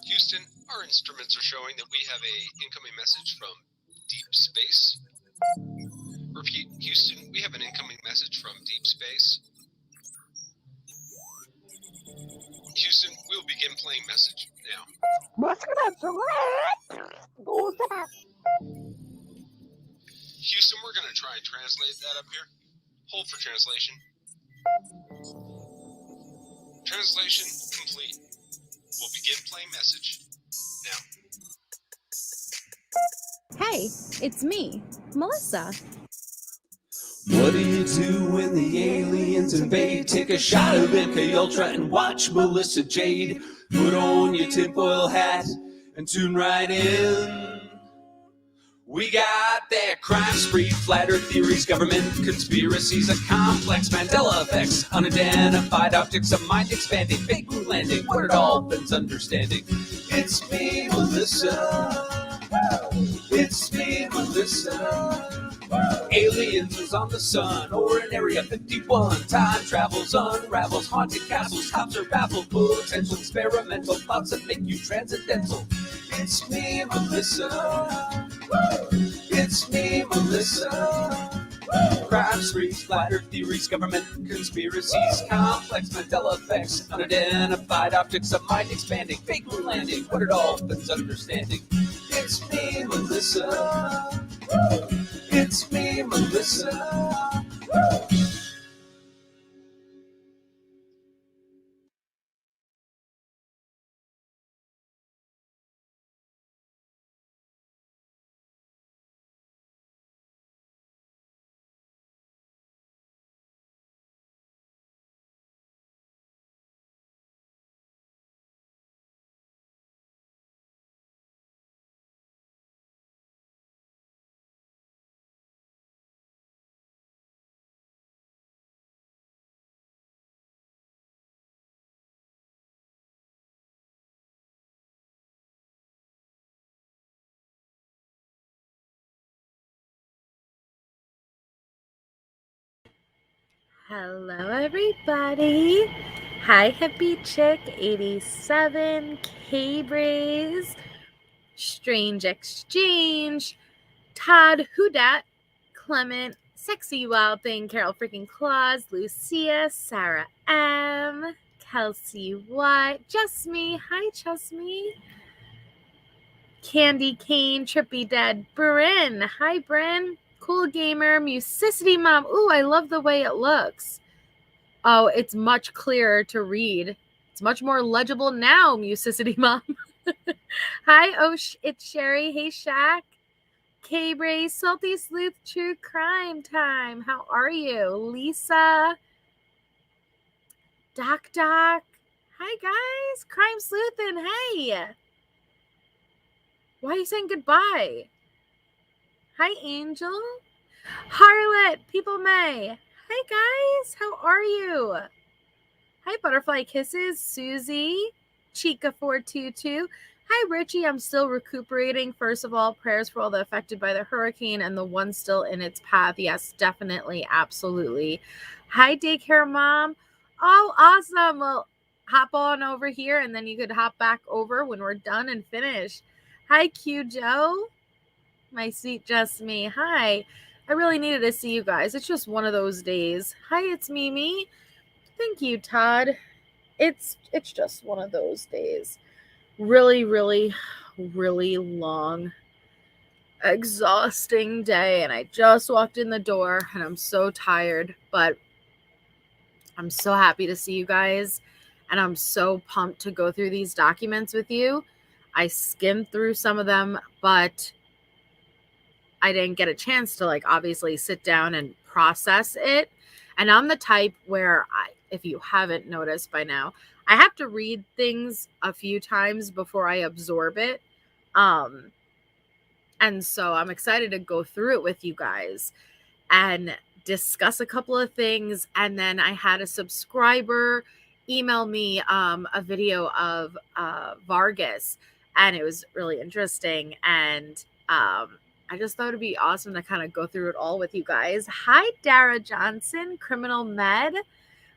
Houston, our instruments are showing that we have a incoming message from deep space. Repeat, Houston, we have an incoming message from deep space. Houston, we'll begin playing message now. Houston, we're going to try and translate that up here. Hold for translation. Translation complete. We'll begin playing message now. Hey, it's me, Melissa. What do you do when the aliens invade? Take a shot of MK Ultra and watch Melissa Jade. Put on your tinfoil hat and tune right in. We got their crime spree, flat earth theories, government conspiracies, a complex Mandela effects, unidentified optics, a mind expanding, fake moon landing, what it all bends understanding. It's me, Melissa. It's me, Melissa. Aliens is on the sun or in Area 51. Time travels, unravels, haunted castles, cops are baffled, potential experimental thoughts that make you transcendental. It's me, Melissa. It's me, Melissa. Crime sprees, flat earth theories, government conspiracies, complex Mandela effects, unidentified objects, a mind expanding, fake moon landing, what it all bends understanding. It's me, Melissa. It's me, Melissa. Hello, everybody. Hi, Hippie Chick 87, K-Braze, Strange Exchange, Todd Hudat, Clement, Sexy Wild Thing, Carol Freaking Claus, Lucia, Sarah M, Kelsey White, Just Me. Hi, Just Me. Candy Cane, Trippy Dead, Bryn. Hi, Bryn. Cool Gamer, Musicity Mom. Ooh, I love the way it looks. Oh, it's much clearer to read. It's much more legible now, Musicity Mom. Hi, it's Sherry. Hey, Shaq. K-Bray, Salty Sleuth, True Crime Time. How are you? Lisa. Doc. Hi, guys. Crime Sleuthin'. Hey. Why are you saying goodbye? Hi, Angel. Harlot, People May. Hi, guys. How are you? Hi, Butterfly Kisses, Susie, Chica422. Hi, Richie. I'm still recuperating. First of all, prayers for all the affected by the hurricane and the one still in its path. Yes, definitely. Absolutely. Hi, Daycare Mom. Oh, awesome. Well, hop on over here and then you could hop back over when we're done and finished. Hi, Q Joe. My sweet Just Me. Hi. I really needed to see you guys. It's just one of those days. Hi, it's Mimi. Thank you, Todd. It's just one of those days. Really, really, really long, exhausting day. And I just walked in the door and I'm so tired, but I'm so happy to see you guys. And I'm so pumped to go through these documents with you. I skimmed through some of them, but I didn't get a chance to obviously sit down and process it. And I'm the type where if you haven't noticed by now, I have to read things a few times before I absorb it. And so I'm excited to go through it with you guys and discuss a couple of things. And then I had a subscriber email me a video of Vargas, and it was really interesting. And I just thought it'd be awesome to kind of go through it all with you guys. Hi, Dara Johnson, Criminal Med.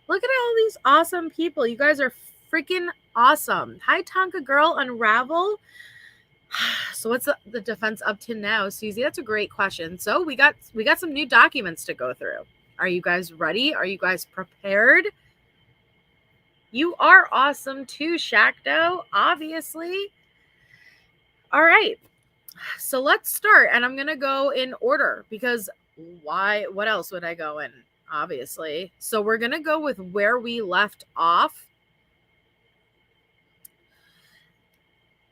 Look at all these awesome people. You guys are freaking awesome. Hi, Tonka Girl, Unravel. So what's the defense up to now, Susie? That's a great question. So we got some new documents to go through. Are you guys ready? Are you guys prepared? You are awesome too, Shakdo, obviously. All right. So let's start, and I'm going to go in order because why? What else would I go in? Obviously. So we're going to go with where we left off.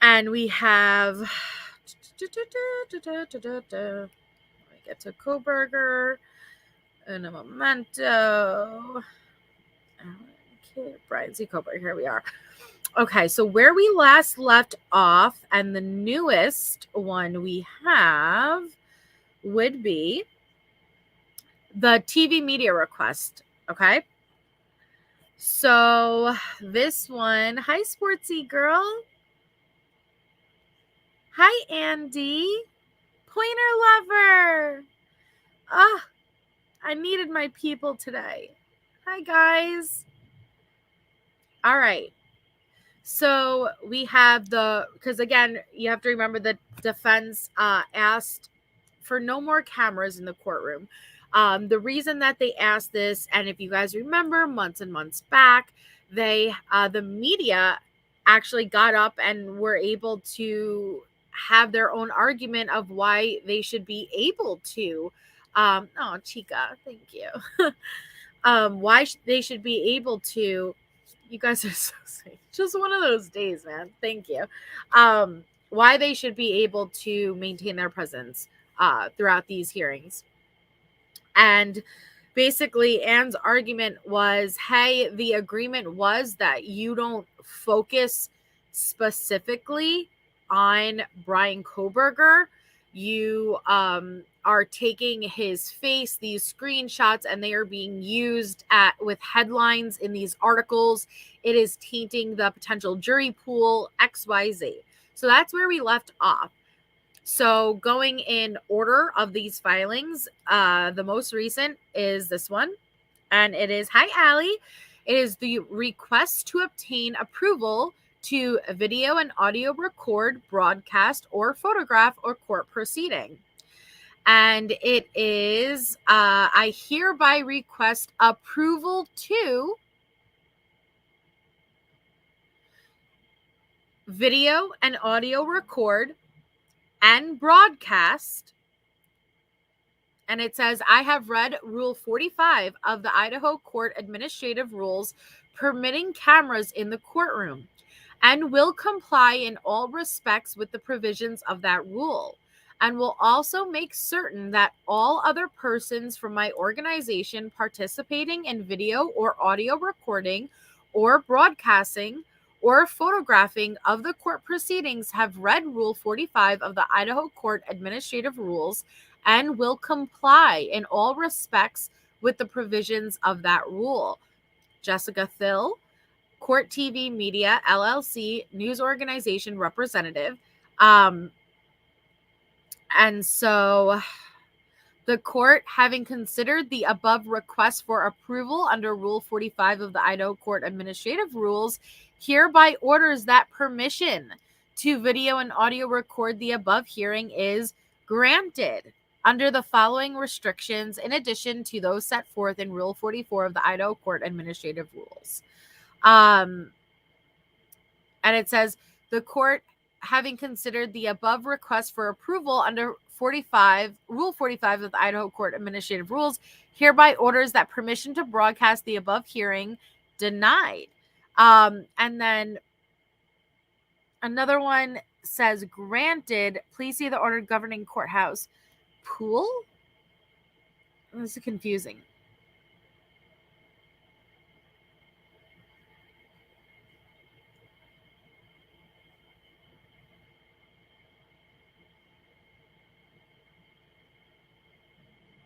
And we have, let me get to Kohberger and a memento. Okay, Brian C. Kohberger, here we are. Okay, so where we last left off, and the newest one we have would be the TV media request, okay? So this one, hi, sportsy girl. Hi, Andy. Pointer lover. Oh, I needed my people today. Hi, guys. All right. So we have because again, you have to remember the defense asked for no more cameras in the courtroom. The reason that they asked this, and if you guys remember months and months back, the media actually got up and were able to have their own argument of why they should be able to. Oh, Chica, thank you. Why they should be able to. You guys are so sweet. Just one of those days, man. Thank you. Why they should be able to maintain their presence throughout these hearings. And basically, Anne's argument was, hey, the agreement was that you don't focus specifically on Brian Kohberger. You are taking his face, these screenshots, and they are being used with headlines in these articles. It is tainting the potential jury pool, XYZ. So that's where we left off. So going in order of these filings, the most recent is this one. And it is, hi, Allie. It is the request to obtain approval to video and audio record, broadcast, or photograph or court proceeding. And it is, I hereby request approval to video and audio record and broadcast. And it says, I have read Rule 45 of the Idaho Court Administrative Rules permitting cameras in the courtroom and will comply in all respects with the provisions of that rule, and will also make certain that all other persons from my organization participating in video or audio recording or broadcasting or photographing of the court proceedings have read Rule 45 of the Idaho Court Administrative Rules and will comply in all respects with the provisions of that rule. Jessica Thill, Court TV Media, LLC, news organization representative. And so the court, having considered the above request for approval under Rule 45 of the Idaho Court Administrative Rules, hereby orders that permission to video and audio record the above hearing is granted under the following restrictions, in addition to those set forth in Rule 44 of the Idaho Court Administrative Rules. And it says, the court, having considered the above request for approval under Rule 45 of the Idaho Court Administrative Rules, hereby orders that permission to broadcast the above hearing denied. And then another one says, granted, please see the order governing courthouse pool. This is confusing.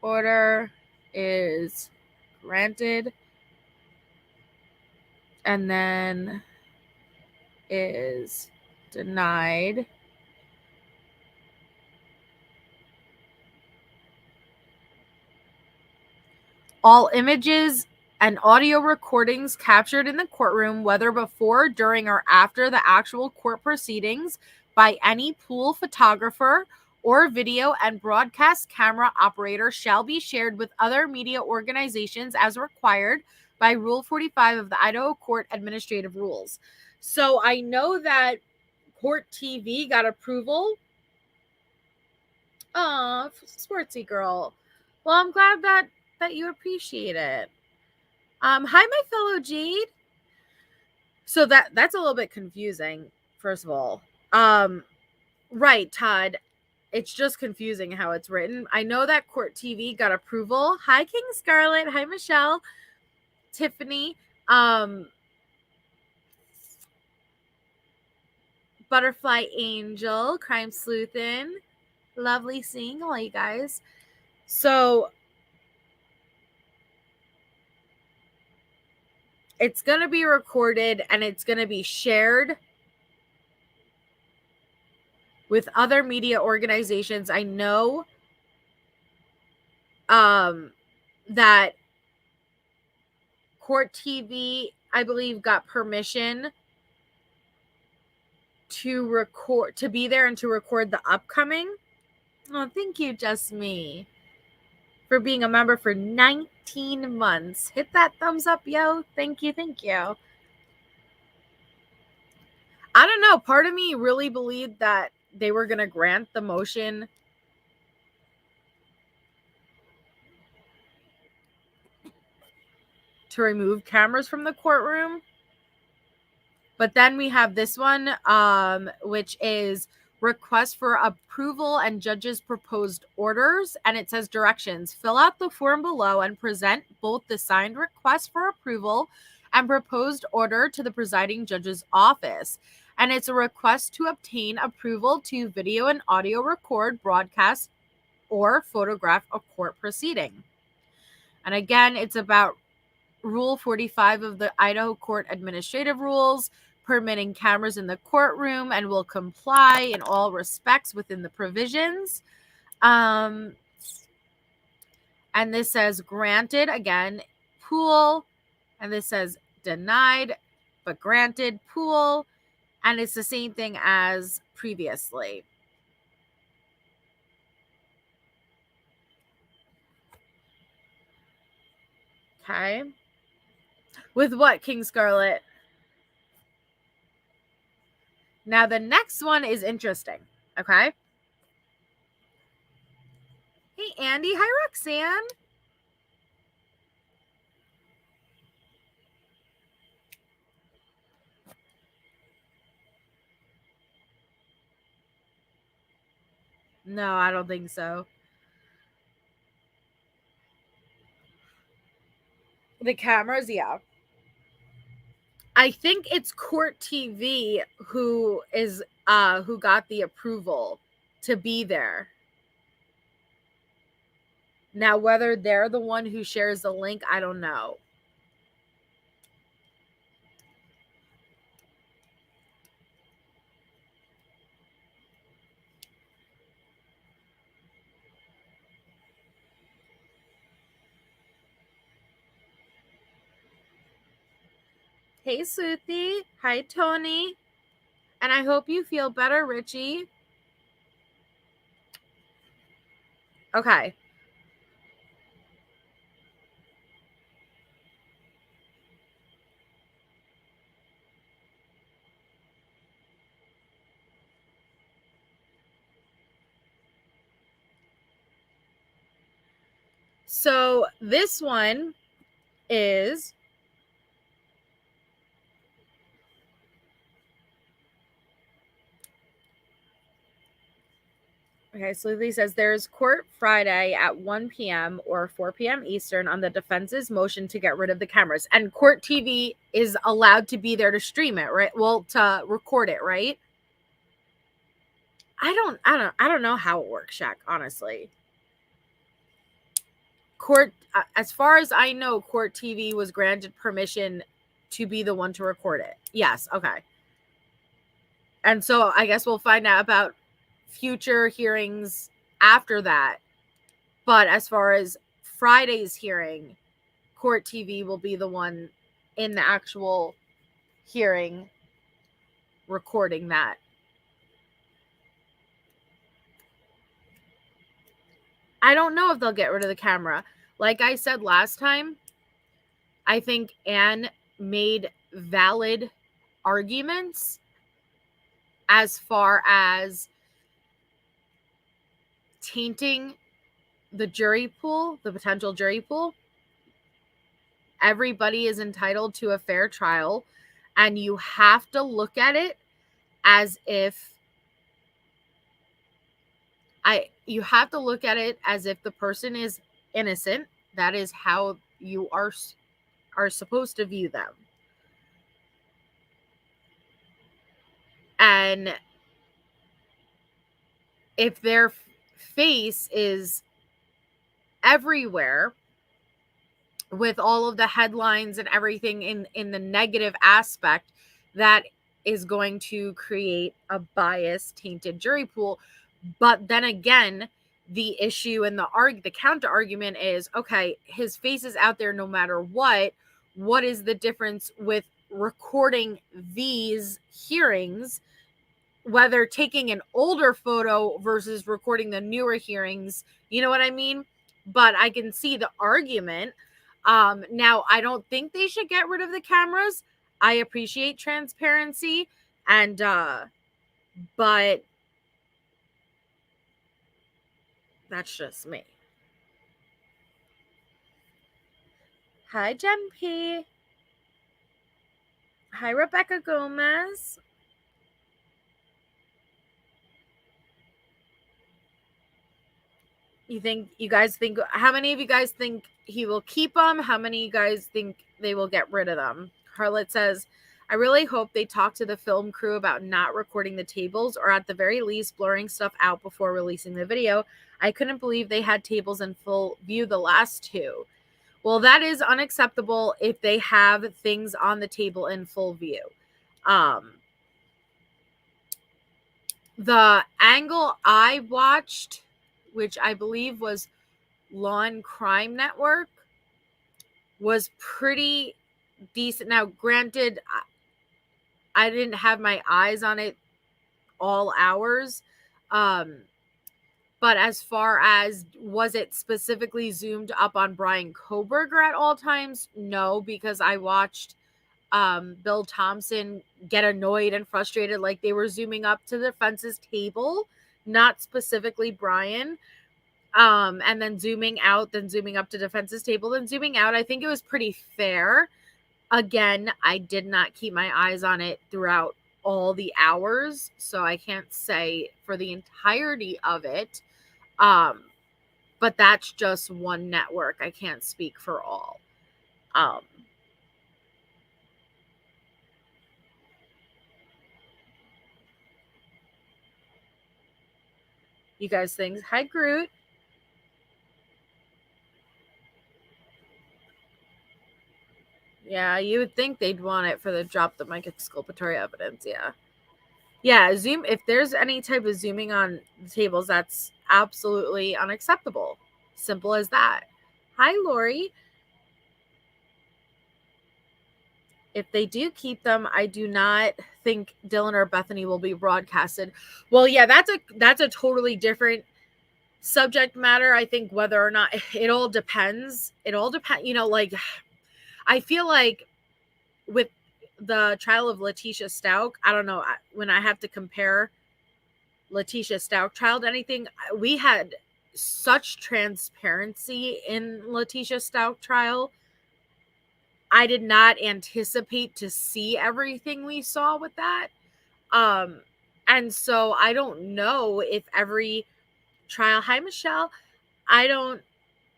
Order is granted, and then is denied. All images and audio recordings captured in the courtroom, whether before, during, or after the actual court proceedings, by any pool photographer or video and broadcast camera operator shall be shared with other media organizations as required by Rule 45 of the Idaho Court Administrative Rules. So I know that Court TV got approval. Oh, sportsy girl. Well, I'm glad that you appreciate it. Hi, my fellow Jade. So that's a little bit confusing, first of all. Right, Todd. It's just confusing how it's written. I know that Court TV got approval. Hi, King Scarlet. Hi, Michelle. Tiffany. Butterfly Angel. Crime Sleuthin. Lovely seeing all you guys. So it's going to be recorded and it's going to be shared with other media organizations. I know that Court TV, I believe, got permission to be there and to record the upcoming. Oh, thank you, Just Me, for being a member for 19 months. Hit that thumbs up, yo. Thank you, thank you. I don't know. Part of me really believed that they were going to grant the motion to remove cameras from the courtroom. But then we have this one, which is request for approval and judge's proposed orders. And it says directions. Fill out the form below and present both the signed request for approval and proposed order to the presiding judge's office. And it's a request to obtain approval to video and audio record, broadcast, or photograph a court proceeding. And again, it's about Rule 45 of the Idaho Court Administrative Rules, permitting cameras in the courtroom, and will comply in all respects within the provisions. And this says granted, again, pool. And this says denied, but granted, pool. And it's the same thing as previously. Okay. With what, King Scarlet? Now, the next one is interesting. Okay. Hey, Andy. Hi, Roxanne. No, I don't think so. The cameras, yeah. I think it's Court TV who got the approval to be there. Now, whether they're the one who shares the link, I don't know. Hey, Suthi. Hi, Tony. And I hope you feel better, Richie. Okay. So this one is okay, so Lee says there's court Friday at 1 p.m. or 4 p.m. Eastern on the defense's motion to get rid of the cameras. And Court TV is allowed to be there to stream it, right? Well, to record it, right? I don't know how it works, Shaq, honestly. Court, as far as I know, Court TV was granted permission to be the one to record it. Yes, okay. And so I guess we'll find out about future hearings after that. But as far as Friday's hearing, court TV will be the one in the actual hearing recording that. I don't know if they'll get rid of the camera. Like I said last time, I think Anne made valid arguments as far as tainting the jury pool, the potential jury pool. Everybody is entitled to a fair trial, and you have to look at it as if the person is innocent. That is how you are supposed to view them. And if their face is everywhere with all of the headlines and everything in the negative aspect, that is going to create a biased, tainted jury pool. But then again, the issue and the counter argument is, okay, his face is out there no matter what. What is the difference with recording these hearings, whether taking an older photo versus recording the newer hearings? You know what I mean? But I can see the argument. Now, I don't think they should get rid of the cameras. I appreciate transparency, and but that's just me. Hi, Jen P. Hi, Rebecca Gomez. You guys think, how many of you guys think he will keep them? How many of you guys think they will get rid of them? Harlot says, I really hope they talk to the film crew about not recording the tables, or at the very least blurring stuff out before releasing the video. I couldn't believe they had tables in full view the last two. Well, that is unacceptable if they have things on the table in full view. The angle I watched, which I believe was Law and Crime Network, was pretty decent. Now, granted, I didn't have my eyes on it all hours. But as far as, was it specifically zoomed up on Brian Kohberger at all times? No, because I watched Bill Thompson get annoyed and frustrated, like they were zooming up to the defense's table, not specifically Brian. And then zooming out, then zooming up to defense's table, then zooming out. I think it was pretty fair. Again, I did not keep my eyes on it throughout all the hours, so I can't say for the entirety of it. But that's just one network. I can't speak for all. You guys think, hi Groot. Yeah, you would think they'd want it for the drop the mic exculpatory evidence. Yeah, zoom. If there's any type of zooming on the tables, that's absolutely unacceptable. Simple as that. Hi, Lori. If they do keep them, I do not think Dylan or Bethany will be broadcasted. Well, yeah, that's a totally different subject matter. I think whether or not, it all depends. You know, like, I feel like with the trial of Letitia Stout, I don't know, when I have to compare Letitia Stout trial to anything, we had such transparency in Letitia Stout trial. I did not anticipate to see everything we saw with that. And so I don't know if every trial, hi Michelle, I don't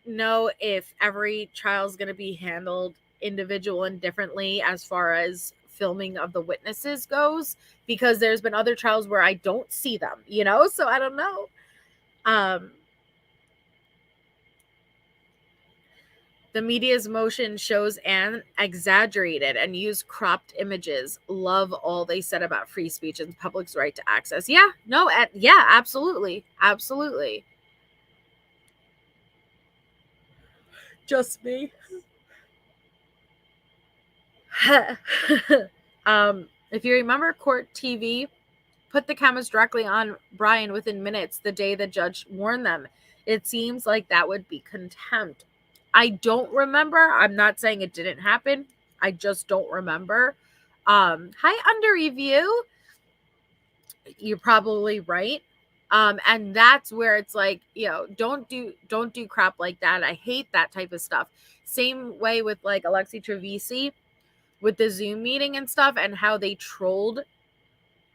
know if every trial is going to be handled individual and differently as far as filming of the witnesses goes, because there's been other trials where I don't see them, you know, so I don't know. The media's motion shows Anne exaggerated and used cropped images. Love all they said about free speech and the public's right to access. Yeah, absolutely. Just me. If you remember Court TV, put the cameras directly on Brian within minutes the day the judge warned them. It seems like that would be contempt. I don't remember. I'm not saying it didn't happen. I just don't remember. Hi, Under Review. You're probably right. And that's where it's like, don't do crap like that. I hate that type of stuff. Same way with like Alexi Trevisi with the Zoom meeting and stuff and how they trolled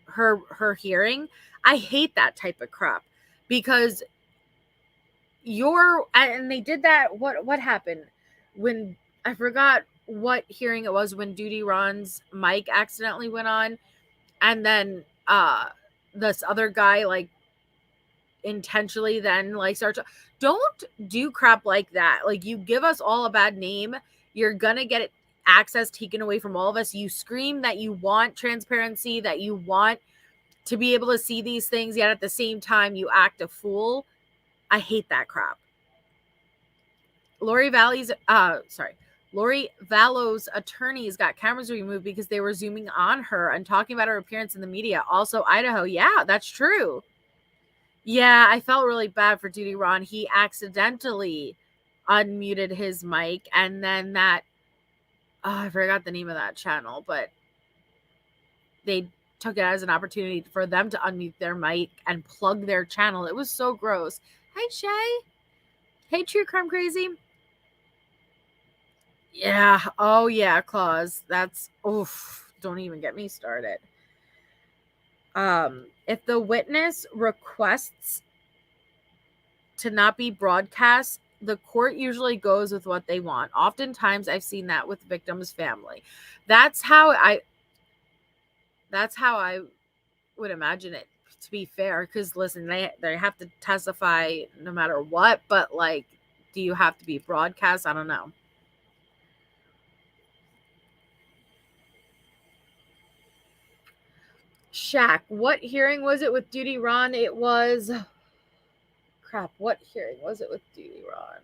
her hearing. I hate that type of crap because and they did that. What happened when, I forgot what hearing it was, when Duty Ron's mic accidentally went on, and then this other guy like intentionally then like starts. Don't do crap like that. Like, you give us all a bad name, you're gonna get access taken away from all of us. You scream that you want transparency, that you want to be able to see these things, yet at the same time you act a fool. I hate that crap. Lori Vallow's attorneys got cameras removed because they were zooming on her and talking about her appearance in the media. Also, Idaho. Yeah, that's true. Yeah, I felt really bad for Duty Ron. He accidentally unmuted his mic, and then that, I forgot the name of that channel, but they took it as an opportunity for them to unmute their mic and plug their channel. It was so gross. Hi, Shay. Hey, True Crime Crazy. Yeah. Oh, yeah, Claus. That's, oof. Don't even get me started. If the witness requests to not be broadcast, the court usually goes with what they want. Oftentimes, I've seen that with victims' family. That's how I would imagine it, to be fair, because listen, they have to testify no matter what, but like, do you have to be broadcast? I don't know. Shaq, what hearing was it with Duty Ron? It was crap. What hearing was it with Duty Ron?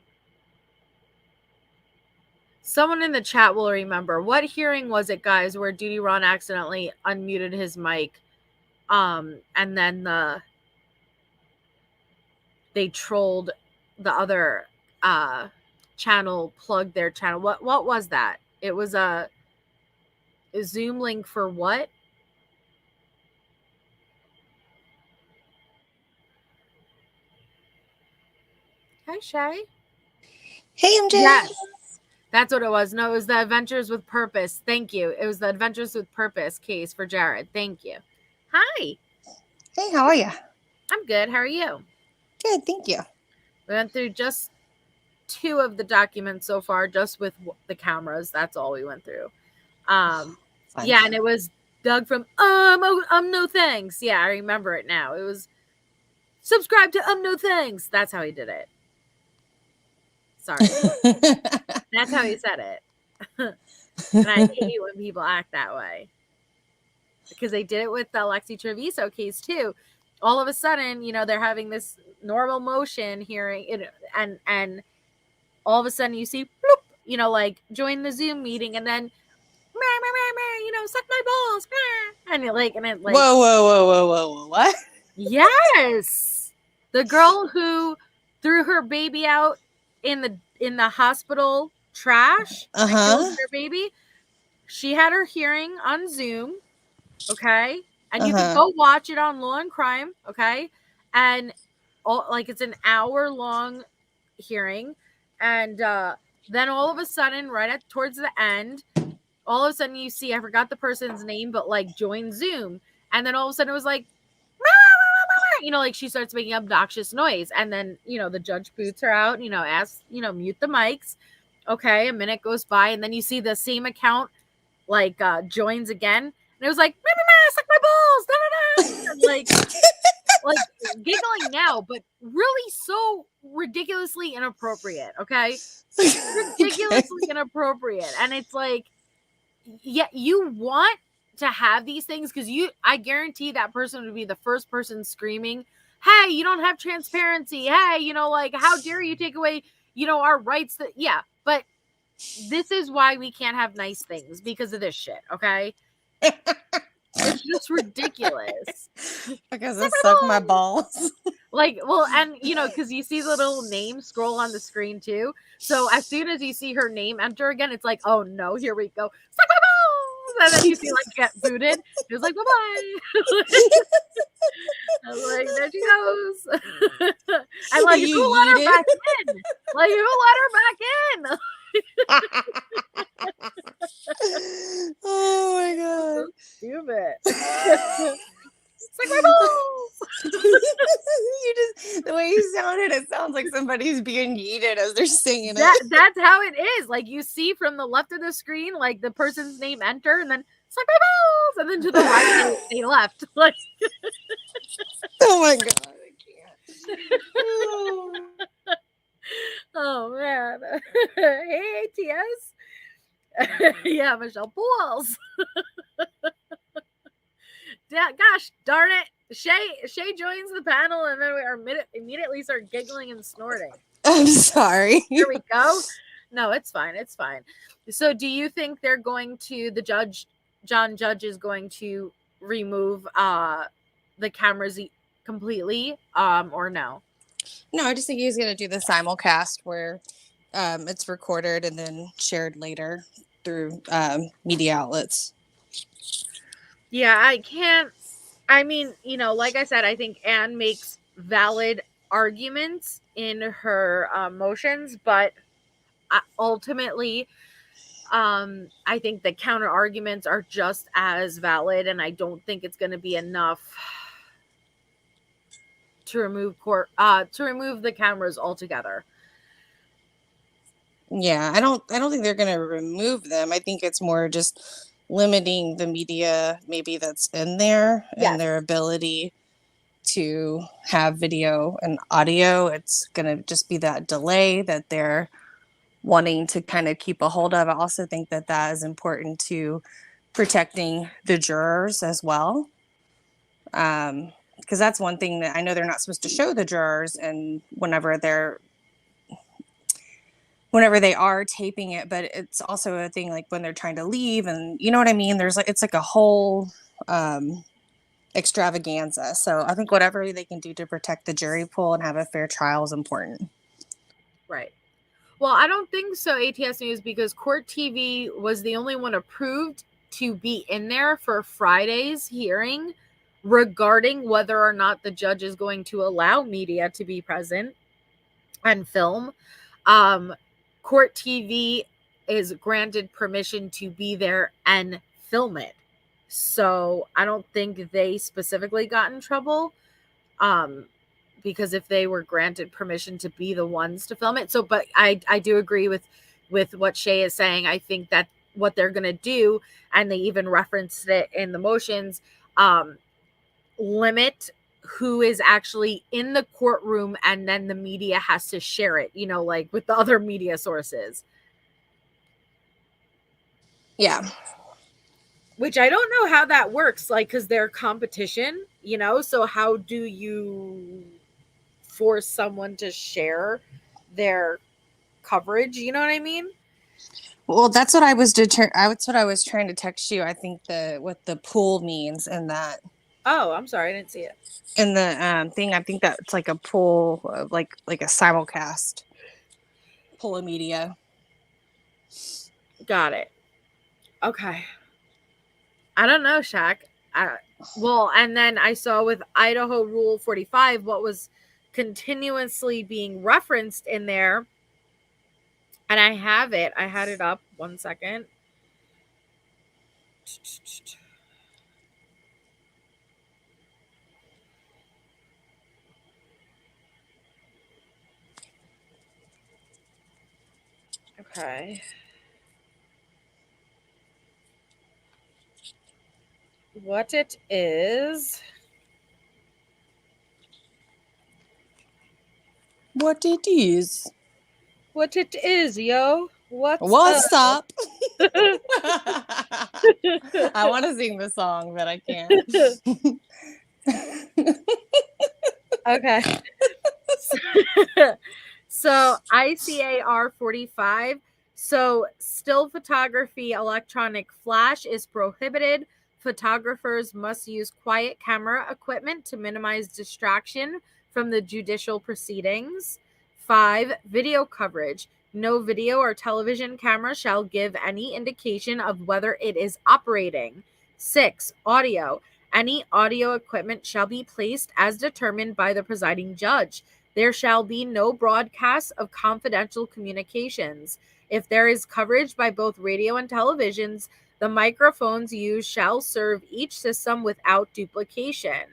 Someone in the chat will remember. What hearing was it, guys, where Duty Ron accidentally unmuted his mic? And then they trolled the other channel, plugged their channel. What was that? It was a Zoom link for what? Hi, Shay. Hey, MJ. Yes, that's what it was. No, it was the Adventures with Purpose. Thank you. It was the Adventures with Purpose case for Jared. Thank you. Hi. Hey, how are you? I'm good. How are you? Good, thank you. We went through just 2 of the documents so far, just with the cameras. That's all we went through. Fine. Yeah, and it was Doug from no thanks. Yeah, I remember it now. It was subscribe to no thanks. That's how he did it. Sorry. That's how he said it. And I hate when people act that way. Because they did it with the Alexi Treviso case too. All of a sudden, they're having this normal motion hearing, and all of a sudden you see, bloop, like join the Zoom meeting, and then, suck my balls, and you're like, whoa, what? Yes, the girl who threw her baby out in the hospital trash, killed her baby. She had her hearing on Zoom. Okay. And you can go watch it on Law and Crime. Okay. And it's an hour-long hearing. And then all of a sudden, towards the end, all of a sudden you see, I forgot the person's name, but like join Zoom. And then all of a sudden it was like, like she starts making obnoxious noise. And then, the judge boots her out, asks, mute the mics. Okay. A minute goes by. And then you see the same account joins again. And it was like, suck my balls. Like giggling now, but really so ridiculously inappropriate. Okay. Ridiculously inappropriate. And it's like, yeah, you want to have these things because I guarantee that person would be the first person screaming, hey, you don't have transparency. Hey, how dare you take away, our rights but this is why we can't have nice things, because of this shit, okay? It's just ridiculous. Because I suck my balls. Like, well, and you know, because you see the little name scroll on the screen too. So as soon as you see her name enter again, it's like, oh no, here we go. Suck my balls! And then you see like get booted. It was like, bye bye. I was like, there she goes. And like, You who let her yeeted? back in? Like, who let her back in? Oh my god. Stupid. Suck my balls! You just the way you sounded, it sounds like somebody's being yeeted as they're singing it. That's how it is. Like, you see from the left of the screen, like the person's name enter, and then suck my balls, and then to the right they left. Like, Oh my god, I can't. oh man. Hey ATS. Yeah, Michelle Pools. Gosh darn it. Shay joins the panel, and then we are immediately start giggling and snorting. I'm sorry. Here we go. No, it's fine. It's fine. So do you think they're going to, John Judge is going to remove the cameras completely, or no? No, I just think he's gonna do the simulcast where it's recorded and then shared later through media outlets. Yeah, I mean, you know, like I said, I think Anne makes valid arguments in her motions, but ultimately, I think the counter arguments are just as valid, and I don't think it's going to be enough to remove the cameras altogether. Yeah, I don't think they're gonna remove them. I think it's more just limiting the media maybe that's in there and their ability to have video and audio. It's gonna just be that delay that they're wanting to kind of keep a hold of. I also think that is important to protecting the jurors as well. Because that's one thing that I know they're not supposed to show the jurors, and whenever they are taping it, but it's also a thing like when they're trying to leave, and you know what I mean? There's like, it's like a whole extravaganza. So I think whatever they can do to protect the jury pool and have a fair trial is important. Right. Well, I don't think so, ATS News, because Court TV was the only one approved to be in there for Friday's hearing regarding whether or not the judge is going to allow media to be present and film. Court TV is granted permission to be there and film it. So I don't think they specifically got in trouble. Because if they were granted permission to be the ones to film it. So, but I do agree with what Shay is saying. I think that what they're going to do, and they even referenced it in the motions, limit who is actually in the courtroom, and then the media has to share it, you know, like with the other media sources. Yeah. Which I don't know how that works, like, because they're competition, you know, so how do you force someone to share their coverage? You know what I mean? Well, that's what I was that's what I was trying to text you. I think what the pool means in that. Oh, I'm sorry, I didn't see it. In the thing, I think that it's like a pool, like a simulcast pool of media. Got it. Okay. I don't know, Shaq. Well, and then I saw with Idaho Rule 45, what was continuously being referenced in there, and I have it. I had it up. 1 second. Okay. What it is. What it is. What it is, yo. What's up? I want to sing the song, but I can't. Okay. So ICAR 45 So still photography, electronic flash is prohibited. Photographers must use quiet camera equipment to minimize distraction from the judicial proceedings. 5, video coverage. No video or television camera shall give any indication of whether it is operating. 6, audio. Any audio equipment shall be placed as determined by the presiding judge. There shall be no broadcast of confidential communications. If there is coverage by both radio and televisions, the microphones used shall serve each system without duplication.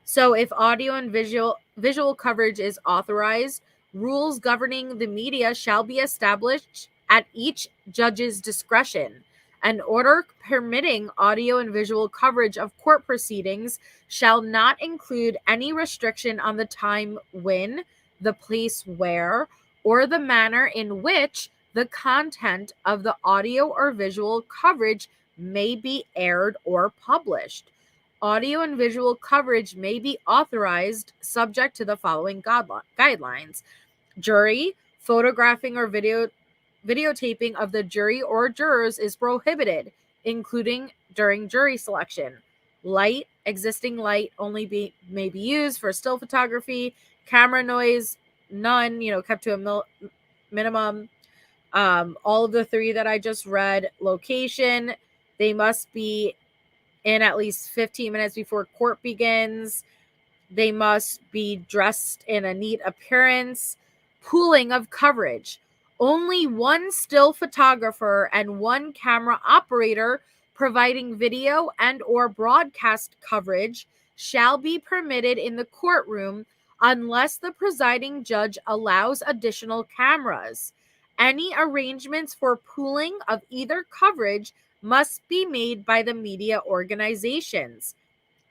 So if audio and visual coverage is authorized, rules governing the media shall be established at each judge's discretion. An order permitting audio and visual coverage of court proceedings shall not include any restriction on the time when, the place where, or the manner in which the content of the audio or visual coverage may be aired or published. Audio and visual coverage may be authorized subject to the following guidelines. Jury, photographing or videotaping of the jury or jurors is prohibited, including during jury selection. Light, existing light only may be used for still photography. Camera noise, none, kept to a minimum. All of the 3 that I just read. Location, they must be in at least 15 minutes before court begins. They must be dressed in a neat appearance. Pooling of coverage. Only one still photographer and one camera operator providing video and or broadcast coverage shall be permitted in the courtroom unless the presiding judge allows additional cameras. Any arrangements for pooling of either coverage must be made by the media organizations.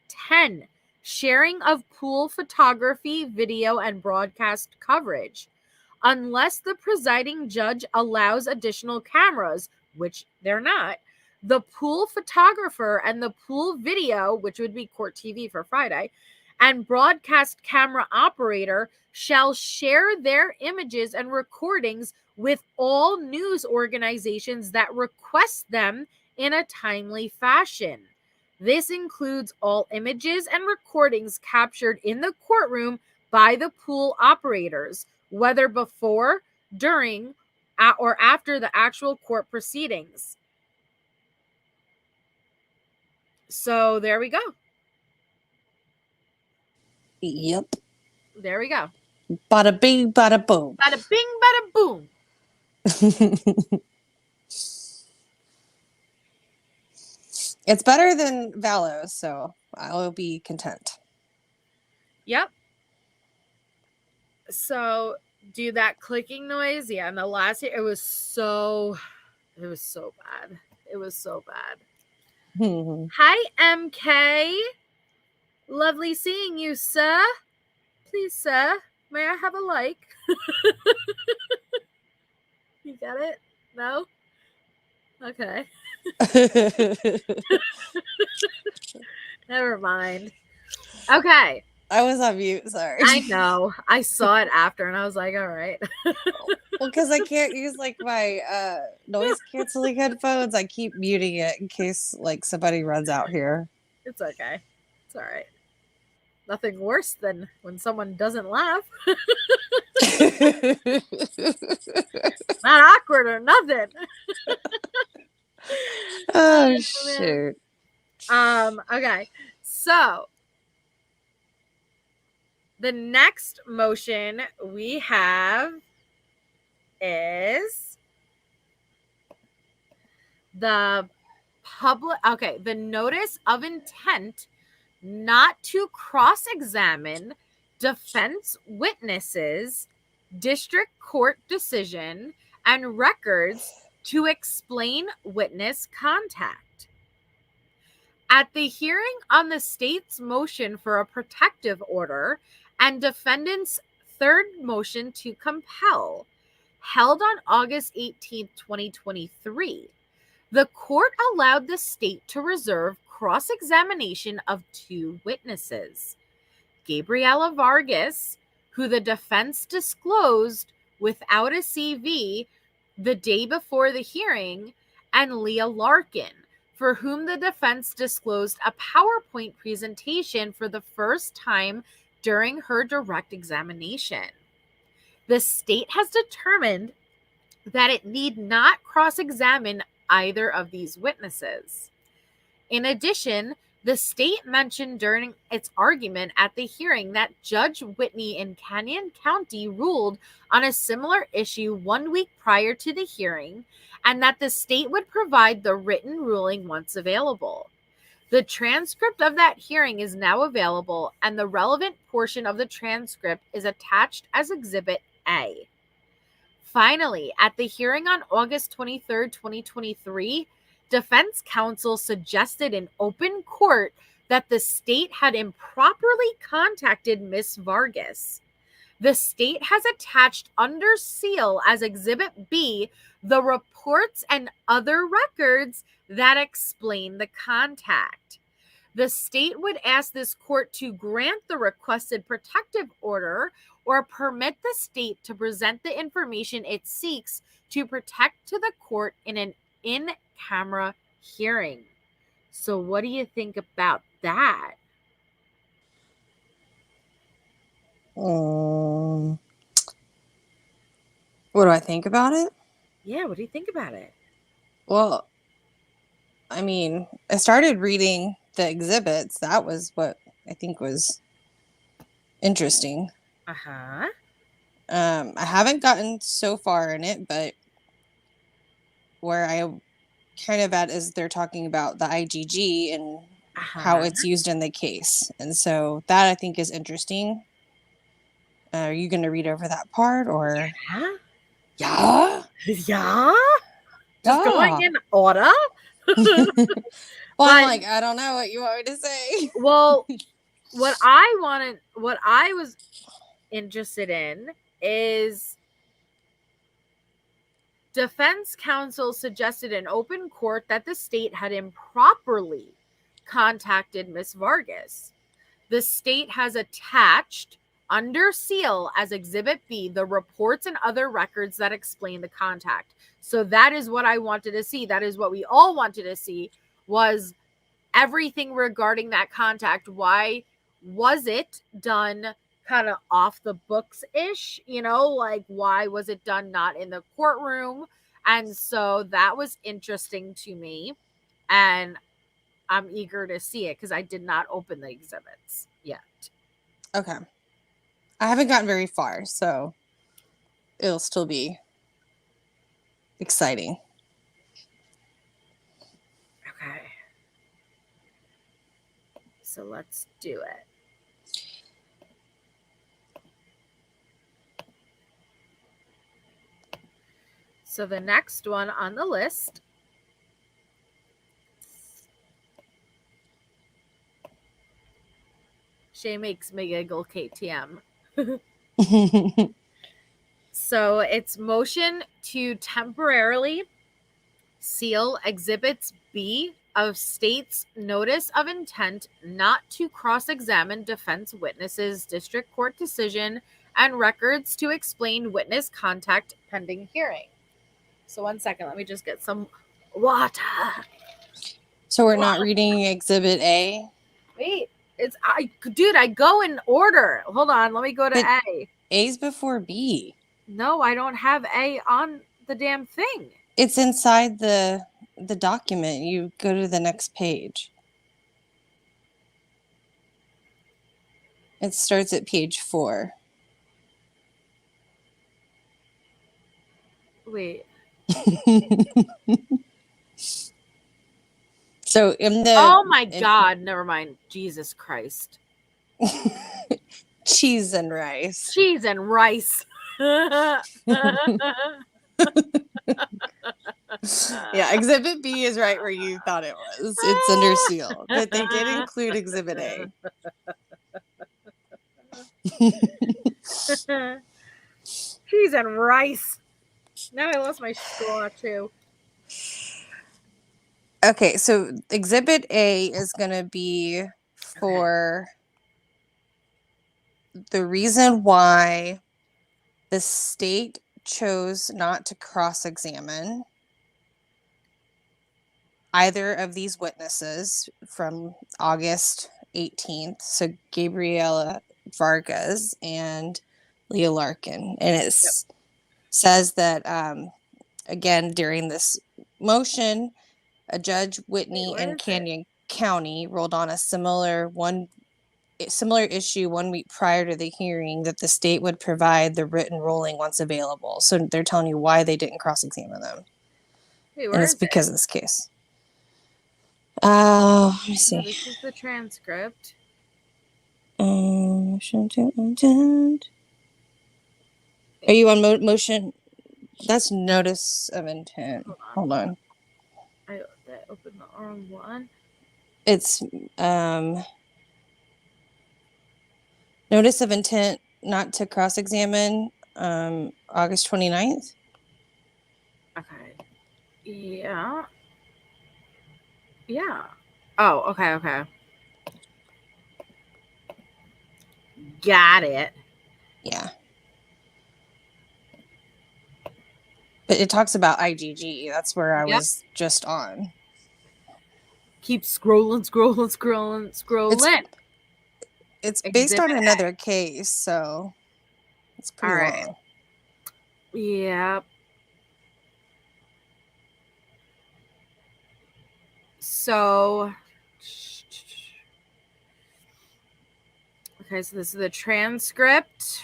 10. Sharing of pool photography, video, and broadcast coverage. Unless the presiding judge allows additional cameras, which they're not, the pool photographer and the pool video, which would be court TV for Friday, and broadcast camera operator shall share their images and recordings with all news organizations that request them in a timely fashion. This includes all images and recordings captured in the courtroom by the pool operators, whether before, during, or after the actual court proceedings. So there we go. Yep. There we go. Bada bing, bada boom. Bada bing, bada boom. It's better than Valos, so I will be content. Yep. So do that clicking noise. Yeah, and the last year it was so bad. It was so bad. Hi, MK. Lovely seeing you, sir. Please, sir, may I have a like? You got it? No? Okay. Never mind. Okay. I was on mute, sorry. I know. I saw it after and I was like, all right. Well, because I can't use my noise canceling headphones. I keep muting it in case somebody runs out here. It's okay. It's all right. Nothing worse than when someone doesn't laugh. Not awkward or nothing. Oh shoot. Okay. So the next motion we have is the notice of intent not to cross-examine defense witnesses, district court decision, and records to explain witness contact. At the hearing on the state's motion for a protective order and defendant's third motion to compel, held on August 18, 2023, the court allowed the state to reserve cross-examination of 2 witnesses. Gabriela Vargas, who the defense disclosed without a CV the day before the hearing, and Leah Larkin, for whom the defense disclosed a PowerPoint presentation for the first time during her direct examination. The state has determined that it need not cross-examine either of these witnesses. In addition, the state mentioned during its argument at the hearing that Judge Whitney in Canyon County ruled on a similar issue 1 week prior to the hearing, and that the state would provide the written ruling once available. The transcript of that hearing is now available, and the relevant portion of the transcript is attached as Exhibit A. Finally, at the hearing on August 23, 2023, defense counsel suggested in open court that the state had improperly contacted Ms. Vargas. The state has attached under seal as Exhibit B the reports and other records that explain the contact. The state would ask this court to grant the requested protective order or permit the state to present the information it seeks to protect to the court in an in-camera hearing. So what do you think about that? What do I think about it? Yeah, what do you think about it? Well, I mean, I started reading the exhibits. That was what I think was interesting. Uh-huh. I haven't gotten so far in it, but where I kind of at is they're talking about the IgG and how it's used in the case. And so that I think is interesting. Are you going to read over that part or? Yeah. Yeah. Yeah. Just going in order. Well, I'm like, I don't know what you want me to say. Well, what I was interested in is defense counsel suggested in open court that the state had improperly contacted Ms. Vargas. The state has attached under seal as Exhibit B the reports and other records that explain the contact. So that is what I wanted to see. That is what we all wanted to see, was everything regarding that contact. Why was it done kind of off the books-ish? You know, like why was it done not in the courtroom? And so that was interesting to me. And I'm eager to see it because I did not open the exhibits yet. Okay. I haven't gotten very far, so it'll still be exciting. Okay. So let's do it. So the next one on the list Shay makes me giggle, KTM. So it's motion to temporarily seal Exhibits B of state's notice of intent not to cross-examine defense witnesses, district court decision, and records to explain witness contact pending hearing. So 1 second, let me just get some water. So we're not reading Exhibit A? Wait, I go in order. Hold on, let me go to But A. A's before B. No, I don't have A on the damn thing. It's inside the document. You go to the next page. It starts at page 4. Wait. So in the Oh my God, never mind. Jesus Christ. Cheese and rice. Cheese and rice. Yeah, Exhibit B is right where you thought it was. It's under seal. But they did include Exhibit A. Cheese and rice. Now I lost my straw too. Okay, so Exhibit A is going to be for the reason why the state chose not to cross-examine either of these witnesses from August 18th, so Gabriela Vargas and Leah Larkin. And it says that, again, during this motion, a Judge Whitney in Canyon County ruled on a similar issue 1 week prior to the hearing, that the state would provide the written ruling once available. So they're telling you why they didn't cross-examine them. Wait, And it's because of this case. Let me see. This is the transcript. Motion to intent. Are you on motion? That's notice of intent. Hold on. I opened the wrong one. It's notice of intent not to cross-examine, August 29th. Okay. Yeah. Yeah. Oh, okay. Got it. Yeah. But it talks about IGG. That's where I was just on. Keep scrolling. It's based on another case, so it's pretty long. Yeah. So, okay, so this is the transcript.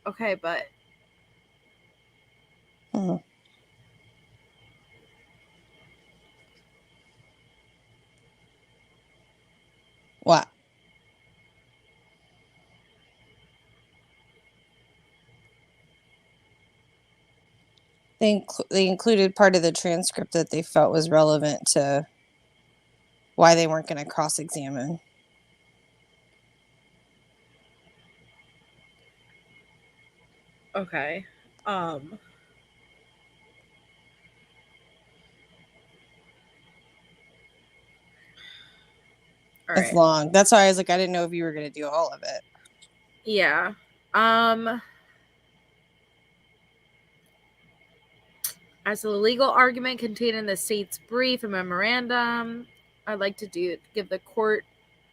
Okay, but what? They included part of the transcript that they felt was relevant to why they weren't going to cross-examine. okay. All It's right. long. That's why I was like, I didn't know if you were going to do all of it. Yeah. As to the legal argument contained in the state's brief and memorandum, I'd like to give the court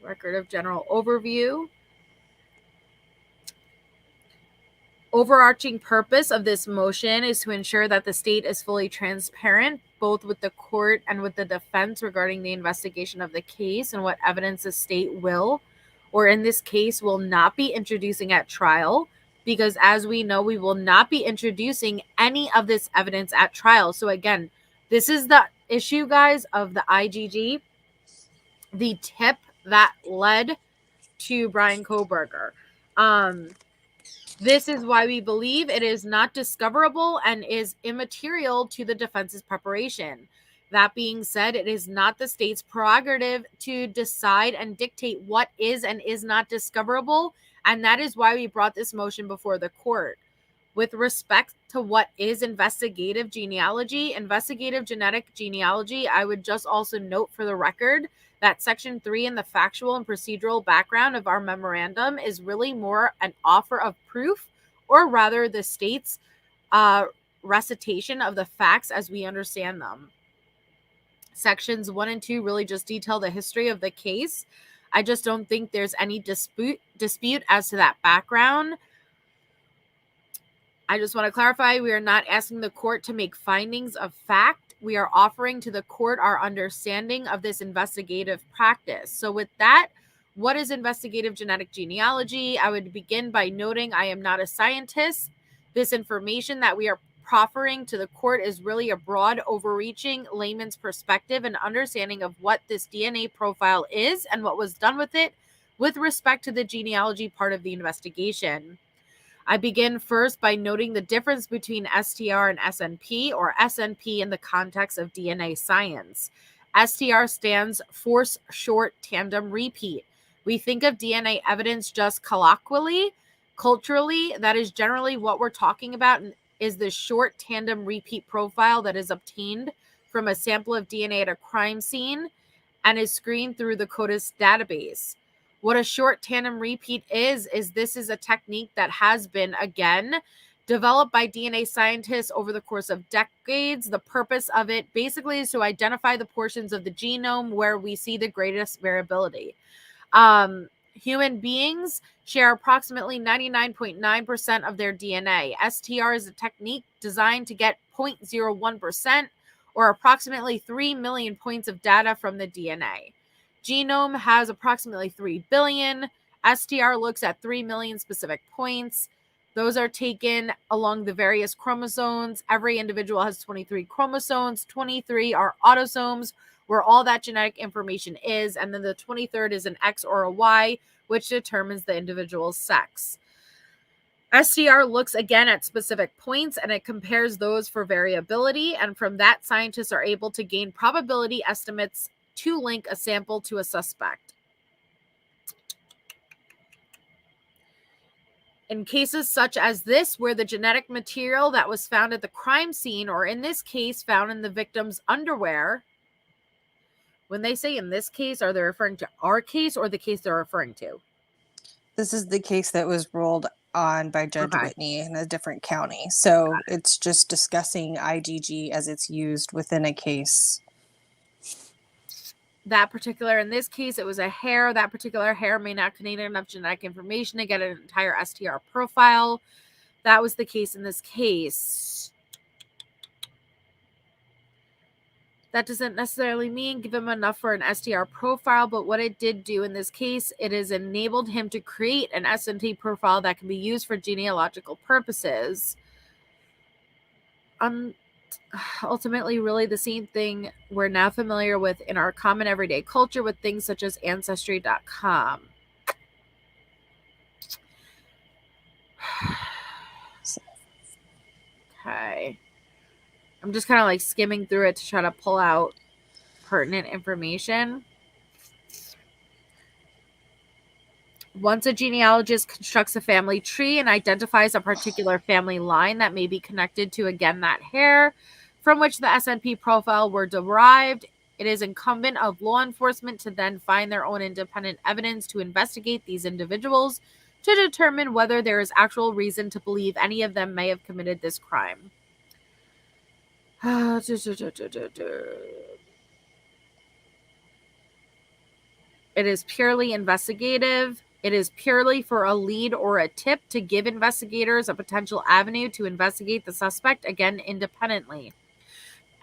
record of general overview. Overarching purpose of this motion is to ensure that the state is fully transparent, both with the court and with the defense, regarding the investigation of the case and what evidence the state will, or in this case, will not be introducing at trial. Because as we know, we will not be introducing any of this evidence at trial. So again, this is the issue, guys, of the IGG, the tip that led to Brian Kohberger. This is why we believe it is not discoverable and is immaterial to the defense's preparation. That being said, it is not the state's prerogative to decide and dictate what is and is not discoverable, and that is why we brought this motion before the court. With respect to what is investigative genetic genealogy, I would just also note for the record that Section 3 in the factual and procedural background of our memorandum is really more an offer of proof, or rather the state's recitation of the facts as we understand them. Sections 1 and 2 really just detail the history of the case. I just don't think there's any dispute as to that background. I just want to clarify, we are not asking the court to make findings of fact. We are offering to the court our understanding of this investigative practice. So with that, what is investigative genetic genealogy? I would begin by noting I am not a scientist. This information that we are proffering to the court is really a broad, overreaching layman's perspective and understanding of what this DNA profile is and what was done with it with respect to the genealogy part of the investigation. I begin first by noting the difference between STR and SNP, or SNP in the context of DNA science. STR stands force short tandem repeat. We think of DNA evidence just colloquially. Culturally, that is generally what we're talking about, is the short tandem repeat profile that is obtained from a sample of DNA at a crime scene and is screened through the CODIS database. What a short tandem repeat is this is a technique that has been, again, developed by DNA scientists over the course of decades. The purpose of it basically is to identify the portions of the genome where we see the greatest variability. Human beings share approximately 99.9% of their DNA. STR is a technique designed to get 0.01% or approximately 3 million points of data from the DNA. Genome has approximately 3 billion. STR looks at 3 million specific points. Those are taken along the various chromosomes. Every individual has 23 chromosomes. 23 are autosomes, where all that genetic information is. And then the 23rd is an X or a Y, which determines the individual's sex. STR looks again at specific points and it compares those for variability. And from that, scientists are able to gain probability estimates to link a sample to a suspect. In cases such as this, where the genetic material that was found at the crime scene, or in this case, found in the victim's underwear, when they say in this case, are they referring to our case or the case they're referring to? This is the case that was ruled on by Judge Whitney in a different county. So it's just discussing IgG as it's used within a case. That particular, in this case, it was a hair. That particular hair may not contain enough genetic information to get an entire STR profile. That was the case in this case. That doesn't necessarily mean give him enough for an STR profile, but what it did do in this case, it has enabled him to create an SNT profile that can be used for genealogical purposes. Ultimately, really the same thing we're now familiar with in our common everyday culture with things such as Ancestry.com. Okay. I'm just kind of like skimming through it to try to pull out pertinent information. Once a genealogist constructs a family tree and identifies a particular family line that may be connected to, again, that hair from which the SNP profile were derived, it is incumbent of law enforcement to then find their own independent evidence to investigate these individuals to determine whether there is actual reason to believe any of them may have committed this crime. It is purely investigative. It is purely for a lead or a tip to give investigators a potential avenue to investigate the suspect, again, independently.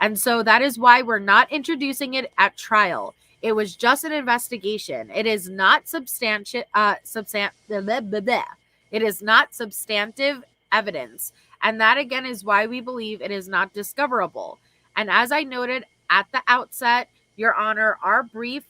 And so that is why we're not introducing it at trial. It was just an investigation. It is not it is not substantive evidence. And that, again, is why we believe it is not discoverable. And as I noted at the outset, Your Honor, our brief,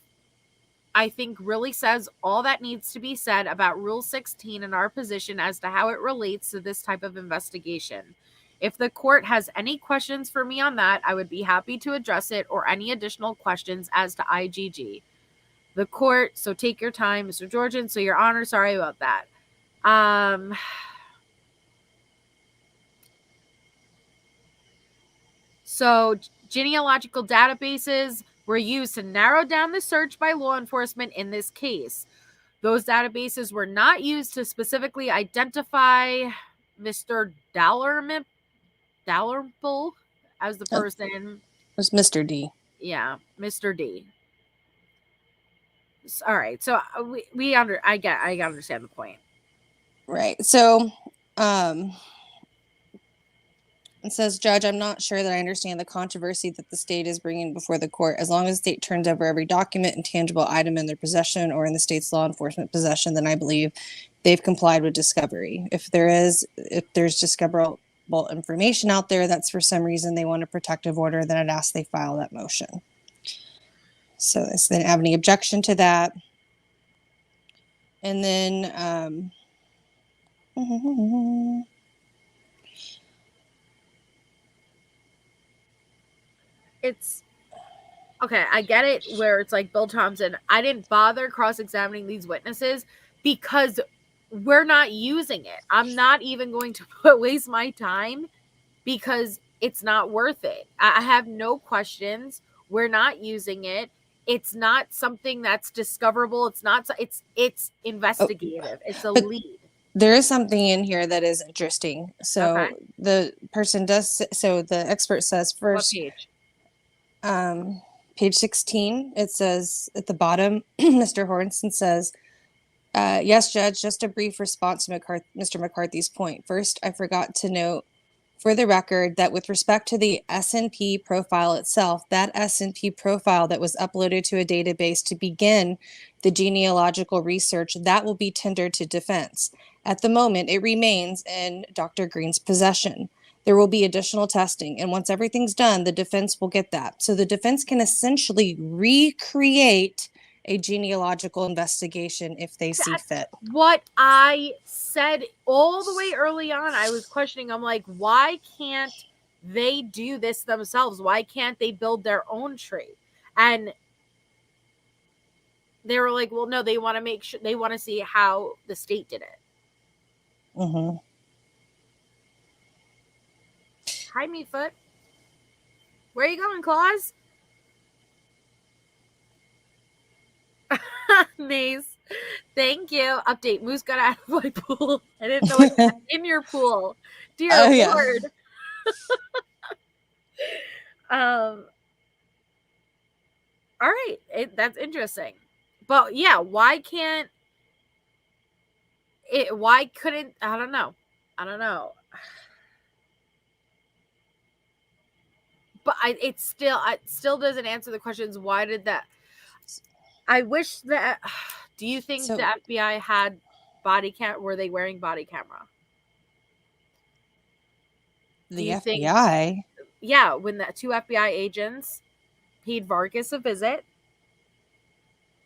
I think, really says all that needs to be said about Rule 16 and our position as to how it relates to this type of investigation. If the court has any questions for me on that, I would be happy to address it, or any additional questions as to IgG. The court, so take your time, Mr. Georgian. So, Your Honor, sorry about that. So, genealogical databases were used to narrow down the search by law enforcement in this case. Those databases were not used to specifically identify Mr. Dalrymple as the person. It was Mr. D. Yeah, Mr. D. All right, so I understand the point. Right. So, it says, Judge, I'm not sure that I understand the controversy that the state is bringing before the court. As long as the state turns over every document and tangible item in their possession or in the state's law enforcement possession, then I believe they've complied with discovery. If there's discoverable information out there that's for some reason they want a protective order, then I'd ask they file that motion. So is there have any objection to that? And then it's okay. I get it where it's like Bill Thompson. I didn't bother cross-examining these witnesses because we're not using it. I'm not even going to waste my time because it's not worth it. I have no questions. We're not using it. It's not something that's discoverable. It's not. It's investigative. It's a but lead. there is something in here that is interesting. So Okay. the person does. So the expert says What first, page? page 16. It says at the bottom, Mr. Hornson says, "Yes, Judge. Just a brief response to Mr. McCarthy's point. First, I forgot to note, for the record, that with respect to the S&P profile itself, that S&P profile that was uploaded to a database to begin the genealogical research, that will be tendered to defense. At the moment, it remains in Dr. Green's possession. There will be additional testing, and once everything's done, the defense will get that. So the defense can essentially recreate a genealogical investigation if they see fit." What I said all the way early on, I was questioning. I'm like, why can't they do this themselves? Why can't they build their own tree? And they were like, well, no, they want to make sure, they want to see how the state did it. Mm-hmm. Hi, Meatfoot. Where are you going, Claus? Nice. Thank you. Update. Moose got out of my pool. I didn't know it was in your pool. Dear Lord. All right. That's interesting. But yeah, why couldn't, I don't know. But it still doesn't answer the questions. Why did that? I wish that. Do you think the FBI had body cam? Were they wearing body camera? The FBI? Yeah, when the 2 FBI agents paid Vargas a visit,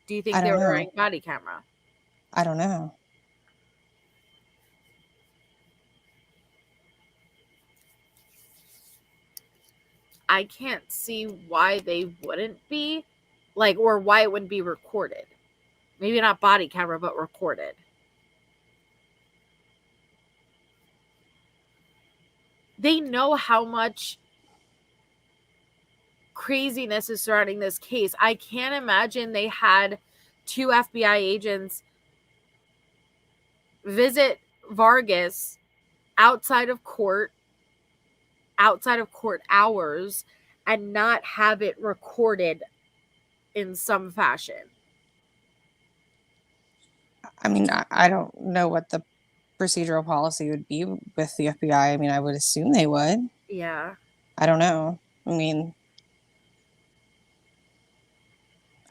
do you think they were wearing body camera? I don't know. I can't see why they wouldn't be, or why it wouldn't be recorded. Maybe not body camera, but recorded. They know how much craziness is surrounding this case. I can't imagine they had 2 FBI agents visit Vargas outside of court hours and not have it recorded in some fashion. I mean, I don't know what the procedural policy would be with the FBI. I mean, I would assume they would. Yeah. I don't know. I mean,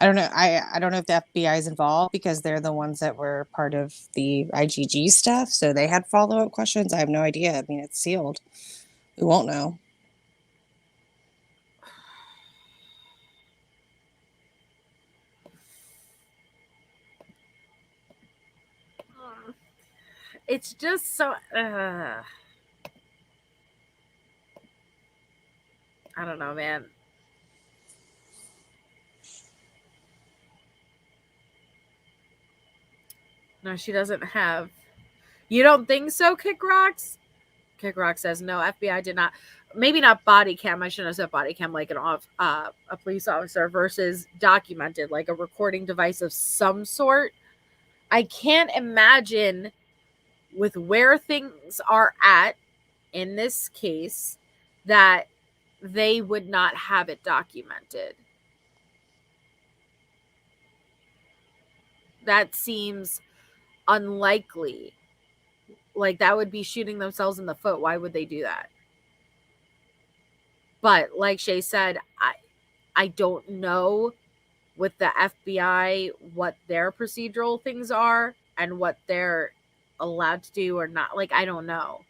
I don't know. I don't know if the FBI is involved because they're the ones that were part of the IGG stuff. So they had follow-up questions. I have no idea. I mean, it's sealed. We won't know. It's just so I don't know, man. No, she doesn't have. You don't think so, Kick Rocks? Kick Rock says no. FBI did not. Maybe not body cam. I shouldn't have said body cam, like a police officer versus documented, like a recording device of some sort. I can't imagine, with where things are at in this case, that they would not have it documented. That seems unlikely. Like, that would be shooting themselves in the foot. Why would they do that? But like Shay said, I don't know with the FBI what their procedural things are and what they're allowed to do or not. Like, I don't know.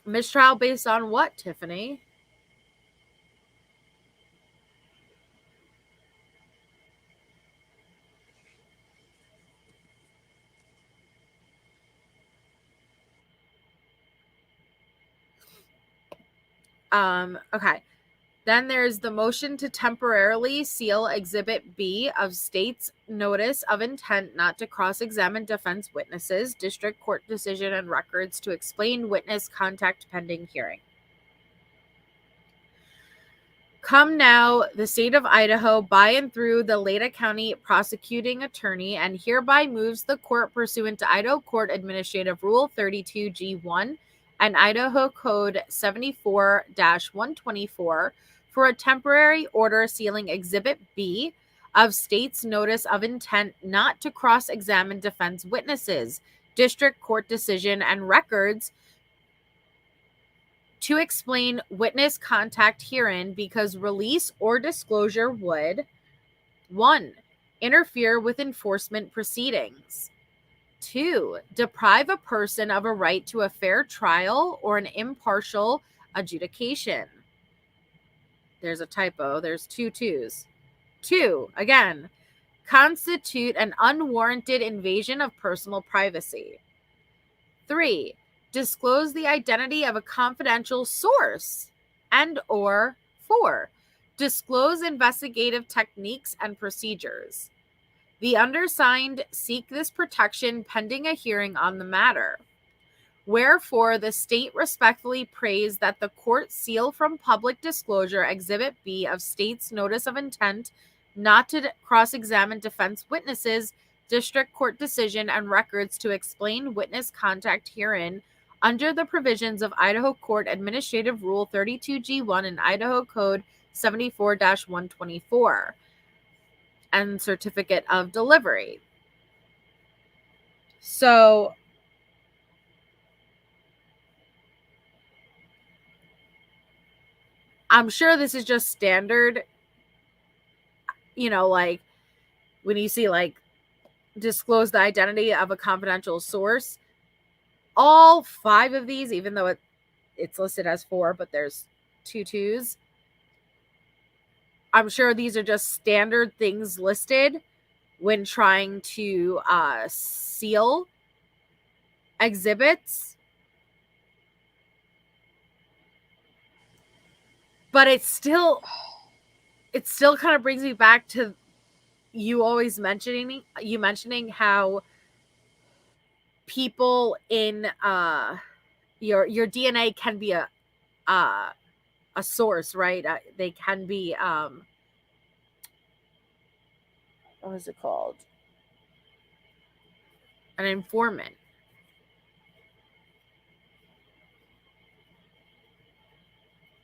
Mistrial based on what, Tiffany? Okay. Then there's the motion to temporarily seal Exhibit B of state's notice of intent not to cross-examine defense witnesses, district court decision and records to explain witness contact pending hearing. Come now, the state of Idaho, by and through the Leda County prosecuting attorney, and hereby moves the court pursuant to Idaho Court Administrative Rule 32G1 and Idaho Code 74-124 for a temporary order sealing Exhibit B of state's notice of intent not to cross-examine defense witnesses, district court decision, and records to explain witness contact herein because release or disclosure would 1. Interfere with enforcement proceedings. 2. Deprive a person of a right to a fair trial or an impartial adjudication. There's a typo. There's 2 twos. 2. Again, constitute an unwarranted invasion of personal privacy. 3. Disclose the identity of a confidential source. And or 4. Disclose investigative techniques and procedures. The undersigned seek this protection pending a hearing on the matter. Wherefore, the state respectfully prays that the court seal from public disclosure Exhibit B of state's notice of intent not to cross-examine defense witnesses, district court decision, and records to explain witness contact herein under the provisions of Idaho Court Administrative Rule 32G1 and Idaho Code 74-124 and certificate of delivery. So I'm sure this is just standard, like when you see like disclose the identity of a confidential source. All 5 of these, even though it's listed as 4, but there's 2 twos. I'm sure these are just standard things listed when trying to seal exhibits. But it still kind of brings me back to you always mentioning how people in your DNA can be a source, right? They can be what is it called? An informant.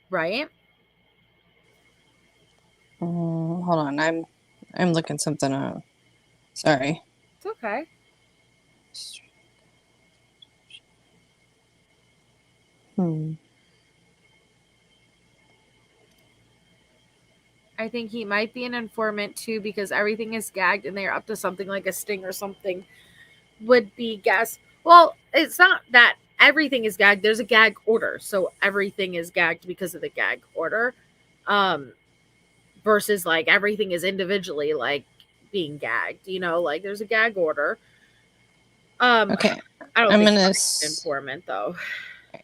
Right? Hold on, I'm looking something up. Sorry. It's okay. I think he might be an informant too, because everything is gagged and they're up to something like a sting or something. Would be guess. Well, it's not that everything is gagged. There's a gag order, so everything is gagged because of the gag order. Versus like everything is individually like being gagged. Like there's a gag order. Okay. I don't think he's an informant though.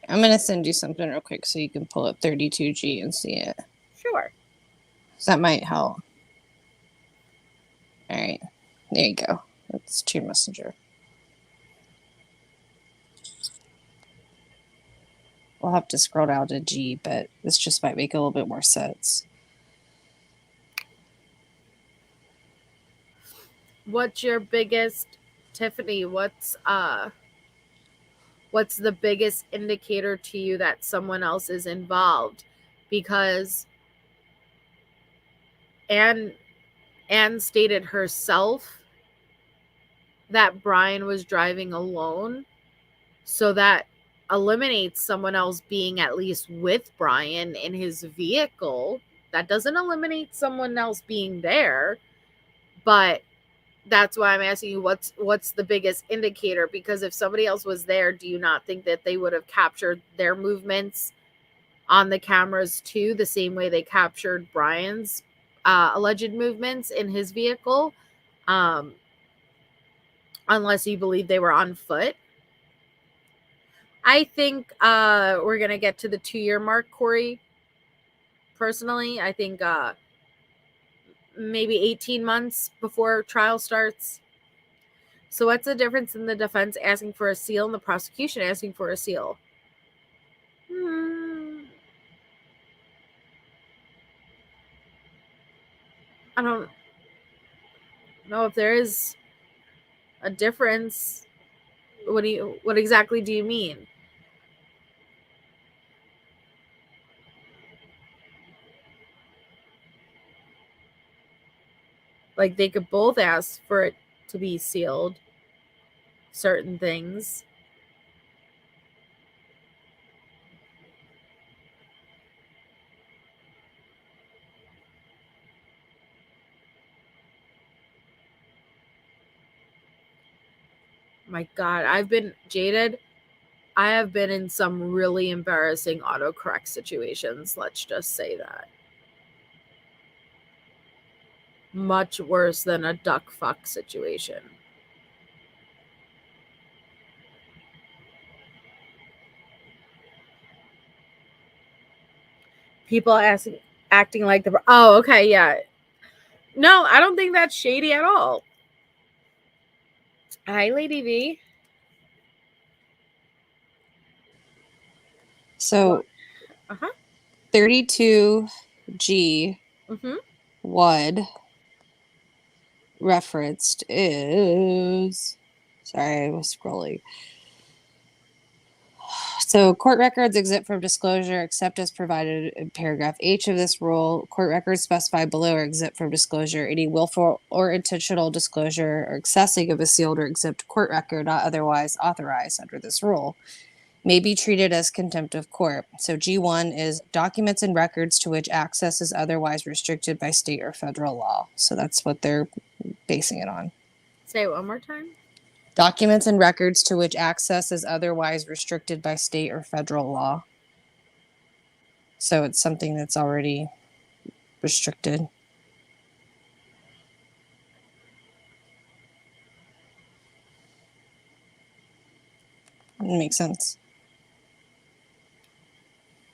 I'm gonna send you something real quick so you can pull up 32G and see it. Sure. So that might help. All right. There you go. That's to your messenger. We'll have to scroll down to G, but this just might make a little bit more sense. What's your biggest, Tiffany, what's the biggest indicator to you that someone else is involved? Because Anne stated herself that Brian was driving alone, so that eliminates someone else being at least with Brian in his vehicle. That doesn't eliminate someone else being there, but that's why I'm asking you what's the biggest indicator, because if somebody else was there, do you not think that they would have captured their movements on the cameras too, the same way they captured Brian's alleged movements in his vehicle, unless you believe they were on foot? I think we're going to get to the 2-year mark, Corey. Personally, I think maybe 18 months before trial starts. So what's the difference in the defense asking for a seal and the prosecution asking for a seal? I don't know if there is a difference. What exactly do you mean? Like, they could both ask for it to be sealed, certain things. My God, Jaded. I have been in some really embarrassing autocorrect situations. Let's just say that. Much worse than a duck fuck situation. People acting like the. Oh, okay, yeah. No, I don't think that's shady at all. Hi, Lady V. So, 32G WUD referenced is. Sorry, I was scrolling. So, court records exempt from disclosure except as provided in paragraph H of this rule. Court records specified below are exempt from disclosure. Any willful or intentional disclosure or accessing of a sealed or exempt court record not otherwise authorized under this rule may be treated as contempt of court. So, G1 is documents and records to which access is otherwise restricted by state or federal law. So, that's what they're basing it on. Say it one more time. Documents and records to which access is otherwise restricted by state or federal law. So it's something that's already restricted. It makes sense.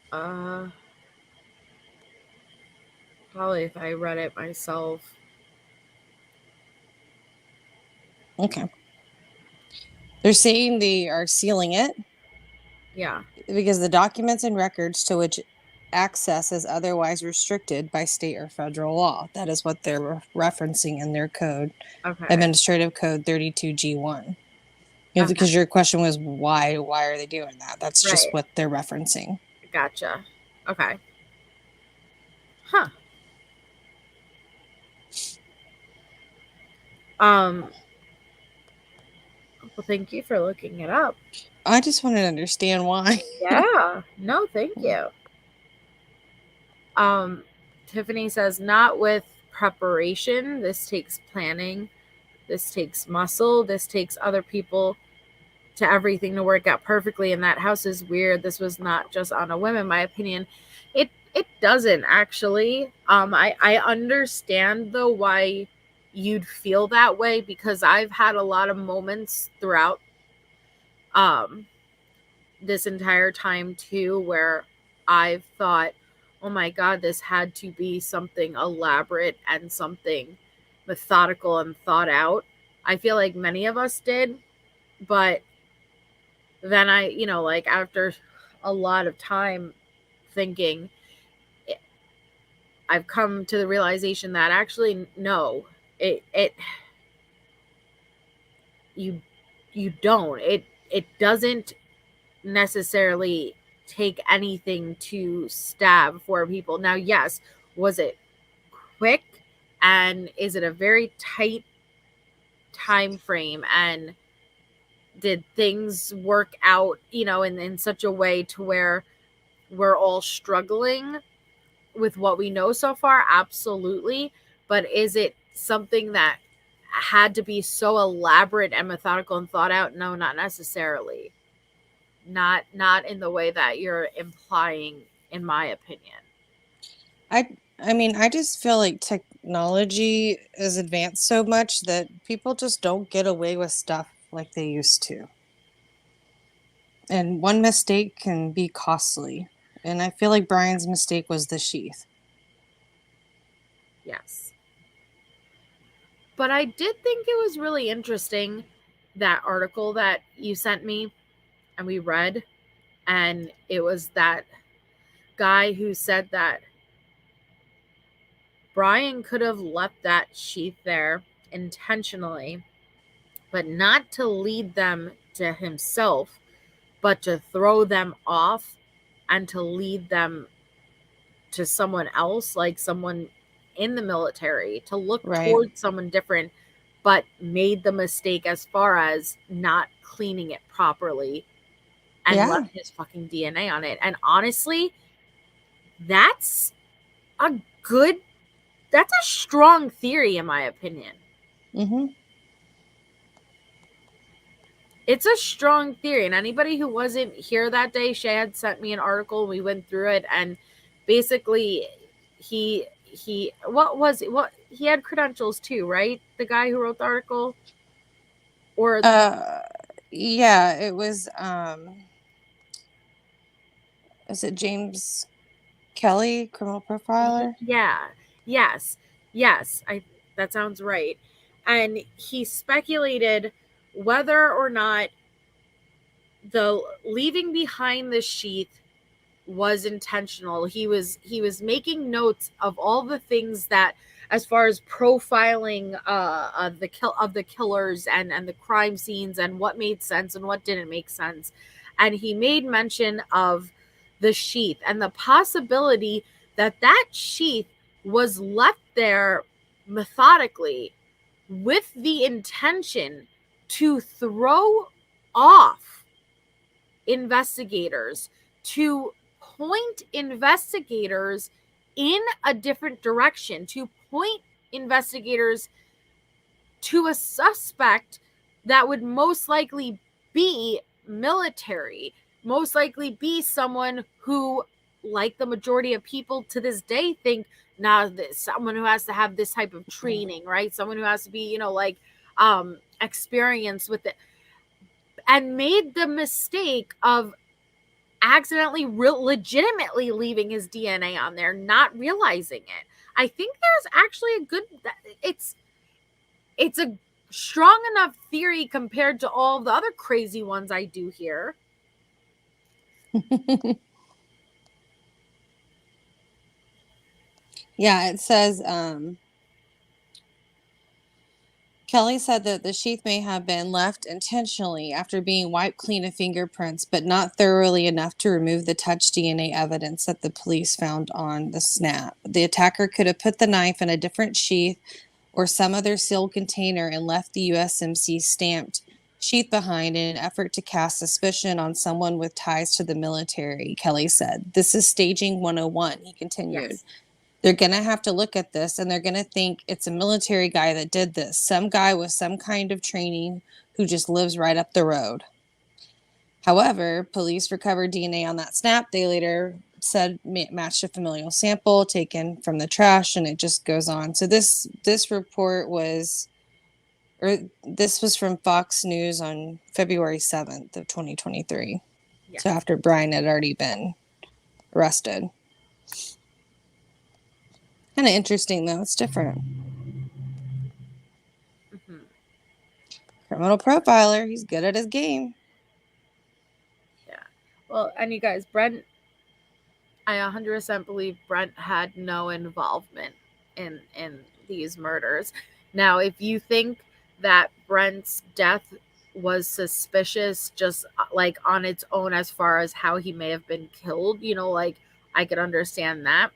Probably if I read it myself. Okay. They're saying they are sealing it. Yeah. Because the documents and records to which access is otherwise restricted by state or federal law. That is what they're referencing in their code. Okay. Administrative Code 32G1. Okay. Because your question was why are they doing that? That's just what they're referencing. Gotcha. Okay. Huh. Well, thank you for looking it up. I just want to understand why. Yeah. No, thank you. Tiffany says, not with preparation. This takes planning. This takes muscle. This takes other people to everything to work out perfectly. And that house is weird. This was not just on a whim, in my opinion. It doesn't actually. I understand though why you'd feel that way, because I've had a lot of moments throughout this entire time too where I've thought, oh my God, this had to be something elaborate and something methodical and thought out. I feel like many of us did, but then I, like after a lot of time thinking, I've come to the realization that actually no, you don't. It doesn't necessarily take anything to stab for people. Now, yes, was it quick, and is it a very tight time frame, and did things work out, in such a way to where we're all struggling with what we know so far? Absolutely. But is it something that had to be so elaborate and methodical and thought out? No, not necessarily. Not in the way that you're implying, in my opinion. I mean, I just feel like technology is advanced so much that people just don't get away with stuff like they used to. And one mistake can be costly. And I feel like Brian's mistake was the sheath. Yes. But I did think it was really interesting, that article that you sent me and we read. And it was that guy who said that Brian could have left that sheath there intentionally, but not to lead them to himself, but to throw them off and to lead them to someone else, like someone in the military, to look towards someone different, but made the mistake as far as not cleaning it properly and left his fucking DNA on it. And honestly, that's a strong theory, in my opinion. Mm-hmm. It's a strong theory. And anybody who wasn't here that day, Shay had sent me an article. We went through it, and basically he what was it? What he had credentials too, right? The guy who wrote the article? Or yeah, it was is it James Kelly, criminal profiler? Yeah. Yes. That sounds right. And he speculated whether or not the leaving behind the sheath was intentional. He was making notes of all the things that, as far as profiling of the killers and the crime scenes, and what made sense and what didn't make sense. And he made mention of the sheath and the possibility that sheath was left there methodically with the intention to throw off investigators, to point investigators in a different direction, to point investigators to a suspect that would most likely be military, most likely be someone who, like the majority of people to this day, think, now someone who has to have this type of training, right? Someone who has to be, experienced with it, and made the mistake of accidentally legitimately leaving his DNA on there, not realizing it. I think there's actually it's a strong enough theory compared to all the other crazy ones I do here. Yeah, it says Kelly said that the sheath may have been left intentionally after being wiped clean of fingerprints, but not thoroughly enough to remove the touch DNA evidence that the police found on the snap. The attacker could have put the knife in a different sheath or some other sealed container and left the USMC stamped sheath behind in an effort to cast suspicion on someone with ties to the military, Kelly said. This is staging 101, he continued. Yes. They're going to have to look at this, and they're going to think it's a military guy that did this. Some guy with some kind of training who just lives right up the road. However, police recovered DNA on that snap. They later said matched a familial sample taken from the trash, and it just goes on. So this report was, or this was from Fox News on February 7th of 2023. Yes. So after Brian had already been arrested. Kind of interesting, though. It's different. Mm-hmm. Criminal profiler. He's good at his game. Yeah. Well, and you guys, Brent, I 100% believe Brent had no involvement in these murders. Now, if you think that Brent's death was suspicious just like on its own as far as how he may have been killed, I could understand that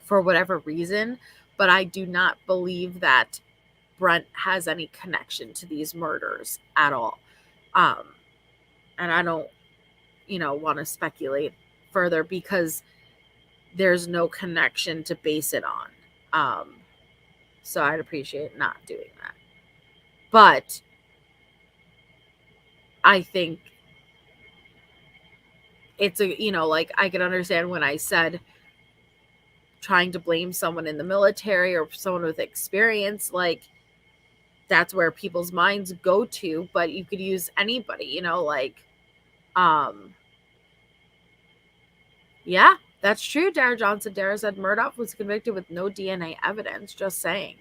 for whatever reason, but I do not believe that Brent has any connection to these murders at all. And I don't, want to speculate further because there's no connection to base it on. So I'd appreciate not doing that. But I think it's I could understand when I said trying to blame someone in the military or someone with experience, that's where people's minds go to, but you could use anybody, yeah, that's true. Dara Johnson. Dara said Murdoch was convicted with no DNA evidence. Just saying.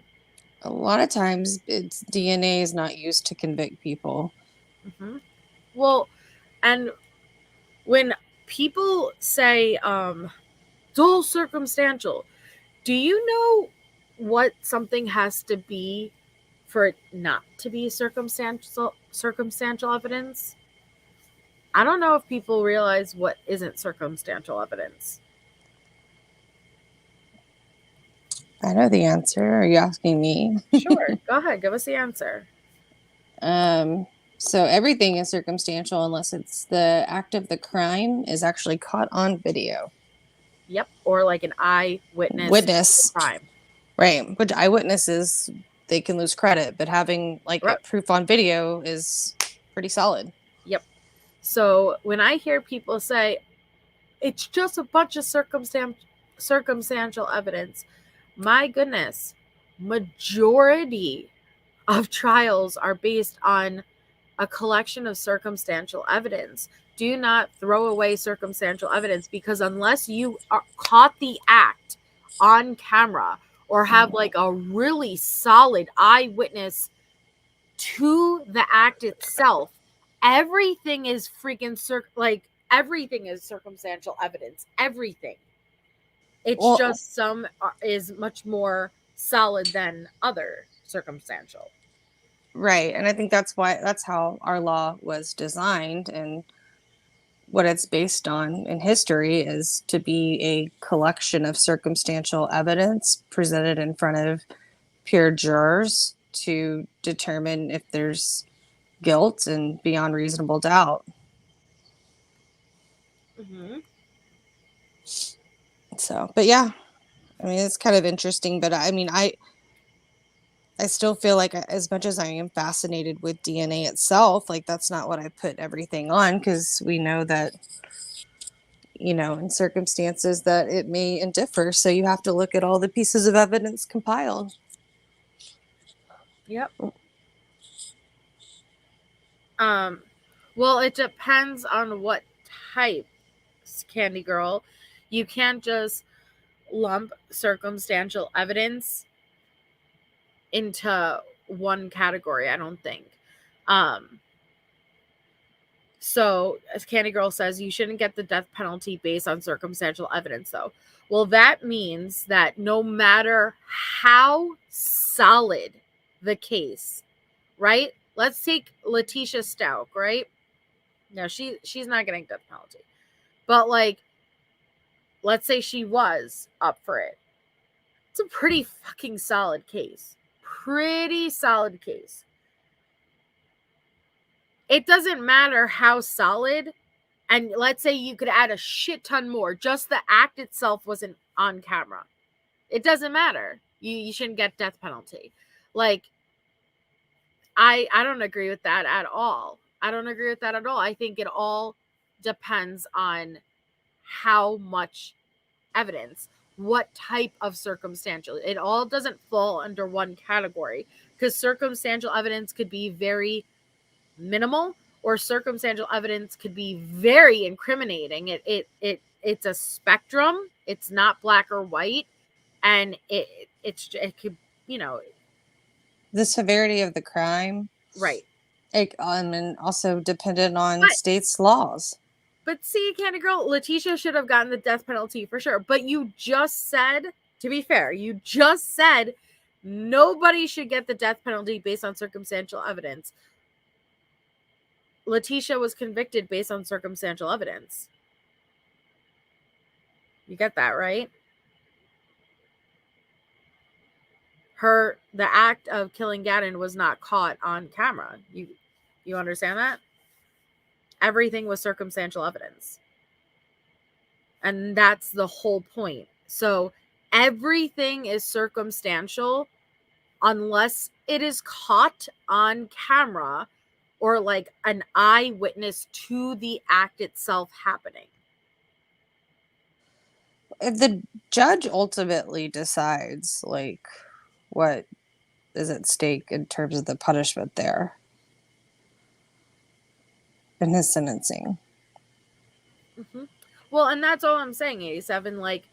A lot of times DNA is not used to convict people. Mm-hmm. Well, and when people say, it's all circumstantial. Do you know what something has to be for it not to be circumstantial evidence. I don't know if people realize what isn't circumstantial evidence. I know the answer. Are you asking me? Sure. Go ahead. Give us the answer. So everything is circumstantial unless it's the act of the crime is actually caught on video. Yep. Or like an eyewitness crime. Right. Which eyewitnesses, they can lose credit, but having like Right. proof on video is pretty solid. Yep. So when I hear people say it's just a bunch of circumstantial evidence, my goodness, majority of trials are based on a collection of circumstantial evidence. Do not throw away circumstantial evidence, because unless you caught the act on camera or have like a really solid eyewitness to the act itself, everything is freaking everything is circumstantial evidence. Everything. It's just some is much more solid than other circumstantial. Right. And I think that's how our law was designed, and what it's based on in history is to be a collection of circumstantial evidence presented in front of peer jurors to determine if there's guilt and beyond reasonable doubt. Mm-hmm. So, but yeah, I mean, it's kind of interesting, but I mean, I still feel like as much as I am fascinated with DNA itself, like that's not what I put everything on, because we know that, you know, in circumstances that it may differ. So you have to look at all the pieces of evidence compiled. Yep. Well, it depends on what type, Candy Girl. You can't just lump circumstantial evidence into one category, I don't think. So, as Candy Girl says, you shouldn't get the death penalty based on circumstantial evidence, though. Well, that means that no matter how solid the case, right? Let's take Letitia Stout, right? No, she's not getting death penalty. But, like, let's say she was up for it. It's a pretty fucking solid case. Pretty solid case. It doesn't matter how solid, and let's say you could add a shit ton more. Just the act itself wasn't on camera. It doesn't matter. You shouldn't get death penalty. Like, I don't agree with that at all. I don't agree with that at all. I think it all depends on how much evidence, what type of circumstantial. It all doesn't fall under one category, because circumstantial evidence could be very minimal, or circumstantial evidence could be very incriminating. It's a spectrum. It's not black or white, and it could, you know, the severity of the crime, right? And also dependent on states' laws. But see, Candy Girl, Letitia should have gotten the death penalty for sure. But you just said, to be fair, you just said nobody should get the death penalty based on circumstantial evidence. Letitia was convicted based on circumstantial evidence. You get that, right? The act of killing Gadden was not caught on camera. You understand that? Everything was circumstantial evidence. And that's the whole point. So everything is circumstantial unless it is caught on camera or like an eyewitness to the act itself happening. If the judge ultimately decides like what is at stake in terms of the punishment there in his sentencing. Mm-hmm. Well, and that's all I'm saying, 87. Like,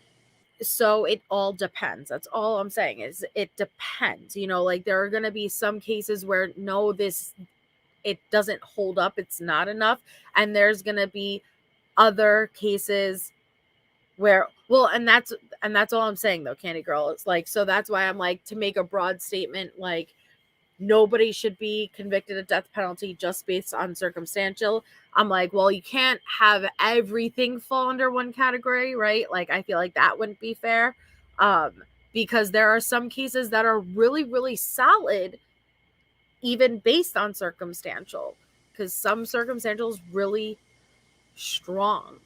so it all depends. That's all I'm saying is it depends. You know, like there are going to be some cases where it doesn't hold up. It's not enough. And there's going to be other cases where, well, and that's And that's all I'm saying though, Candy Girl. It's like, so that's why I'm like, to make a broad statement, like nobody should be convicted of death penalty just based on circumstantial. I'm like, well, you can't have everything fall under one category, right? Like, I feel like that wouldn't be fair. Because there are some cases that are really, really solid, even based on circumstantial, because some circumstantial is really strong.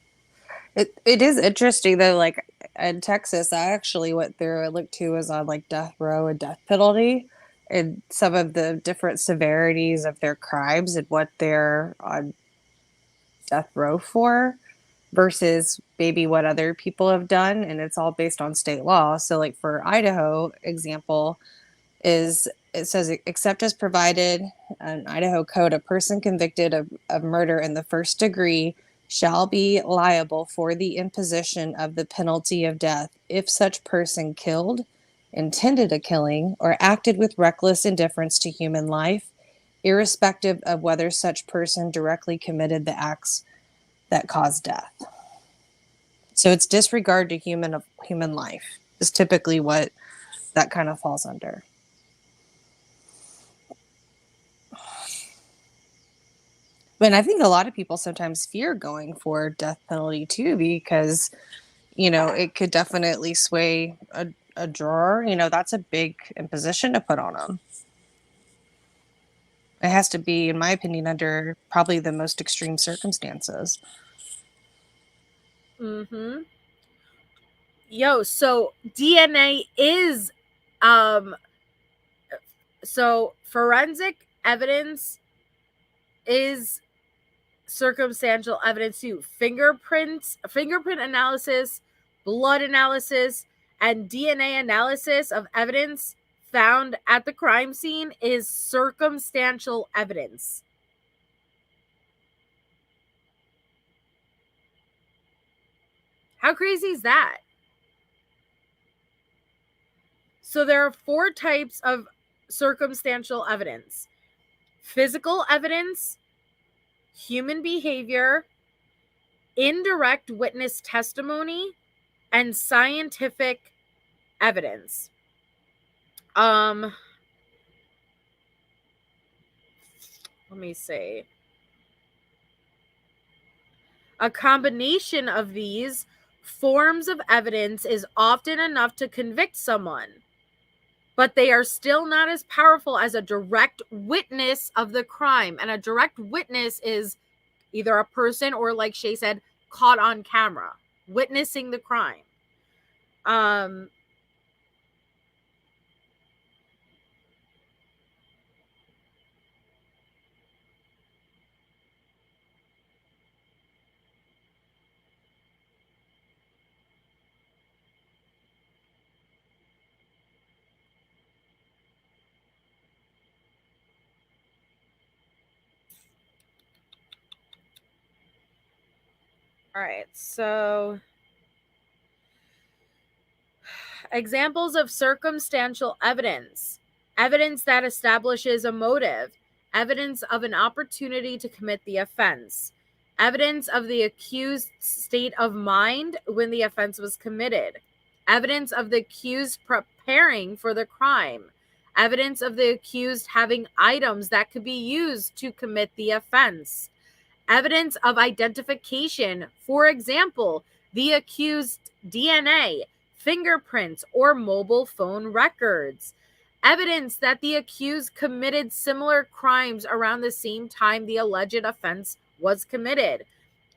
It is interesting though, like in Texas, actually what they're looked to is on like death row and death penalty, and some of the different severities of their crimes and what they're on death row for versus maybe what other people have done, and it's all based on state law. So like for Idaho example is, it says, except as provided in Idaho code, a person convicted of murder in the first degree shall be liable for the imposition of the penalty of death if such person killed, intended a killing, or acted with reckless indifference to human life, irrespective of whether such person directly committed the acts that cause death. So it's disregard to human life is typically what that kind of falls under. But I think a lot of people sometimes fear going for death penalty too, because, you know, it could definitely sway a juror. You know, that's a big imposition to put on them. It has to be, in my opinion, under probably the most extreme circumstances. Mm-hmm. Yo, so DNA is, so forensic evidence is circumstantial evidence too. Fingerprint analysis, blood analysis, and DNA analysis of evidence found at the crime scene is circumstantial evidence. How crazy is that? So there are 4 types of circumstantial evidence: physical evidence, human behavior, indirect witness testimony, and scientific evidence. Let me see. A combination of these forms of evidence is often enough to convict someone, but they are still not as powerful as a direct witness of the crime. And a direct witness is either a person or, like Shay said, caught on camera, witnessing the crime. All right, so examples of circumstantial evidence: evidence that establishes a motive, evidence of an opportunity to commit the offense, evidence of the accused's state of mind when the offense was committed, evidence of the accused preparing for the crime, evidence of the accused having items that could be used to commit the offense, evidence of identification, for example, the accused's DNA, fingerprints, or mobile phone records, evidence that the accused committed similar crimes around the same time the alleged offense was committed,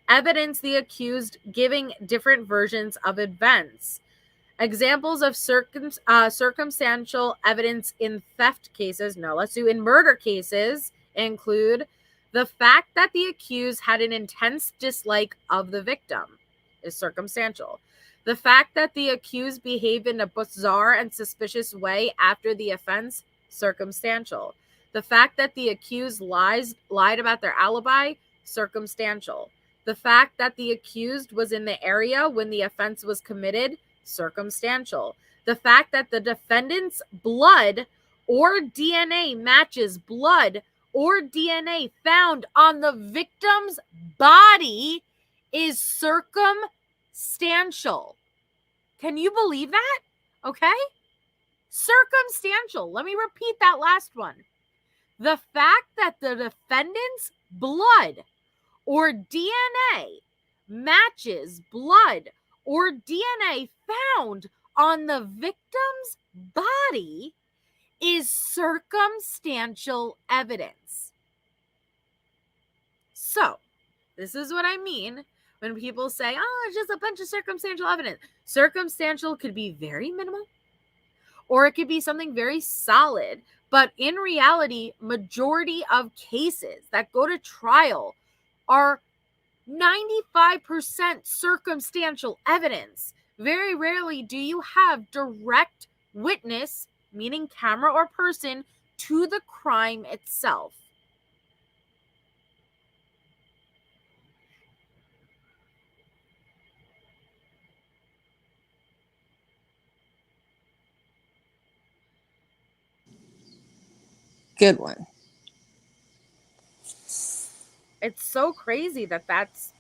evidence the accused giving different versions of events. Examples of circumstantial evidence in theft cases, in murder cases, include the fact that the accused had an intense dislike of the victim is circumstantial. The fact that the accused behaved in a bizarre and suspicious way after the offense, circumstantial. The fact that the accused lied about their alibi, circumstantial. The fact that the accused was in the area when the offense was committed, circumstantial. The fact that the defendant's blood or DNA matches blood or DNA found on the victim's body is circumstantial. Can you believe that? Okay? Circumstantial. Let me repeat that last one. The fact that the defendant's blood or DNA matches blood or DNA found on the victim's body is circumstantial evidence. So, this is what I mean when people say, oh, it's just a bunch of circumstantial evidence. Circumstantial could be very minimal, or it could be something very solid. But in reality, majority of cases that go to trial are 95% circumstantial evidence. Very rarely do you have direct witness, meaning camera or person, to the crime itself. Good one. It's so crazy that that's...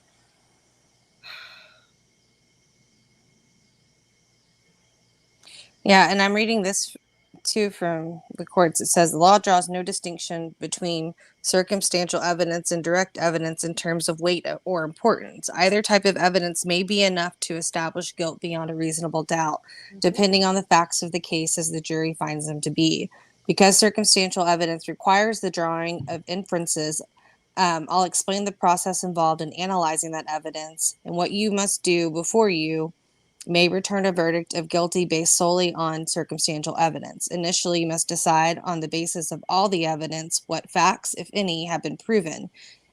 Yeah, and I'm reading this too from the courts. It says the law draws no distinction between circumstantial evidence and direct evidence in terms of weight or importance. Either type of evidence may be enough to establish guilt beyond a reasonable doubt, depending on the facts of the case as the jury finds them to be. Because circumstantial evidence requires the drawing of inferences, I'll explain the process involved in analyzing that evidence and what you must do before you may return a verdict of guilty based solely on circumstantial evidence. Initially, you must decide on the basis of all the evidence what facts, if any, have been proven.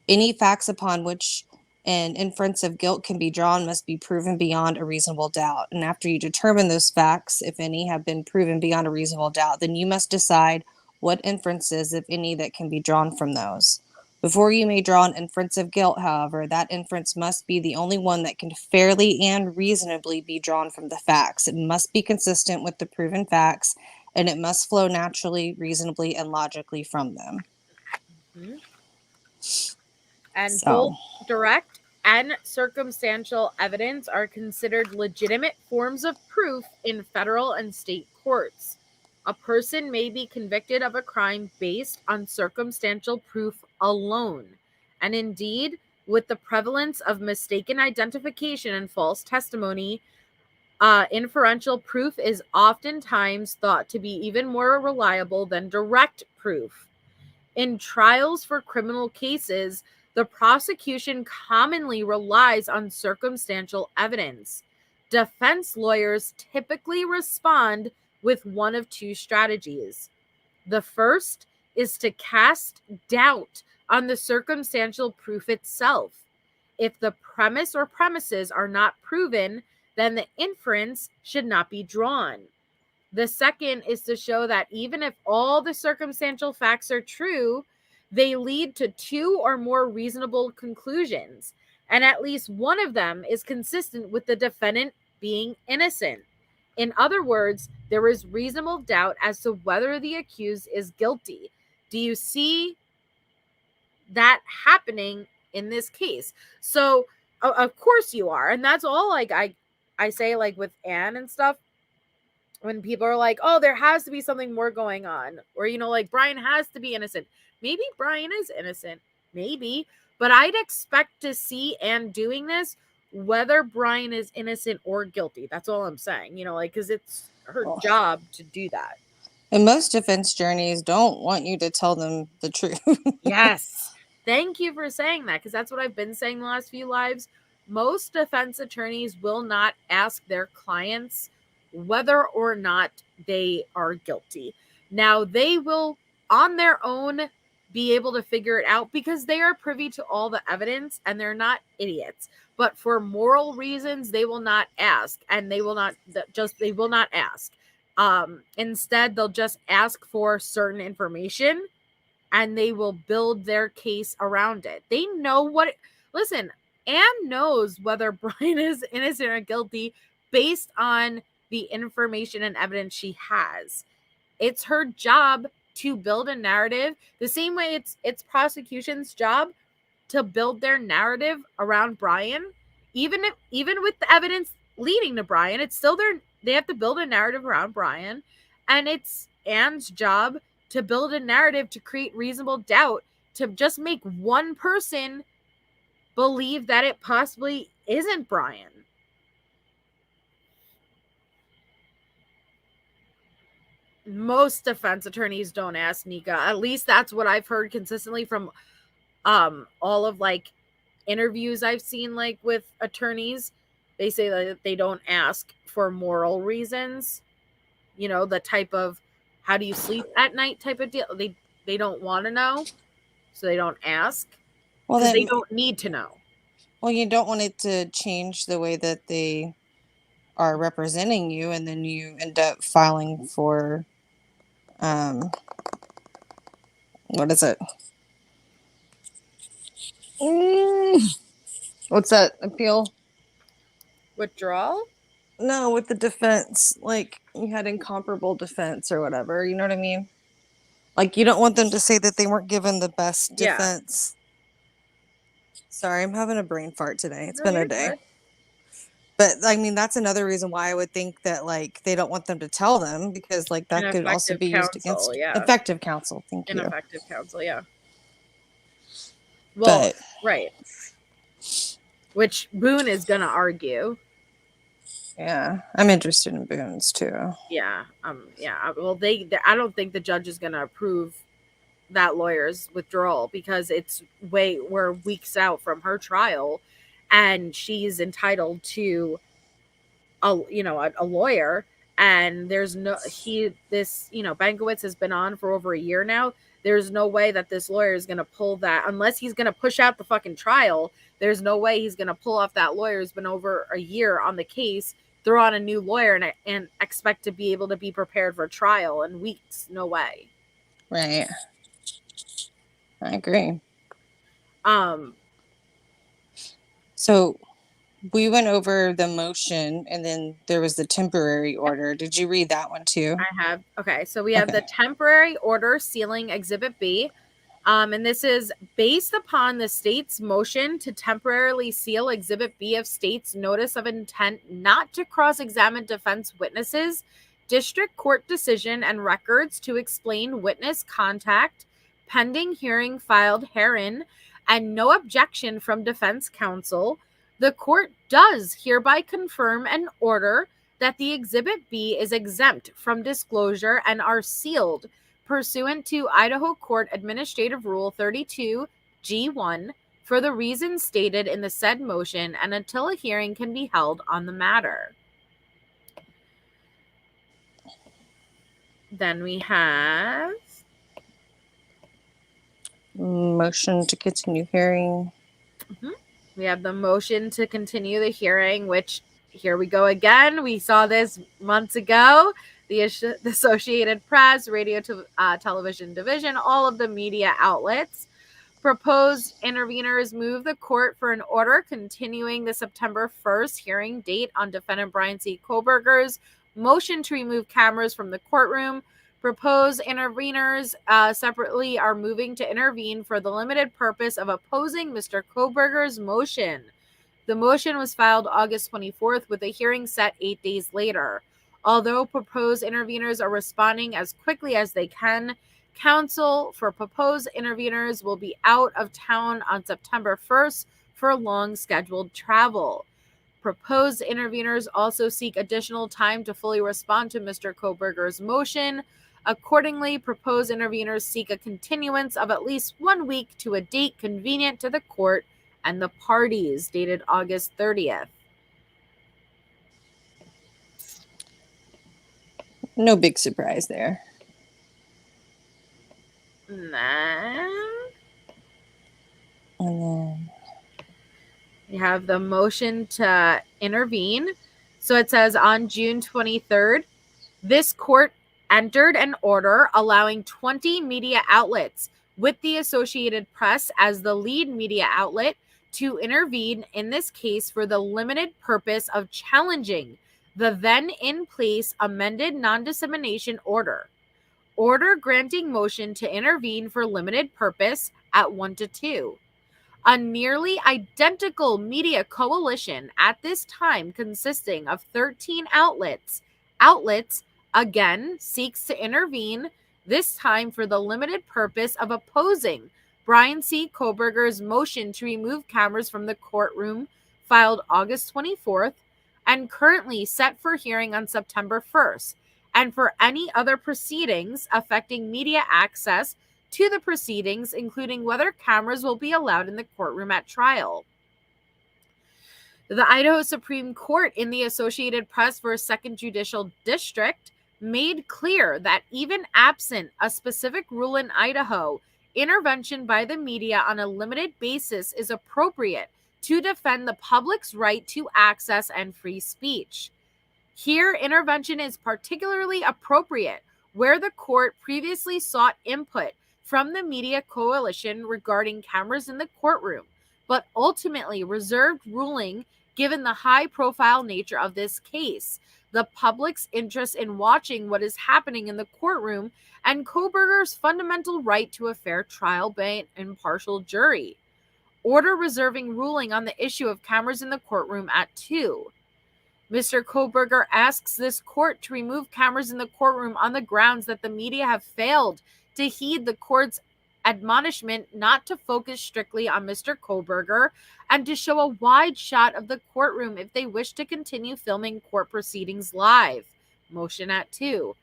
Any facts upon which an inference of guilt can be drawn must be proven beyond a reasonable doubt. And after you determine those facts, if any, have been proven beyond a reasonable doubt, then you must decide what inferences, if any, that can be drawn from those. Before you may draw an inference of guilt, however, that inference must be the only one that can fairly and reasonably be drawn from the facts. It must be consistent with the proven facts, and it must flow naturally, reasonably, and logically from them. Mm-hmm. And both direct and circumstantial evidence are considered legitimate forms of proof in federal and state courts. A person may be convicted of a crime based on circumstantial proof alone. And indeed, with the prevalence of mistaken identification and false testimony, inferential proof is oftentimes thought to be even more reliable than direct proof. In trials for criminal cases, the prosecution commonly relies on circumstantial evidence. Defense lawyers typically respond with one of two strategies. The first is to cast doubt on the circumstantial proof itself. If the premise or premises are not proven, then the inference should not be drawn. The second is to show that even if all the circumstantial facts are true, they lead to two or more reasonable conclusions, and at least one of them is consistent with the defendant being innocent. In other words, there is reasonable doubt as to whether the accused is guilty. Do you see that happening in this case? So, of course you are. And that's all like I say, like with Anne and stuff, when people are like, oh, there has to be something more going on. Or, you know, like Brian has to be innocent. Maybe Brian is innocent. Maybe. But I'd expect to see Anne doing this whether Brian is innocent or guilty. That's all I'm saying. You know, like, because it's her job to do that. And most defense journeys don't want you to tell them the truth. Yes. Thank you for saying that, because that's what I've been saying the last few lives. Most defense attorneys will not ask their clients whether or not they are guilty. Now, they will, on their own, be able to figure it out because they are privy to all the evidence and they're not idiots. But for moral reasons, they will not ask, and they will not ask. Instead, they'll just ask for certain information and they will build their case around it. They know listen, Anne knows whether Brian is innocent or guilty based on the information and evidence she has. It's her job to build a narrative the same way it's prosecution's job to build their narrative around Brian, even with the evidence leading to Brian. It's still they have to build a narrative around Brian, and it's Anne's job to build a narrative to create reasonable doubt, to just make one person believe that it possibly isn't Brian. Most defense attorneys don't ask Nika. At least that's what I've heard consistently from all of like interviews I've seen like with attorneys. They say that they don't ask for moral reasons. You know, the type of how do you sleep at night type of deal. They don't want to know, so they don't ask. Well, they don't need to know. Well, you don't want it to change the way that they are representing you, and then you end up filing for what is it? What's that appeal? Withdrawal? No, with the defense. Like, you had incomparable defense or whatever. You know what I mean? Like, you don't want them to say that they weren't given the best defense. Sorry, I'm having a brain fart today. It's been a day. Good. But, I mean, that's another reason why I would think that, like, they don't want them to tell them, because, like, that could also be used against effective counsel. Thank you. Ineffective counsel, yeah. Well, right. Which Boone is going to argue. Yeah, I'm interested in Boone's, too. Yeah, well, I don't think the judge is going to approve that lawyer's withdrawal, because we're weeks out from her trial, and she's entitled to a lawyer, and Bankowitz has been on for over a year now. There's no way that this lawyer is going to pull that, unless he's going to push out the fucking trial. There's no way he's going to pull off that lawyer who's been over a year on the case, throw on a new lawyer, and expect to be able to be prepared for trial in weeks. No way. Right. I agree. So we went over the motion, and then there was the temporary order. Did you read that one too? I have. Okay, so we have the temporary order sealing Exhibit B. And this is based upon the state's motion to temporarily seal Exhibit B of state's notice of intent not to cross-examine defense witnesses, district court decision, and records to explain witness contact, pending hearing filed herein, and no objection from defense counsel. The court does hereby confirm and order that the Exhibit B is exempt from disclosure and are sealed pursuant to Idaho Court Administrative Rule 32 G1 for the reasons stated in the said motion, and until a hearing can be held on the matter. Then we have motion to continue hearing. Mm-hmm. We have the motion to continue the hearing, which here we go again. We saw this months ago. The Associated Press, Radio Television Division, all of the media outlets. Proposed interveners move the court for an order continuing the September 1st hearing date on defendant Brian C. Kohbergers' motion to remove cameras from the courtroom. Proposed interveners separately are moving to intervene for the limited purpose of opposing Mr. Kohbergers' motion. The motion was filed August 24th with a hearing set 8 days later. Although proposed interveners are responding as quickly as they can, counsel for proposed interveners will be out of town on September 1st for long scheduled travel. Proposed interveners also seek additional time to fully respond to Mr. Kohbergers' motion. Accordingly, proposed interveners seek a continuance of at least 1 week to a date convenient to the court and the parties, dated August 30th. No big surprise there. And then we have the motion to intervene. So it says on June 23rd, this court entered an order allowing 20 media outlets with the Associated Press as the lead media outlet to intervene in this case for the limited purpose of challenging the then in place amended non-dissemination order. Order granting motion to intervene for limited purpose at 1-2. A nearly identical media coalition at this time, consisting of 13 outlets, again seeks to intervene, this time for the limited purpose of opposing Brian C. Kohberger's motion to remove cameras from the courtroom, filed August 24th, and currently set for hearing on September 1st, and for any other proceedings affecting media access to the proceedings, including whether cameras will be allowed in the courtroom at trial. The Idaho Supreme Court in the Associated Press for 2nd Judicial District made clear that even absent a specific rule in Idaho, intervention by the media on a limited basis is appropriate to defend the public's right to access and free speech. Here, intervention is particularly appropriate where the court previously sought input from the media coalition regarding cameras in the courtroom, but ultimately reserved ruling given the high-profile nature of this case, the public's interest in watching what is happening in the courtroom, and Kohberger's fundamental right to a fair trial by an impartial jury. Order reserving ruling on the issue of cameras in the courtroom at 2. Mr. Kohberger asks this court to remove cameras in the courtroom on the grounds that the media have failed to heed the court's admonishment not to focus strictly on Mr. Kohberger and to show a wide shot of the courtroom if they wish to continue filming court proceedings live. Motion at 2.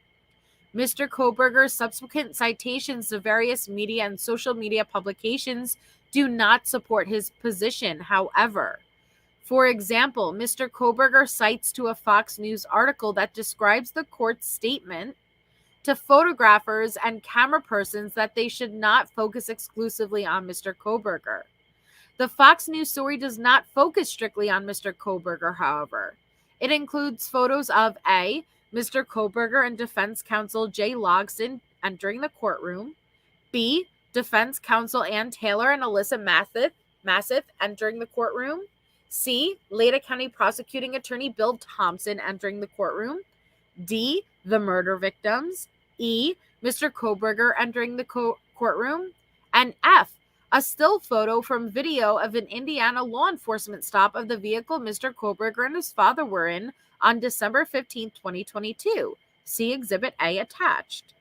Mr. Kohberger's subsequent citations to various media and social media publications do not support his position, however. For example, Mr. Kohberger cites to a Fox News article that describes the court's statement to photographers and camera persons that they should not focus exclusively on Mr. Kohberger. The Fox News story does not focus strictly on Mr. Kohberger, however. It includes photos of A. Mr. Kohberger and defense counsel Jay Logston entering the courtroom, B. defense counsel Ann Taylor and Alyssa Massif entering the courtroom, C. Lada County prosecuting attorney Bill Thompson entering the courtroom, D. the murder victims, E. Mr. Kohberger entering the courtroom, and F. a still photo from video of an Indiana law enforcement stop of the vehicle Mr. Kohberger and his father were in on December 15, 2022. See Exhibit A attached.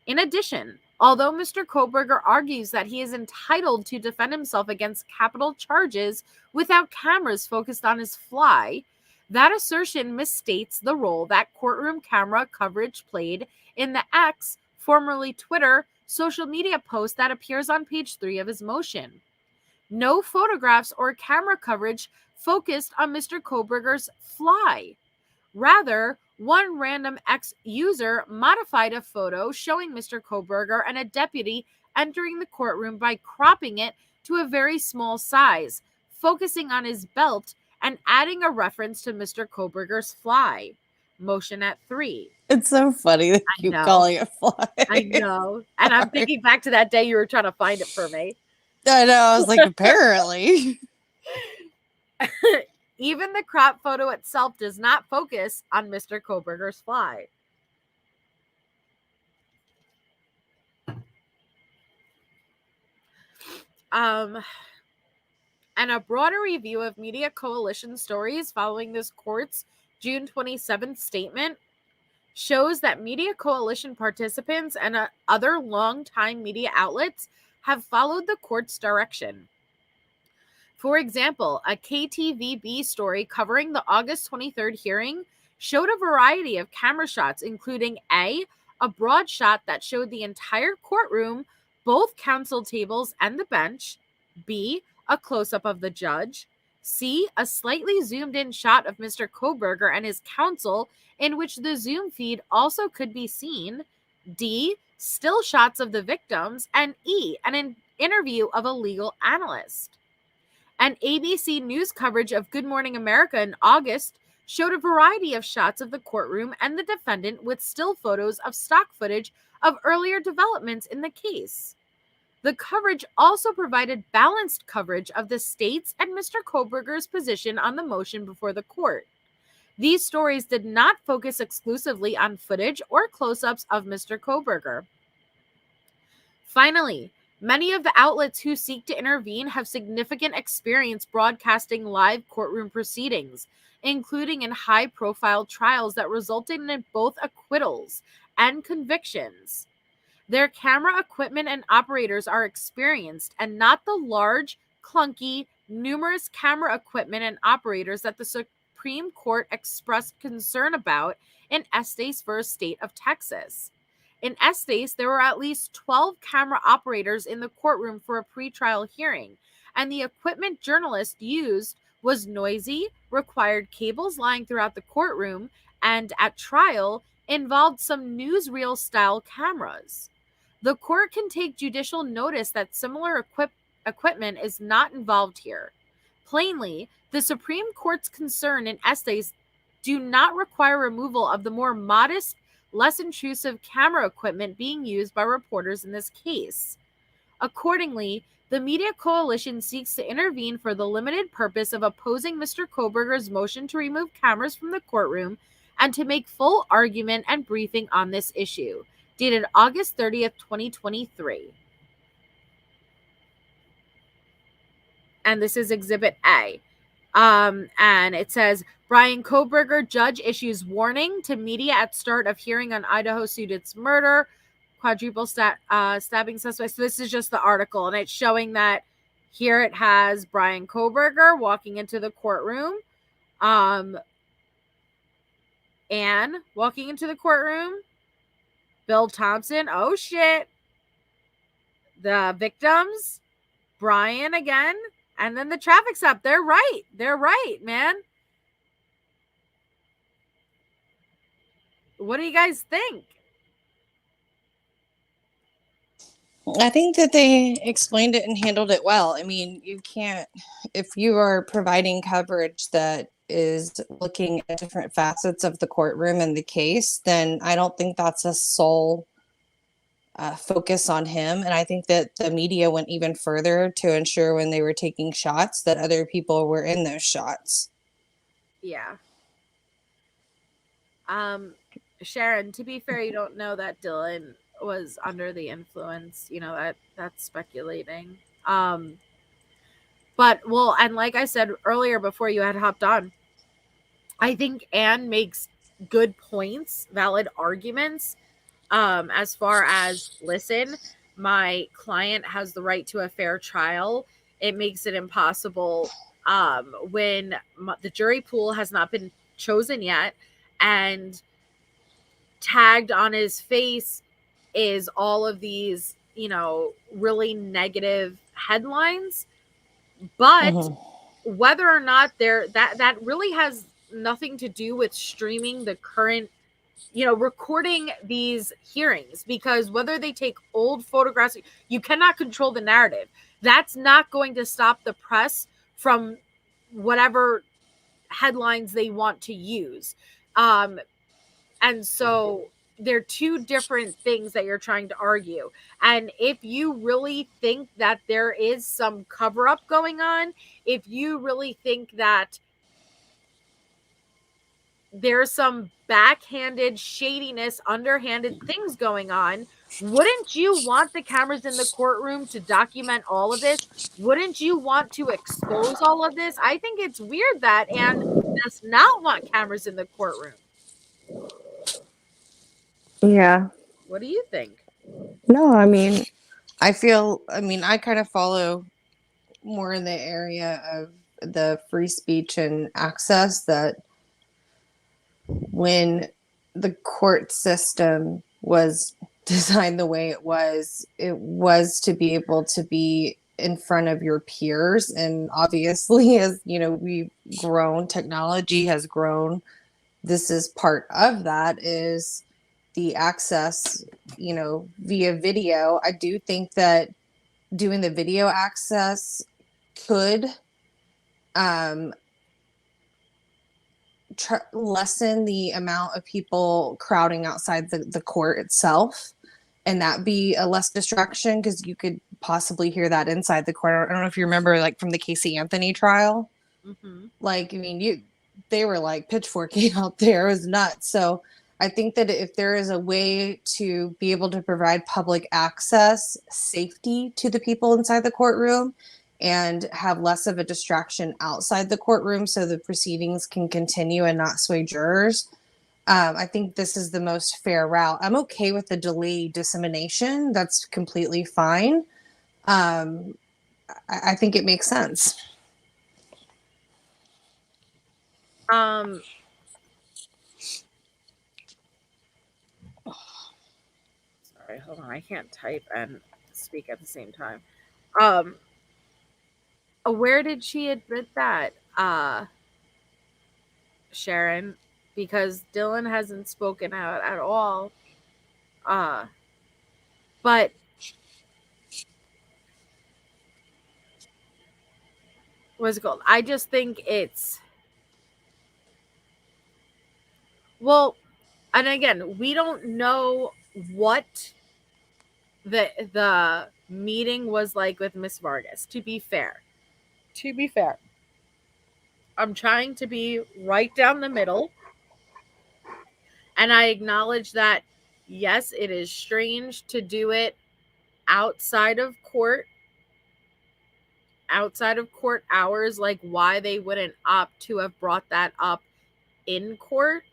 In addition, although Mr. Kohberger argues that he is entitled to defend himself against capital charges without cameras focused on his fly, that assertion misstates the role that courtroom camera coverage played in the X, formerly Twitter, social media post that appears on page 3 of his motion. No photographs or camera coverage focused on Mr. Kohberger's fly. Rather, one random X user modified a photo showing Mr. Kohberger and a deputy entering the courtroom by cropping it to a very small size, focusing on his belt and adding a reference to Mr. Kohberger's fly. Motion at 3. It's so funny that you calling it fly. I know. And I'm thinking back to that day you were trying to find it for me. I know. I was like, apparently. Even the crop photo itself does not focus on Mr. Kohberger's fly. And a broader review of media coalition stories following this court's June 27th statement shows that media coalition participants and other longtime media outlets have followed the court's direction. For example, a KTVB story covering the August 23rd hearing showed a variety of camera shots, including A, a broad shot that showed the entire courtroom, both counsel tables and the bench, B, a close-up of the judge, C, a slightly zoomed-in shot of Mr. Kohberger and his counsel, in which the Zoom feed also could be seen, D, still shots of the victims, and E, an interview of a legal analyst. An ABC News coverage of Good Morning America in August showed a variety of shots of the courtroom and the defendant with still photos of stock footage of earlier developments in the case. The coverage also provided balanced coverage of the state's and Mr. Kohberger's position on the motion before the court. These stories did not focus exclusively on footage or close-ups of Mr. Kohberger. Finally, Many of the outlets who seek to intervene have significant experience broadcasting live courtroom proceedings, including in high-profile trials that resulted in both acquittals and convictions. Their camera equipment and operators are experienced and not the large, clunky, numerous camera equipment and operators that the Supreme Court expressed concern about in Estes v. State of Texas. In Estes, there were at least 12 camera operators in the courtroom for a pretrial hearing, and the equipment journalists used was noisy, required cables lying throughout the courtroom, and at trial involved some newsreel-style cameras. The court can take judicial notice that similar equipment is not involved here. Plainly, the Supreme Court's concern in Estes do not require removal of the more modest, less intrusive camera equipment being used by reporters in this case. Accordingly, the Media Coalition seeks to intervene for the limited purpose of opposing Mr. Kohberger's motion to remove cameras from the courtroom and to make full argument and briefing on this issue, dated August 30th, 2023. And this is Exhibit A. And it says, Brian Kohberger, judge, issues warning to media at start of hearing on Idaho student's murder, quadruple stabbing suspect. So this is just the article, and it's showing that here it has Brian Kohberger walking into the courtroom, Anne walking into the courtroom, Bill Thompson, oh shit, the victims, Brian again, and then the traffic stop. They're right, man. What do you guys think? I think that they explained it and handled it well. I mean, you can't, if you are providing coverage that is looking at different facets of the courtroom and the case, then I don't think that's a sole focus on him. And I think that the media went even further to ensure when they were taking shots that other people were in those shots. Yeah. Sharon, to be fair, you don't know that Dylan was under the influence. You know, that's speculating. But, well, and like I said earlier before you had hopped on, I think Anne makes good points, valid arguments, as far as, listen, my client has the right to a fair trial. It makes it impossible when the jury pool has not been chosen yet, and tagged on his face is all of these, you know, really negative headlines. But whether or not that really has nothing to do with streaming the current, you know, recording these hearings, because whether they take old photographs, you cannot control the narrative. That's not going to stop the press from whatever headlines they want to use. And so they're two different things that you're trying to argue. And if you really think that there is some cover up going on, if you really think that there's some backhanded shadiness, underhanded things going on, wouldn't you want the cameras in the courtroom to document all of this? Wouldn't you want to expose all of this? I think it's weird that Anne does not want cameras in the courtroom. Yeah. What do you think? No, I mean, I kind of follow more in the area of the free speech and access, that when the court system was designed the way it was to be able to be in front of your peers. And obviously, as you know, we've grown, technology has grown. This is part of that, is the access, you know, via video. I do think that doing the video access could lessen the amount of people crowding outside the court itself, and that be a less distraction, because you could possibly hear that inside the court. I don't know if you remember, like, from the Casey Anthony trial. Like, I mean, they were like pitchforking out there. It was nuts. So I think that if there is a way to be able to provide public access, safety to the people inside the courtroom, and have less of a distraction outside the courtroom so the proceedings can continue and not sway jurors, I think this is the most fair route. I'm okay with the delayed dissemination. That's completely fine. I think it makes sense. Sorry, hold on. I can't type and speak at the same time. Where did she admit that, Sharon? Because Dylan hasn't spoken out at all. But what's it called? I just think it's, well, and again, we don't know what the meeting was like with Miss Vargas, to be fair. I'm trying to be right down the middle. And I acknowledge that, yes, it is strange to do it outside of court hours, like why they wouldn't opt to have brought that up in court.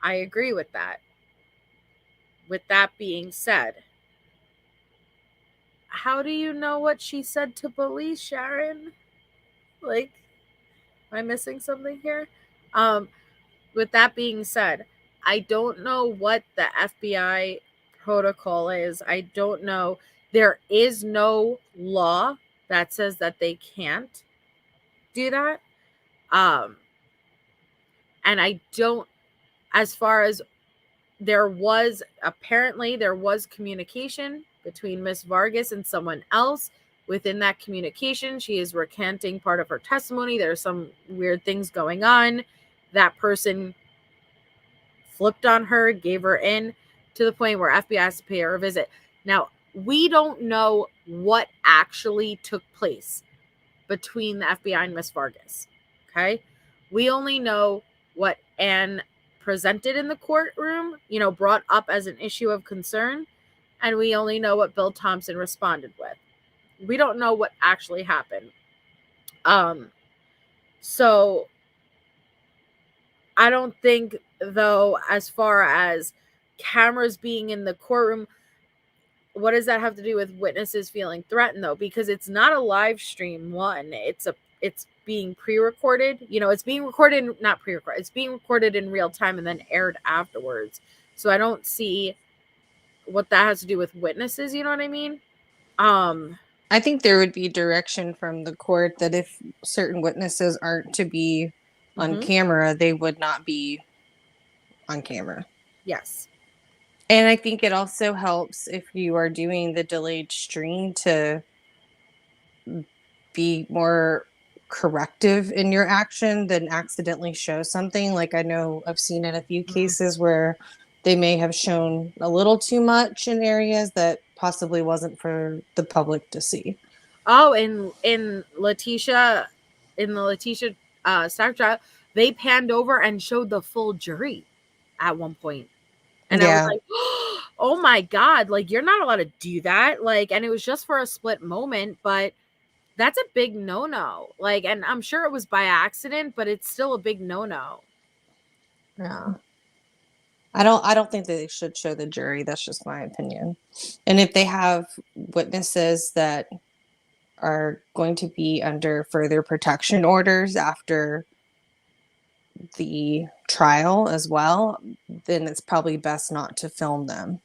I agree with that. With that being said, how do you know what she said to police, Sharon? Like, am I missing something here? With that being said, I don't know what the FBI protocol is. I don't know. There is no law that says that they can't do that. And I don't, as far as there was communication between Miss Vargas and someone else. Within that communication, she is recanting part of her testimony. There's some weird things going on. That person flipped on her, gave her in, to the point where FBI has to pay her a visit. Now, we don't know what actually took place between the FBI and Miss Vargas. Okay? We only know what Anne presented in the courtroom, brought up as an issue of concern, and we only know what Bill Thompson responded with. We don't know what actually happened. So I don't think, though, as far as cameras being in the courtroom, what does that have to do with witnesses feeling threatened, though? Because it's not a live stream. One, it's being pre-recorded. It's being recorded, not pre-recorded. It's being recorded in real time and then aired afterwards. So I don't see what that has to do with witnesses. You know what I mean? I think there would be direction from the court that if certain witnesses aren't to be on camera, they would not be on camera. Yes. And I think it also helps if you are doing the delayed stream to be more corrective in your action than accidentally show something. Like, I know I've seen in a few cases where they may have shown a little too much in areas that possibly wasn't for the public to see. Oh, in the Letitia Stark trial, they panned over and showed the full jury at one point. And I was like, oh my God, like, you're not allowed to do that. Like, and it was just for a split moment, but that's a big no-no. Like, and I'm sure it was by accident, but it's still a big no-no. Yeah. I don't think that they should show the jury. That's just my opinion. And if they have witnesses that are going to be under further protection orders after the trial as well, then it's probably best not to film them.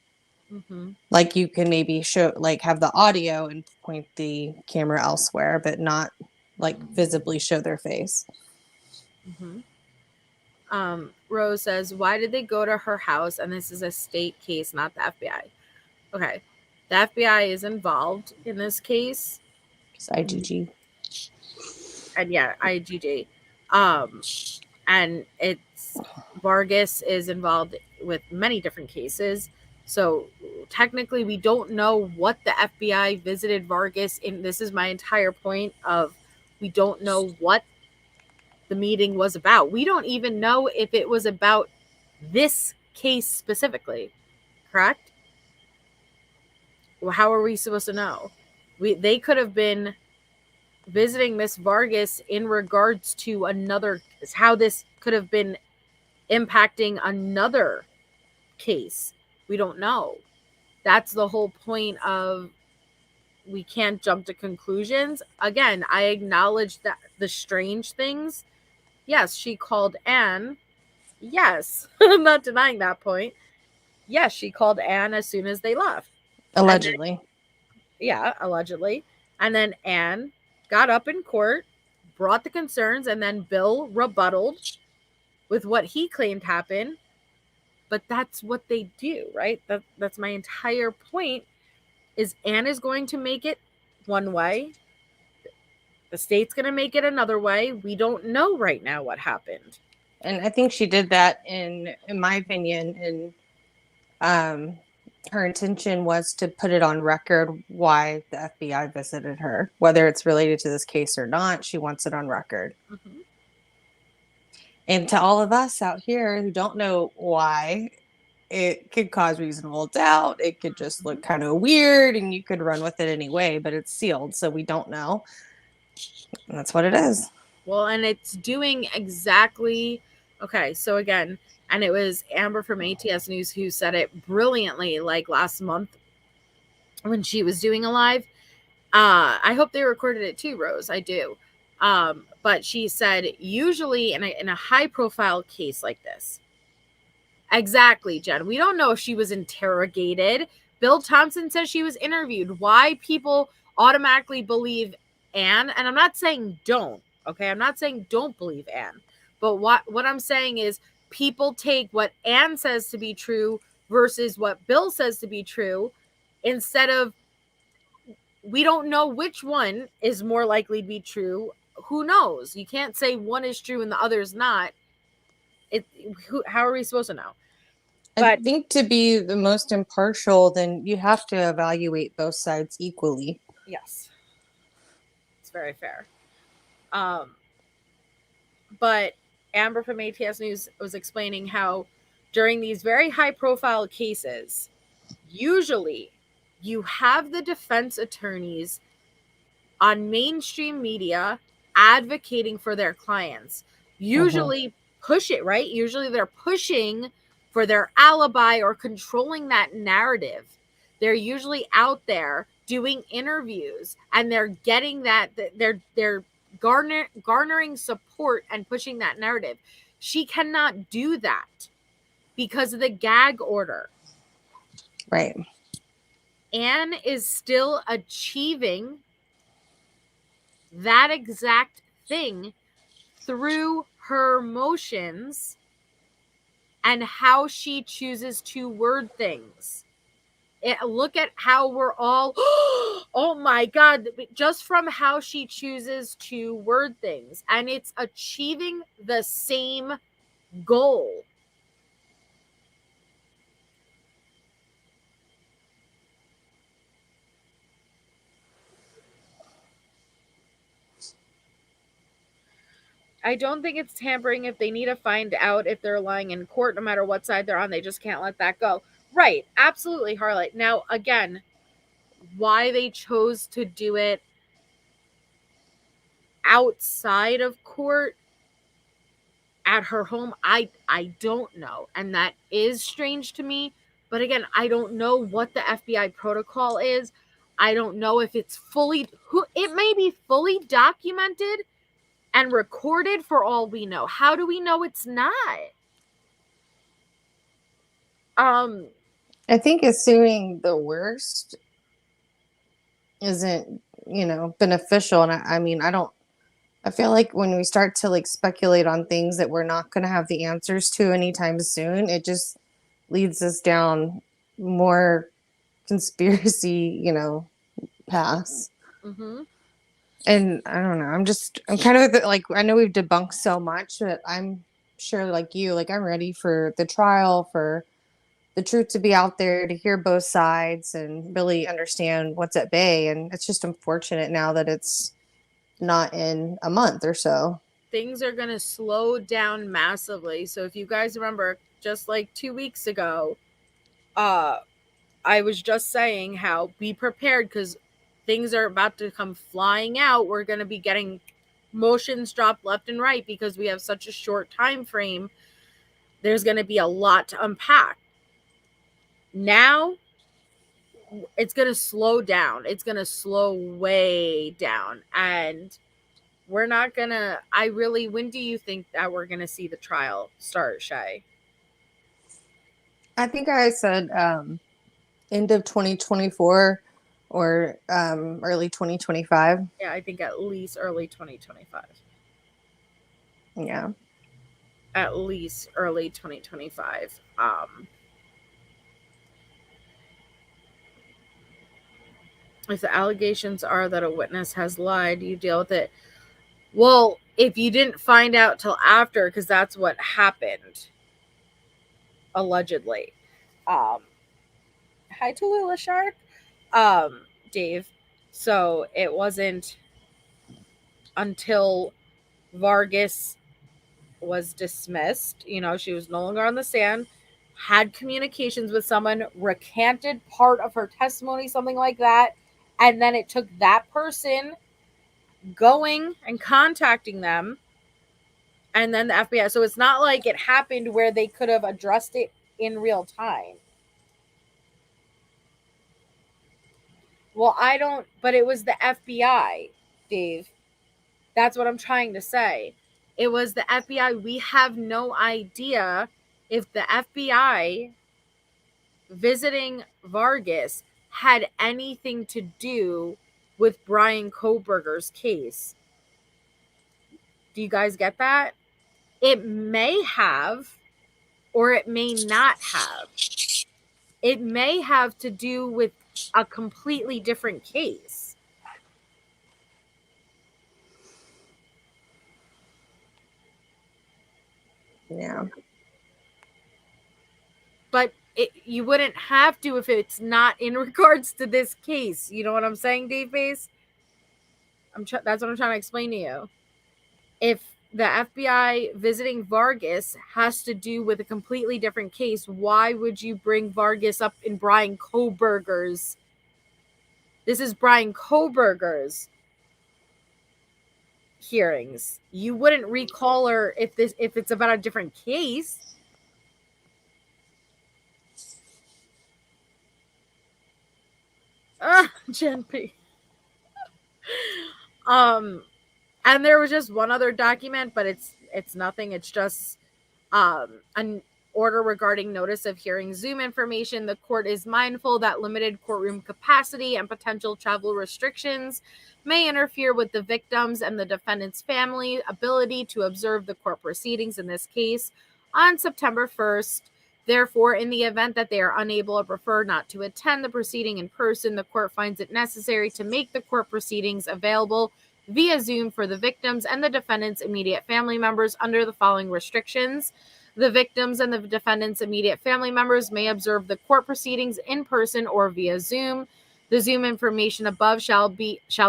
Like, you can maybe show, like, have the audio and point the camera elsewhere, but not like visibly show their face. Rose says, why did they go to her house? And this is a state case, not the FBI. Okay. The FBI is involved in this case. It's IGG. And yeah, IGG. And it's Vargas is involved with many different cases. So technically we don't know what the FBI visited Vargas in. This is my entire point of, we don't know what the meeting was about. We don't even know if it was about this case specifically, correct? Well, how are we supposed to know? They could have been visiting Miss Vargas in regards to another, how this could have been impacting another case. We don't know. That's the whole point of, we can't jump to conclusions. Again, I acknowledge that the strange things. Yes, she called Anne. Yes, I'm not denying that point. Yes, she called Anne as soon as they left. Allegedly. Allegedly. And then Anne got up in court, brought the concerns, and then Bill rebutted with what he claimed happened. But that's what they do, right? That's my entire point, is Anne is going to make it one way. The state's going to make it another way. We don't know right now what happened. And I think she did that in my opinion, and her intention was to put it on record why the FBI visited her, whether it's related to this case or not. She wants it on record. Mm-hmm. And to all of us out here who don't know why, it could cause reasonable doubt. It could just look kind of weird, and you could run with it anyway, but it's sealed, so we don't know. And that's what it is. Well, and it's doing exactly... Okay, so again, and it was Amber from ATS News who said it brilliantly, like last month when she was doing a live. I hope they recorded it too, Rose. I do. But she said, usually in a high-profile case like this, exactly, Jen, we don't know if she was interrogated. Bill Thompson says she was interviewed. Why people automatically believe Anne, and I'm not saying don't, okay? I'm not saying don't believe Anne. But what I'm saying is, people take what Anne says to be true versus what Bill says to be true, instead of, we don't know which one is more likely to be true. Who knows? You can't say one is true and the other is not. How are we supposed to know? I think to be the most impartial, then you have to evaluate both sides equally. Yes. It's very fair. But Amber from ATS News was explaining how during these very high-profile cases, usually you have the defense attorneys on mainstream media advocating for their clients. Usually push it, right? Usually they're pushing for their alibi or controlling that narrative. They're usually out there doing interviews, and they're getting that, they're garnering support and pushing that narrative. She cannot do that because of the gag order. Right. Anne is still achieving that exact thing through her motions and how she chooses to word things. Look at how we're all, oh my God, just from how she chooses to word things. And it's achieving the same goal. I don't think it's tampering if they need to find out if they're lying in court, no matter what side they're on. They just can't let that go. Right. Absolutely, Harlot. Now, again, why they chose to do it outside of court at her home, I don't know. And that is strange to me. But again, I don't know what the FBI protocol is. I don't know if it's it may be fully documented and recorded for all we know. How do we know it's not? I think assuming the worst isn't, beneficial. And I feel like when we start to speculate on things that we're not going to have the answers to anytime soon, it just leads us down more conspiracy, paths. Mm-hmm. And I don't know. I'm kind of I know we've debunked so much, but I'm sure I'm ready for the trial, for the truth to be out there, to hear both sides and really understand what's at bay. And it's just unfortunate now that it's not in a month or so. things are going to slow down massively. So if you guys remember, just like 2 weeks ago, I was just saying how be prepared because things are about to come flying out. We're going to be getting motions dropped left and right because we have such a short time frame. There's going to be a lot to unpack. Now, it's going to slow down. It's going to slow way down. And we're not going to, when do you think that we're going to see the trial start, Shay? I think I said end of 2024 or early 2025. Yeah, I think at least early 2025. Yeah. At least early 2025. If the allegations are that a witness has lied, you deal with it. Well, if you didn't find out till after, because that's what happened, allegedly. Hi, Tallulah Shark. Dave. So it wasn't until Vargas was dismissed, she was no longer on the stand, had communications with someone, recanted part of her testimony, something like that, and then it took that person going and contacting them, and then the FBI. So it's not like it happened where they could have addressed it in real time. Well, but it was the FBI, Dave. That's what I'm trying to say. It was the FBI. We have no idea if the FBI visiting Vargas had anything to do with Brian Kohberger's case. Do you guys get that? It may have, or it may not have. It may have to do with a completely different case. Yeah. But you wouldn't have to if it's not in regards to this case. You know what I'm saying, Dave Face? That's what I'm trying to explain to you. If the FBI visiting Vargas has to do with a completely different case, why would you bring Vargas up in Brian Kohbergers? This is Brian Kohbergers hearings. You wouldn't recall her if it's about a different case. Jen P. And there was just one other document, but it's nothing. It's just an order regarding notice of hearing Zoom information. The court is mindful that limited courtroom capacity and potential travel restrictions may interfere with the victims and the defendant's family ability to observe the court proceedings in this case on September 1st. Therefore, in the event that they are unable or prefer not to attend the proceeding in person, the court finds it necessary to make the court proceedings available via Zoom for the victims and the defendant's immediate family members under the following restrictions. The victims and the defendant's immediate family members may observe the court proceedings in person or via Zoom. The Zoom information above shall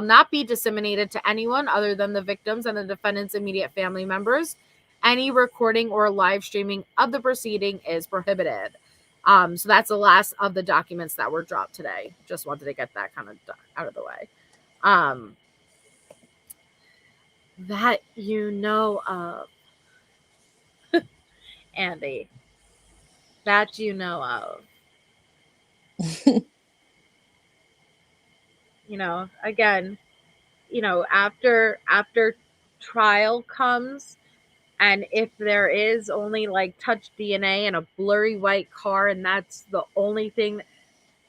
not be disseminated to anyone other than the victims and the defendant's immediate family members. Any recording or live streaming of the proceeding is prohibited. So that's the last of the documents that were dropped today. Just wanted to get that kind of out of the way. That you know of. Andy. That you know of. Again, after trial comes, and if there is only like touch DNA and a blurry white car, and that's the only thing,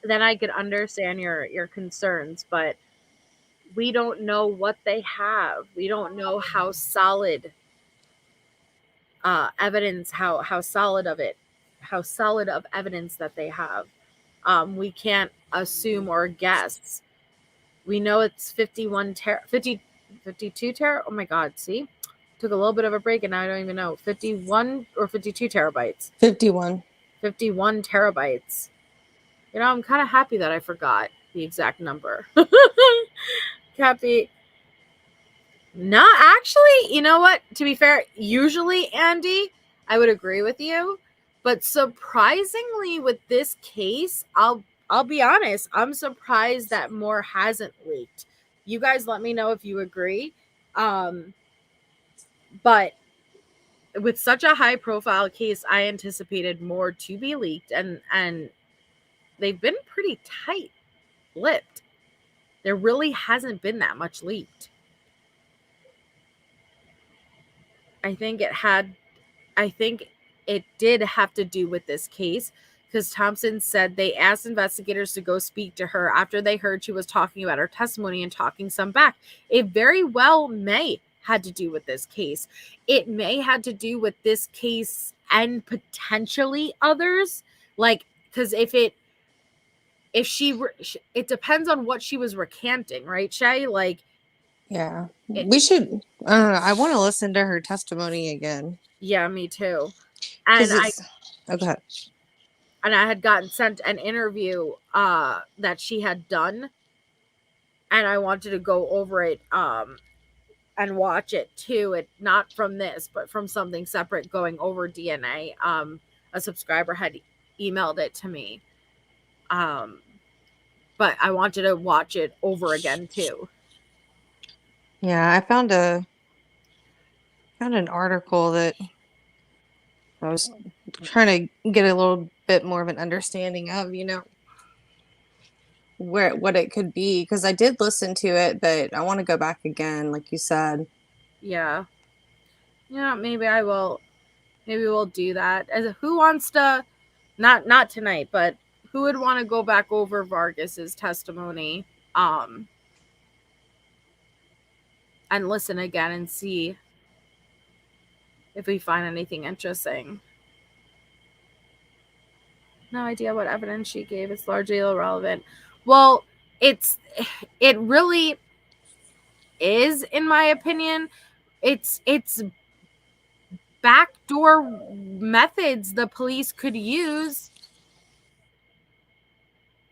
then I could understand your concerns. But we don't know what they have. We don't know how solid evidence, how solid of evidence that they have. We can't assume or guess. We know it's 52 terabytes. Oh my God, see? Took a little bit of a break and now I don't even know. 51 or 52 terabytes? 51. 51 terabytes. I'm kind of happy that I forgot the exact number. Happy. No, actually, you know what? To be fair, usually, Andy, I would agree with you. But surprisingly, with this case, I'll be honest, I'm surprised that more hasn't leaked. You guys let me know if you agree. But with such a high profile case, I anticipated more to be leaked, and they've been pretty tight lipped. There really hasn't been that much leaked. I think it did have to do with this case, because Thompson said they asked investigators to go speak to her after they heard she was talking about her testimony and talking some back. It very well may had to do with this case. It may had to do with this case and potentially others, like, because it depends on what she was recanting, right, Shay? Like, Yeah. it, We should, I don't know, I want to listen to her testimony again. yeah, me too. Because And it's, okay. I had gotten sent an interview that she had done, and I wanted to go over it and watch it too. It not from this, but from something separate, going over DNA. A subscriber had emailed it to me. But I wanted to watch it over again too. Yeah, I found an article that I was trying to get a little bit more of an understanding of, what it could be, because I did listen to it, but I want to go back again, like you said. Yeah. Yeah, maybe I will. Maybe we'll do that. As who wants to, not tonight, but who would want to go back over Vargas's testimony and listen again and see if we find anything interesting? No idea what evidence she gave. It's largely irrelevant. Well, it really is, in my opinion. It's backdoor methods the police could use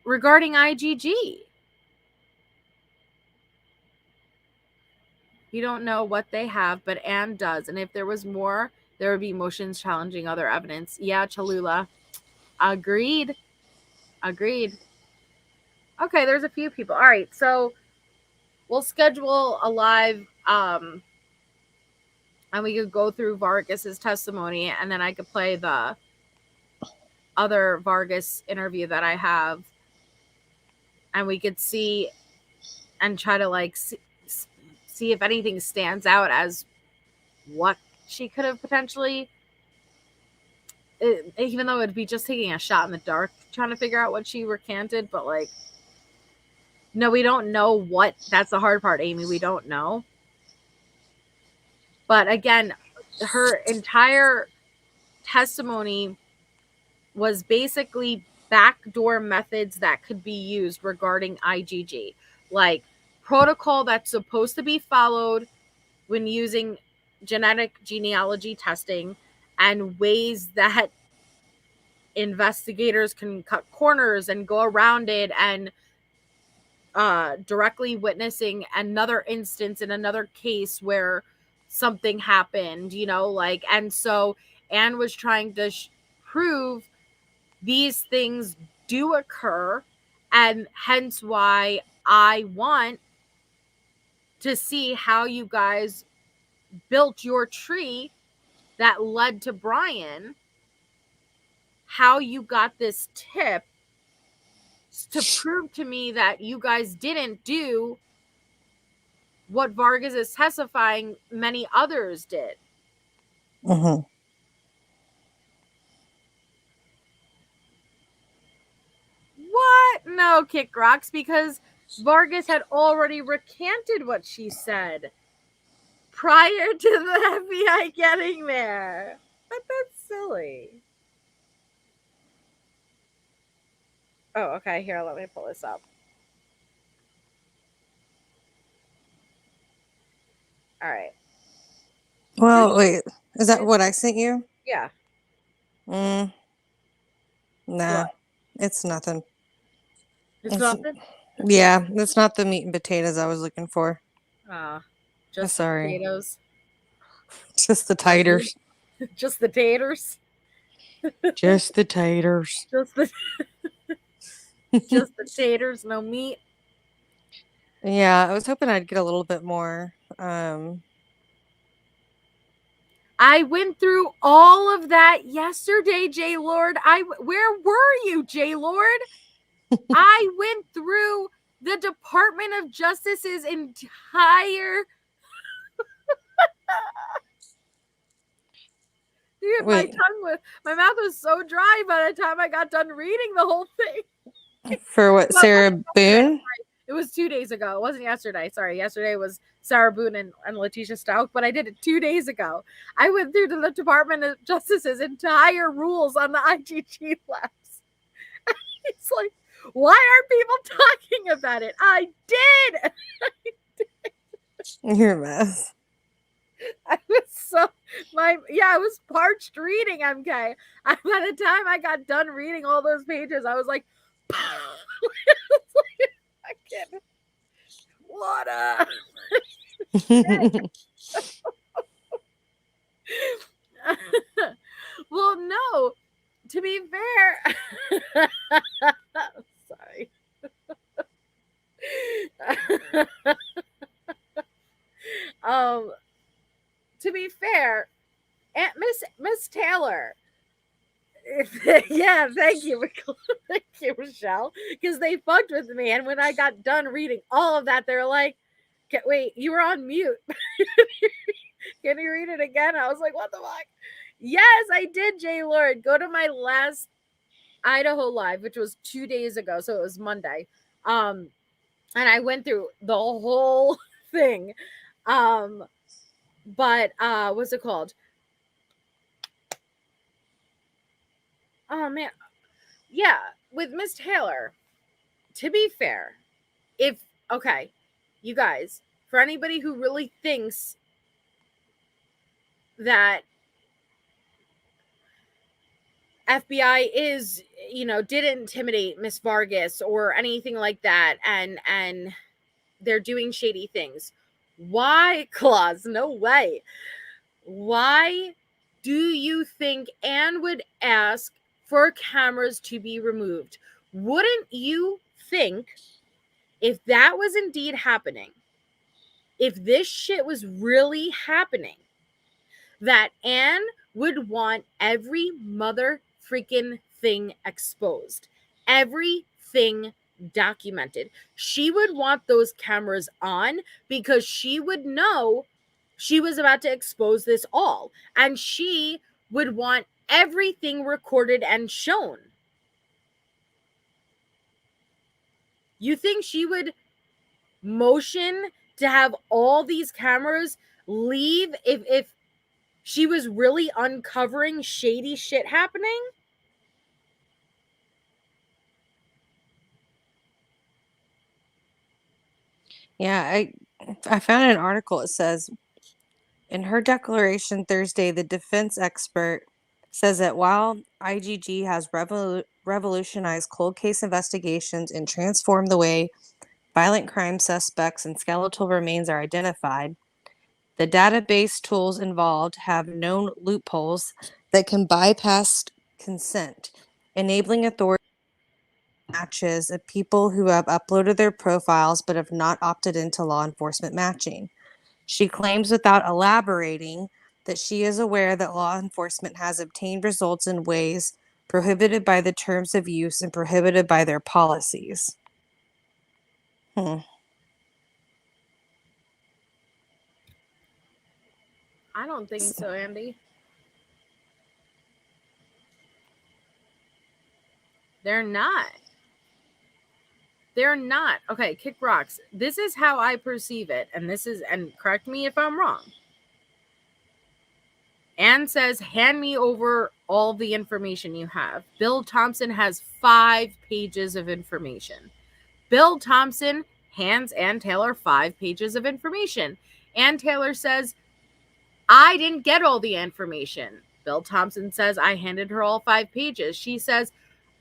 regarding IGG. You don't know what they have, but Anne does. And if there was more, there would be motions challenging other evidence. Yeah, Cholula. Agreed. Okay, there's a few people. All right, so we'll schedule a live and we could go through Vargas's testimony, and then I could play the other Vargas interview that I have, and we could see and try to like see if anything stands out as what she could have potentially, even though it'd be just taking a shot in the dark trying to figure out what she recanted. But like, no, we don't know what. That's the hard part, Amy. We don't know. But again, her entire testimony was basically backdoor methods that could be used regarding IGG, like protocol that's supposed to be followed when using genetic genealogy testing, and ways that investigators can cut corners and go around it, and directly witnessing another instance in another case where something happened, like, and so Anne was trying to prove these things do occur, and hence why I want to see how you guys built your tree that led to Brian, how you got this tip to prove to me that you guys didn't do what Vargas is testifying many others did. Mm-hmm. What? No, Kick Rocks, because Vargas had already recanted what she said prior to the FBI getting there. But that's silly. Oh, okay. Here, let me pull this up. All right. Well, wait. Is that what I sent you? Yeah. Nah. What? It's nothing. It's nothing? Yeah, it's not the meat and potatoes I was looking for. Just sorry. potatoes. Just the taters. Just the taters. Just the taters. Just the just the taters, no meat. Yeah, I was hoping I'd get a little bit more. I went through all of that yesterday, J Lord. Where were you, J Lord? I went through the Department of Justice's entire. Dude, Wait. my mouth was so dry by the time I got done reading the whole thing. For what, Well, Sarah Boone? It was 2 days ago. It wasn't yesterday. Sorry. Yesterday was Sarah Boone and Letitia Stout, but I did it 2 days ago. I went through the Department of Justice's entire rules on the IGG labs. It's like, why aren't people talking about it? I did. You're a mess. I was I was parched reading MK. By the time I got done reading all those pages, I was like, I can't. Water. Well, no. To be fair, sorry. To be fair, Aunt Miss Taylor. Yeah, thank you, Michelle. Because they fucked with me, and when I got done reading all of that, they're like, "Wait, you were on mute. Can you read it again?" I was like, "What the fuck?" Yes, I did, J Lord. Go to my last Idaho live, which was 2 days ago, so it was Monday. And I went through the whole thing. But what's it called? Oh man. Yeah, with Miss Taylor, to be fair, you guys, for anybody who really thinks that FBI is, did intimidate Miss Vargas or anything like that, and they're doing shady things. Why, Claus? No way. Why do you think Anne would ask for cameras to be removed? Wouldn't you think, if that was indeed happening, if this shit was really happening, that Anne would want every mother freaking thing exposed, everything documented? She would want those cameras on because she would know she was about to expose this all, and she would want everything recorded and shown. You think she would motion to have all these cameras leave if she was really uncovering shady shit happening? Yeah, I found an article. It says, in her declaration Thursday, the defense expert says that while IGG has revolutionized cold case investigations and transformed the way violent crime suspects and skeletal remains are identified, the database tools involved have known loopholes that can bypass consent, enabling authorities matches of people who have uploaded their profiles but have not opted into law enforcement matching. She claims, without elaborating, that she is aware that law enforcement has obtained results in ways prohibited by the terms of use and prohibited by their policies. I don't think so, Andy. They're not. They're not. Okay, kick rocks. This is how I perceive it, and correct me if I'm wrong. Anne says, hand me over all the information you have. Bill Thompson has 5 pages of information. Bill Thompson hands Ann Taylor 5 pages of information. Ann Taylor says, I didn't get all the information. Bill Thompson says, I handed her all 5 pages. She says,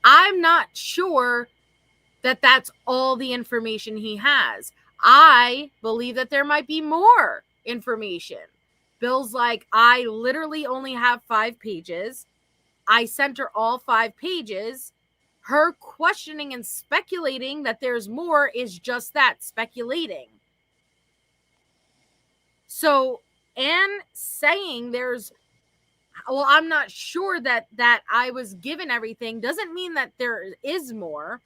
I'm not sure that that's all the information he has. I believe that there might be more information. Bill's like, I literally only have 5 pages. I sent her all 5 pages. Her questioning and speculating that there's more is just that, speculating. So Anne saying I'm not sure that I was given everything doesn't mean that there is more.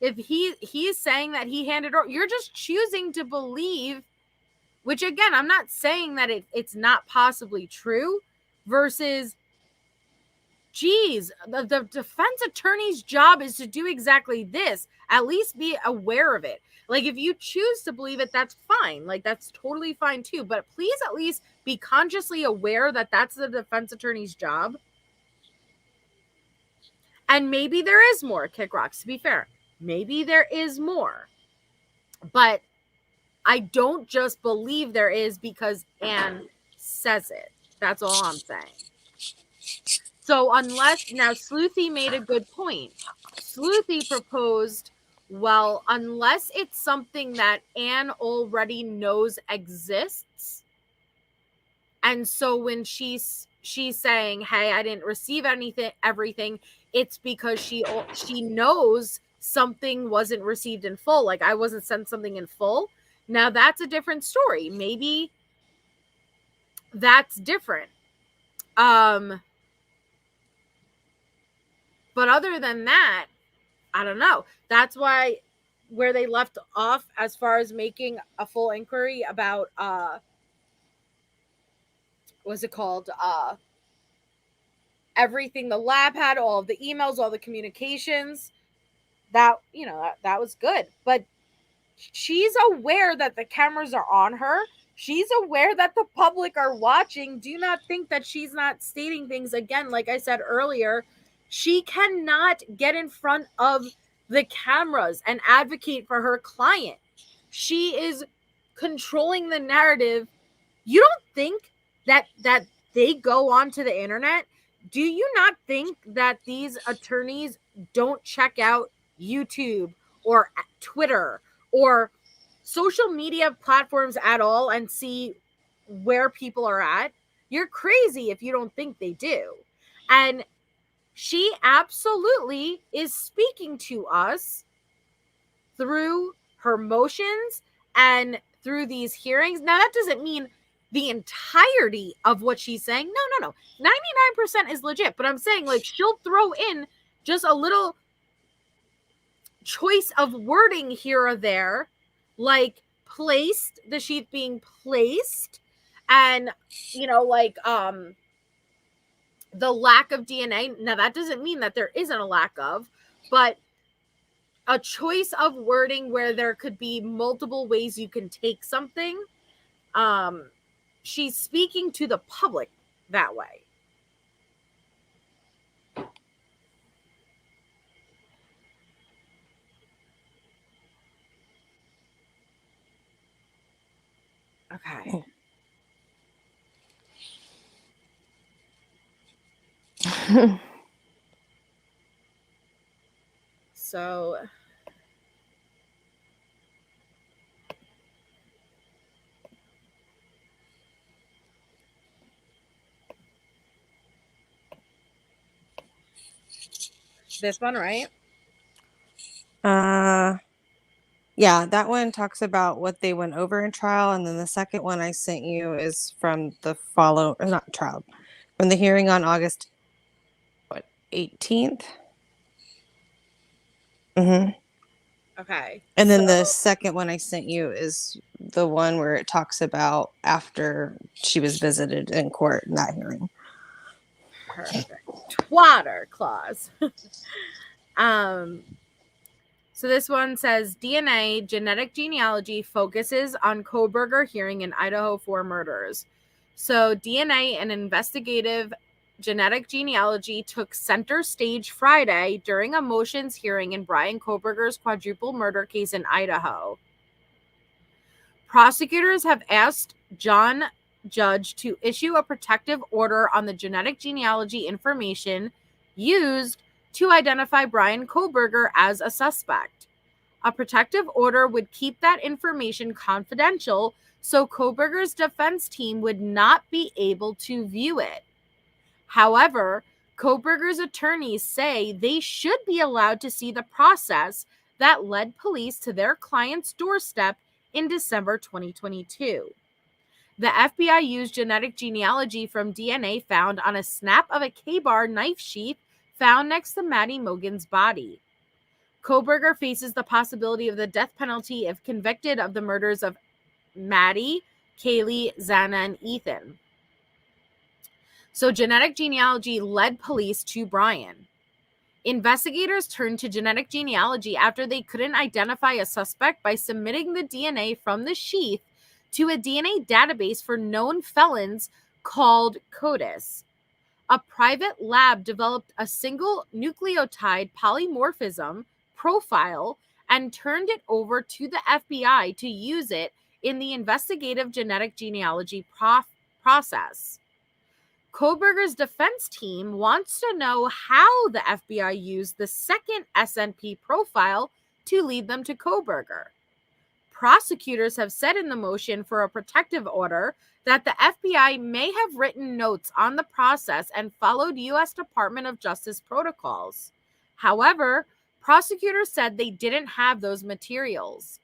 If he's saying that he handed over, you're just choosing to believe, which again, I'm not saying that it's not possibly true, versus, geez, the defense attorney's job is to do exactly this. At least be aware of it. Like, if you choose to believe it, that's fine. Like, that's totally fine too. But please at least be consciously aware that that's the defense attorney's job. And maybe there is more, Kick Rocks, to be fair. Maybe there is more. But I don't just believe there is because Anne says it. That's all I'm saying. So now Sleuthy made a good point. Sleuthy proposed, well, unless it's something that Anne already knows exists, and so when she's saying, hey, I didn't receive everything, it's because she knows something wasn't received in full. Like, I wasn't sent something in full. Now that's a different story. Maybe that's different. But other than that, I don't know. That's why where they left off as far as making a full inquiry about what's it called? Everything the lab had, all of the emails, all the communications, that was good. But she's aware that the cameras are on her. She's aware that the public are watching. Do not think that she's not stating things. Again, like I said earlier, she cannot get in front of the cameras and advocate for her client. She is controlling the narrative. You don't think that they go onto the internet? Do you not think that these attorneys don't check out YouTube or Twitter or social media platforms at all and see where people are at? You're crazy if you don't think they do. And she absolutely is speaking to us through her motions and through these hearings. Now, that doesn't mean the entirety of what she's saying. No. 99% is legit. But I'm saying, like, she'll throw in just a little choice of wording here or there, like placed, the sheet being placed, and, the lack of DNA. Now, that doesn't mean that there isn't a lack of, but a choice of wording where there could be multiple ways you can take something. She's speaking to the public that way. Okay. So this one, right? Yeah, that one talks about what they went over in trial, and then the second one I sent you is from the from the hearing on August 18th. Okay. And then the second one I sent you is the one where it talks about after she was visited in court in that hearing. Perfect. Twatter clause. So this one says DNA genetic genealogy focuses on Kohberger hearing in Idaho 4 murders. So DNA and investigative genetic genealogy took center stage Friday during a motions hearing in Brian Kohberger's quadruple murder case in Idaho. Prosecutors have asked John Judge to issue a protective order on the genetic genealogy information used to identify Brian Kohberger as a suspect. A protective order would keep that information confidential so Kohbergers' defense team would not be able to view it. However, Kohbergers' attorneys say they should be allowed to see the process that led police to their client's doorstep in December 2022. The FBI used genetic genealogy from DNA found on a snap of a K-bar knife sheath found next to Maddie Mogen's body. Kohberger faces the possibility of the death penalty if convicted of the murders of Maddie, Kaylee, Xana, and Ethan. So genetic genealogy led police to Brian. Investigators turned to genetic genealogy after they couldn't identify a suspect by submitting the DNA from the sheath to a DNA database for known felons called CODIS. A private lab developed a single nucleotide polymorphism profile and turned it over to the FBI to use it in the investigative genetic genealogy process. Kohbergers' defense team wants to know how the FBI used the second SNP profile to lead them to Kohberger. Prosecutors have said in the motion for a protective order that the FBI may have written notes on the process and followed U.S. Department of Justice protocols. However, prosecutors said they didn't have those materials.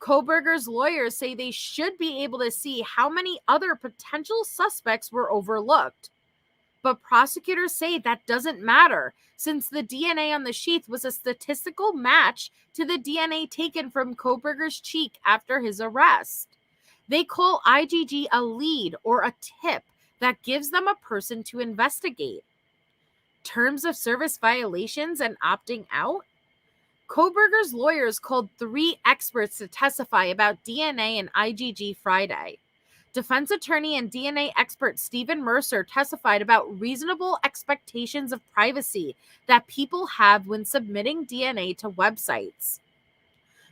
Kohbergers' lawyers say they should be able to see how many other potential suspects were overlooked. But prosecutors say that doesn't matter, since the DNA on the sheath was a statistical match to the DNA taken from Kohbergers' cheek after his arrest. They call IgG a lead or a tip that gives them a person to investigate. Terms of service violations and opting out? Kohbergers' lawyers called 3 experts to testify about DNA and IgG Friday. Defense attorney and DNA expert Stephen Mercer testified about reasonable expectations of privacy that people have when submitting DNA to websites.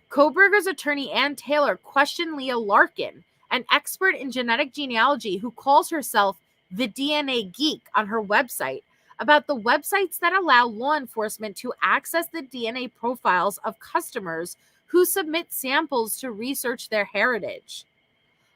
Kohbergers' attorney Ann Taylor questioned Leah Larkin, an expert in genetic genealogy who calls herself the DNA Geek on her website, about the websites that allow law enforcement to access the DNA profiles of customers who submit samples to research their heritage.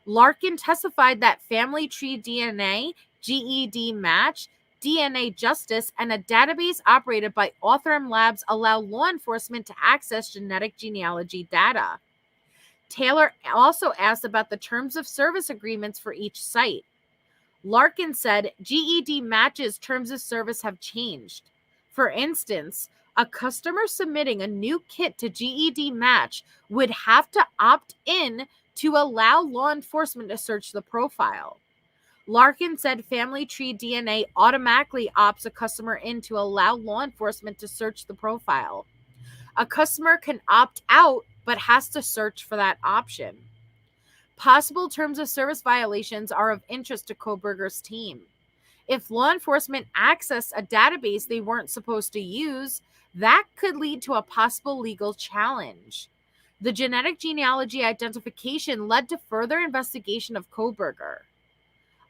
Larkin testified that Family Tree DNA, GED Match, DNA Justice, and a database operated by Authorum Labs allow law enforcement to access genetic genealogy data. Taylor also asked about the terms of service agreements for each site. Larkin said GED Match's terms of service have changed. For instance, a customer submitting a new kit to GED Match would have to opt in to allow law enforcement to search the profile. Larkin said Family Tree DNA automatically opts a customer in to allow law enforcement to search the profile. A customer can opt out but has to search for that option. Possible terms of service violations are of interest to Kohbergers' team. If law enforcement access a database they weren't supposed to use, that could lead to a possible legal challenge. The genetic genealogy identification led to further investigation of Kohberger.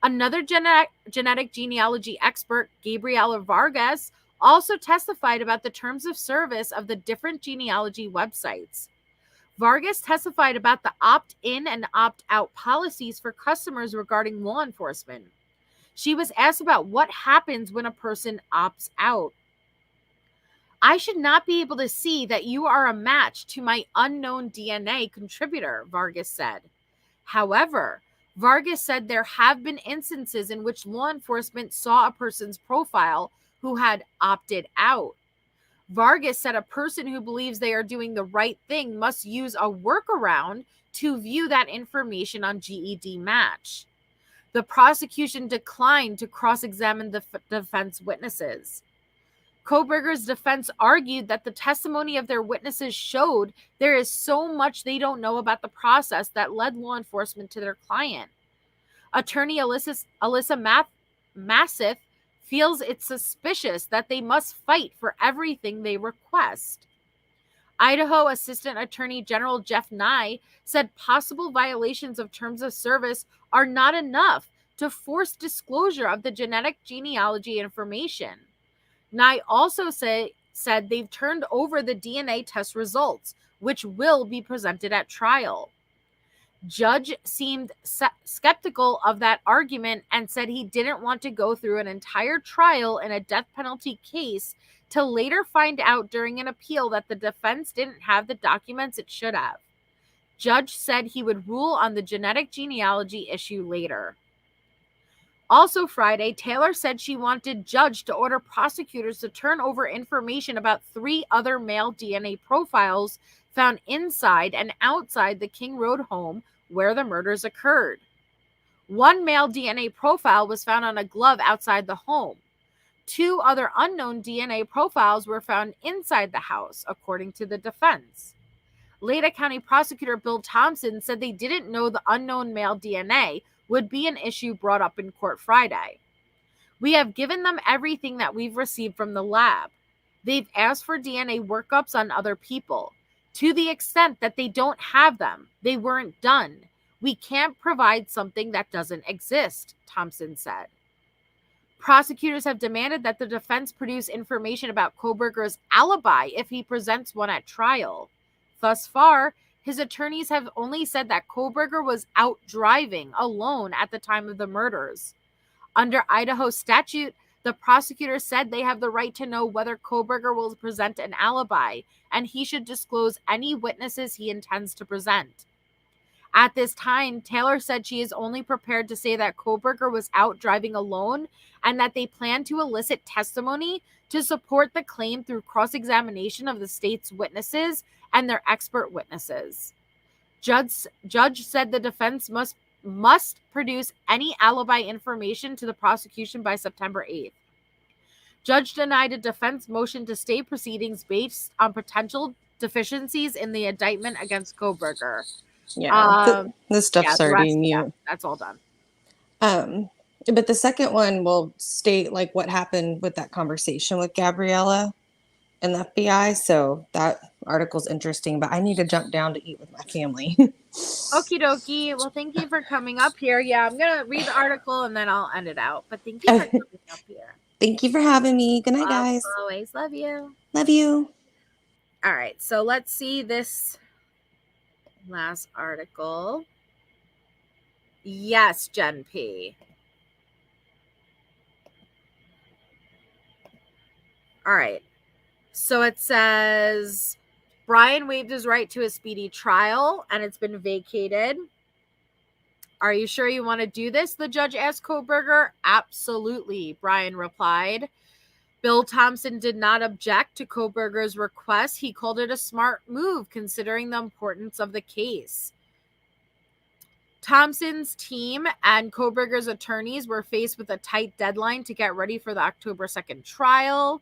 Another genetic genealogy expert, Gabriela Vargas, also testified about the terms of service of the different genealogy websites. Vargas testified about the opt-in and opt-out policies for customers regarding law enforcement. She was asked about what happens when a person opts out. I should not be able to see that you are a match to my unknown DNA contributor, Vargas said. However, Vargas said there have been instances in which law enforcement saw a person's profile who had opted out. Vargas said a person who believes they are doing the right thing must use a workaround to view that information on GED Match. The prosecution declined to cross-examine the defense witnesses. Kohbergers' defense argued that the testimony of their witnesses showed there is so much they don't know about the process that led law enforcement to their client. Attorney Alyssa Massif feels it's suspicious that they must fight for everything they request. Idaho Assistant Attorney General Jeff Nye said possible violations of terms of service are not enough to force disclosure of the genetic genealogy information. Nye also said they've turned over the DNA test results, which will be presented at trial. Judge seemed skeptical of that argument and said he didn't want to go through an entire trial in a death penalty case to later find out during an appeal that the defense didn't have the documents it should have. Judge said he would rule on the genetic genealogy issue later. Also Friday, Taylor said she wanted Judge to order prosecutors to turn over information about 3 other male DNA profiles found inside and outside the King Road home where the murders occurred. 1 male DNA profile was found on a glove outside the home. 2 other unknown DNA profiles were found inside the house, according to the defense. Leda County Prosecutor Bill Thompson said they didn't know the unknown male DNA would be an issue brought up in court Friday. We have given them everything that we've received from the lab. They've asked for DNA workups on other people. To the extent that they don't have them, they weren't done. We can't provide something that doesn't exist, Thompson said. Prosecutors have demanded that the defense produce information about Kohbergers' alibi if he presents one at trial. Thus far, his attorneys have only said that Kohberger was out driving alone at the time of the murders. Under Idaho statute, the prosecutor said they have the right to know whether Kohberger will present an alibi, and he should disclose any witnesses he intends to present. At this time, Taylor said she is only prepared to say that Kohberger was out driving alone and that they plan to elicit testimony to support the claim through cross-examination of the state's witnesses and their expert witnesses. Judge said the defense must produce any alibi information to the prosecution by September 8th. Judge denied a defense motion to stay proceedings based on potential deficiencies in the indictment against Kohberger. Yeah, this stuff's already new. Yeah, that's all done. But the second one will state like what happened with that conversation with Gabriella and the FBI. So that article's interesting, but I need to jump down to eat with my family. Okie dokie. Well, thank you for coming up here. Yeah, I'm going to read the article and then I'll end it out. But thank you for coming up here. Thank you for having me. Good night, guys. Always love you. Love you. All right. So let's see this last article. Yes, Jen P. All right. So it says Brian waived his right to a speedy trial and it's been vacated. Are you sure you want to do this? The judge asked Kohberger. Absolutely, Brian replied. Bill Thompson did not object to Kohberger's request. He called it a smart move considering the importance of the case. Thompson's team and Kohberger's attorneys were faced with a tight deadline to get ready for the October 2nd trial.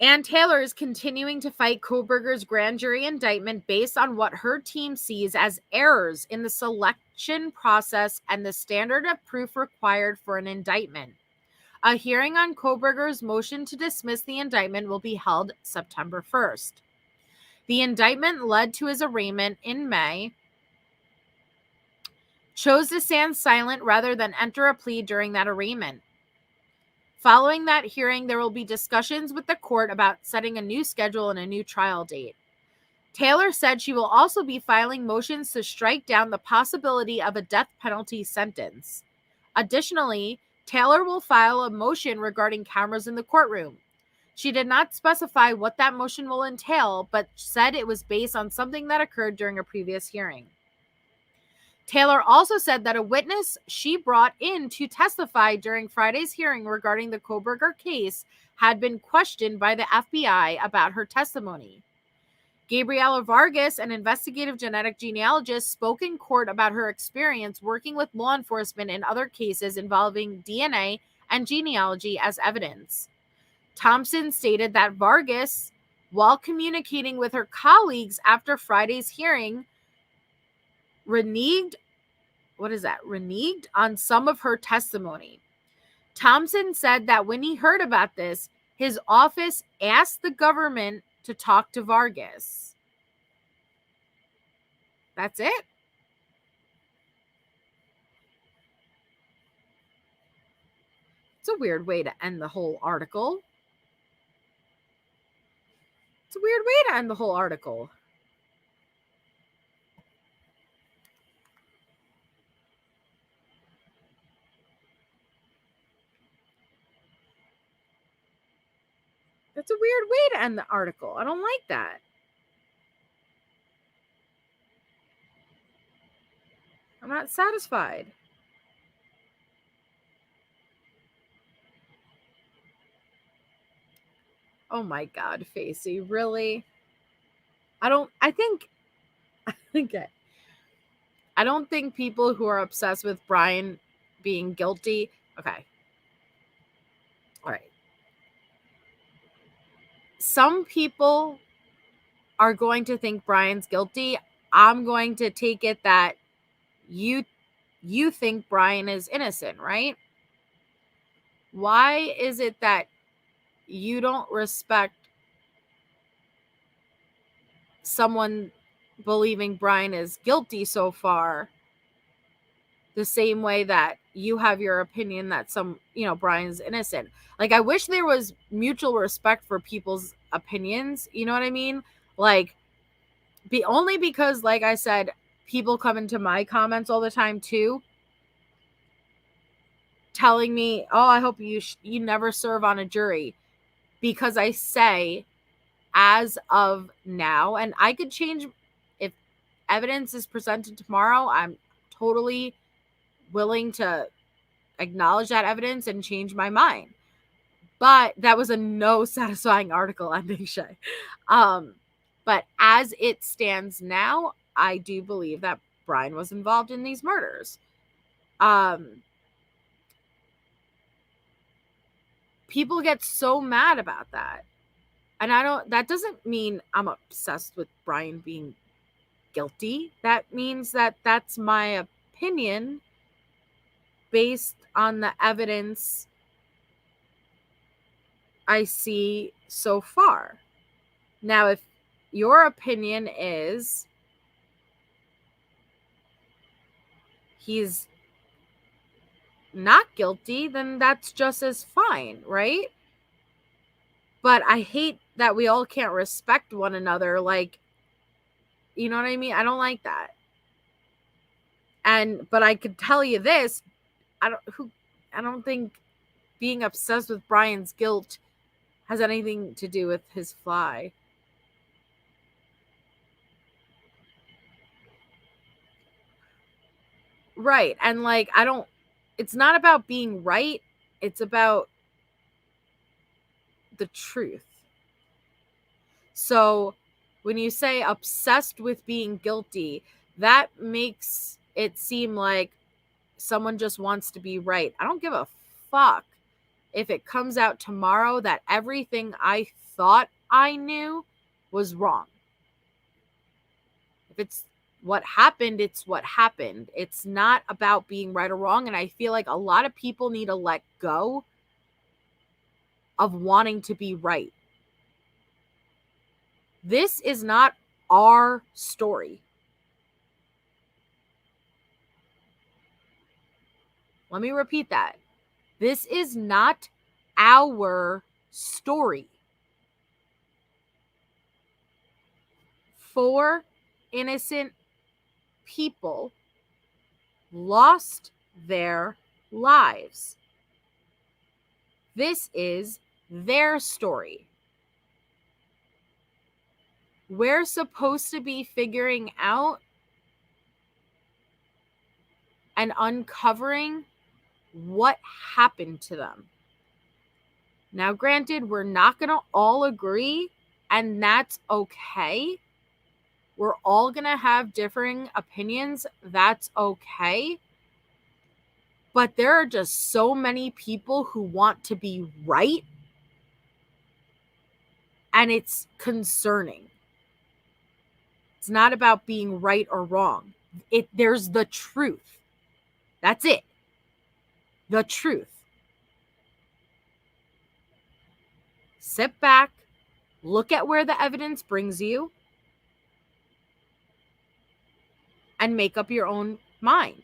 Ann Taylor is continuing to fight Kohberger's grand jury indictment based on what her team sees as errors in the selection process and the standard of proof required for an indictment. A hearing on Kohberger's motion to dismiss the indictment will be held September 1st. The indictment led to his arraignment in May, chose to stand silent rather than enter a plea during that arraignment. Following that hearing, there will be discussions with the court about setting a new schedule and a new trial date. Taylor said she will also be filing motions to strike down the possibility of a death penalty sentence. Additionally, Taylor will file a motion regarding cameras in the courtroom. She did not specify what that motion will entail, but said it was based on something that occurred during a previous hearing. Taylor also said that a witness she brought in to testify during Friday's hearing regarding the Kohberger case had been questioned by the FBI about her testimony. Gabriela Vargas, an investigative genetic genealogist, spoke in court about her experience working with law enforcement in other cases involving DNA and genealogy as evidence. Thompson stated that Vargas, while communicating with her colleagues after Friday's hearing, reneged on some of her testimony. Thompson said that when he heard about this, his office asked the government to talk to Vargas. That's it. It's a weird way to end the whole article. It's a weird way to end the whole article. That's a weird way to end the article. I don't like that. I'm not satisfied. Oh my God, Facey, really? I don't think people who are obsessed with Brian being guilty. Okay. All right. Some people are going to think Brian's guilty. I'm going to take it that you think Brian is innocent, right? Why is it that you don't respect someone believing Brian is guilty so far the same way that you have your opinion that Brian's innocent? Like, I wish there was mutual respect for people's opinions. You know what I mean? Like, only because, like I said, people come into my comments all the time too, telling me, oh, I hope you never serve on a jury, because I say, as of now, and I could change if evidence is presented tomorrow, I'm totally willing to acknowledge that evidence and change my mind. But that was a no satisfying article ending, Shay. But as it stands now, I do believe that Brian was involved in these murders. People get so mad about that. And that doesn't mean I'm obsessed with Brian being guilty. That means that that's my opinion based on the evidence I see so far. Now, if your opinion is he's not guilty, then that's just as fine, right? But I hate that we all can't respect one another. Like, you know what I mean? I don't like that. But I could tell you this, I don't think being obsessed with Brian's guilt has anything to do with his fly. Right. And like, it's not about being right. It's about the truth. So when you say obsessed with being guilty, that makes it seem like someone just wants to be right. I don't give a fuck if it comes out tomorrow that everything I thought I knew was wrong. If it's what happened, it's what happened. It's not about being right or wrong. And I feel like a lot of people need to let go of wanting to be right. This is not our story. Let me repeat that. This is not our story. 4 innocent people lost their lives. This is their story. We're supposed to be figuring out and uncovering what happened to them. Now, granted, we're not going to all agree, and that's okay. We're all going to have differing opinions. That's okay. But there are just so many people who want to be right, and it's concerning. It's not about being right or wrong. There's the truth. That's it. The truth. Sit back, look at where the evidence brings you, and make up your own mind.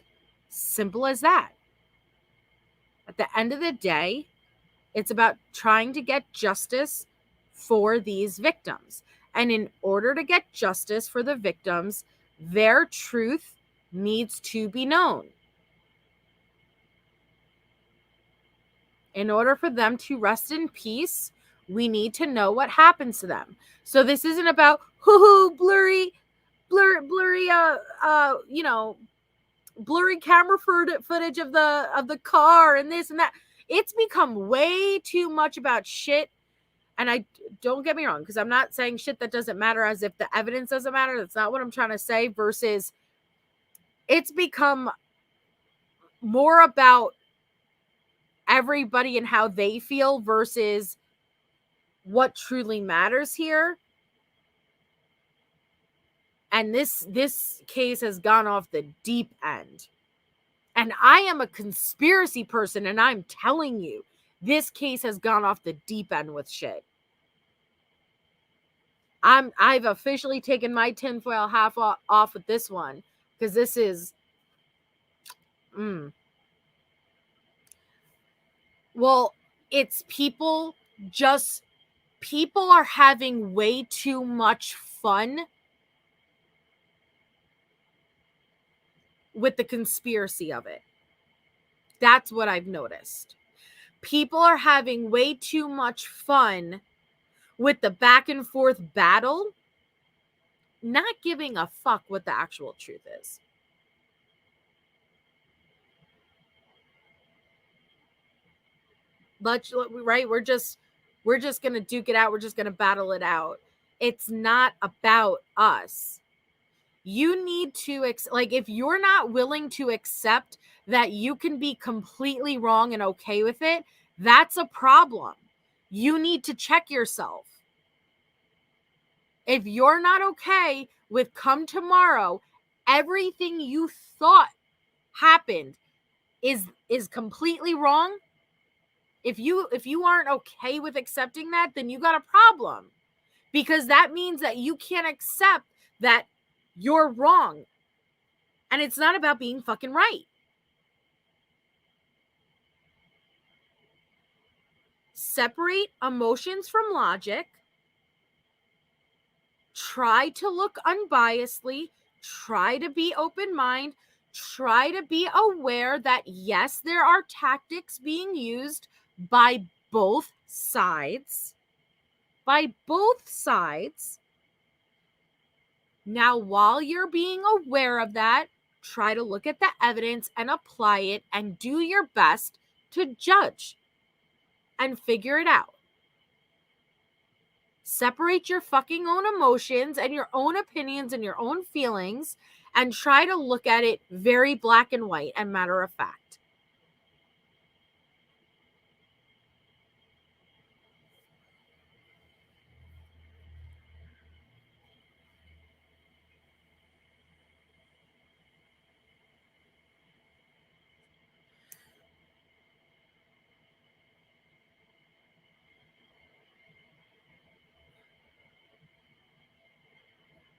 Simple as that. At the end of the day, it's about trying to get justice for these victims. And in order to get justice for the victims, their truth needs to be known. In order for them to rest in peace, we need to know what happens to them. So this isn't about blurry, blurry camera footage of the car and this and that. It's become way too much about shit. And I don't get me wrong, because I'm not saying shit that doesn't matter as if the evidence doesn't matter. That's not what I'm trying to say. Versus, it's become more about everybody and how they feel versus what truly matters here. And this case has gone off the deep end. And I am a conspiracy person, and I'm telling you, this case has gone off the deep end with shit. I've officially taken my tinfoil half off with this one, because this is well, it's people are having way too much fun with the conspiracy of it. That's what I've noticed. People are having way too much fun with the back and forth battle, not giving a fuck what the actual truth is. Right? We're just gonna duke it out. We're just gonna battle it out. It's not about us. You need to if you're not willing to accept that you can be completely wrong and okay with it, that's a problem. You need to check yourself. If you're not okay with come tomorrow, everything you thought happened is completely wrong. If you aren't okay with accepting that, then you got a problem. Because that means that you can't accept that you're wrong. And it's not about being fucking right. Separate emotions from logic. Try to look unbiasedly. Try to be open-minded. Try to be aware that, yes, there are tactics being used by both sides. By both sides. Now, while you're being aware of that, try to look at the evidence and apply it and do your best to judge and figure it out. Separate your fucking own emotions and your own opinions and your own feelings and try to look at it very black and white and matter of fact.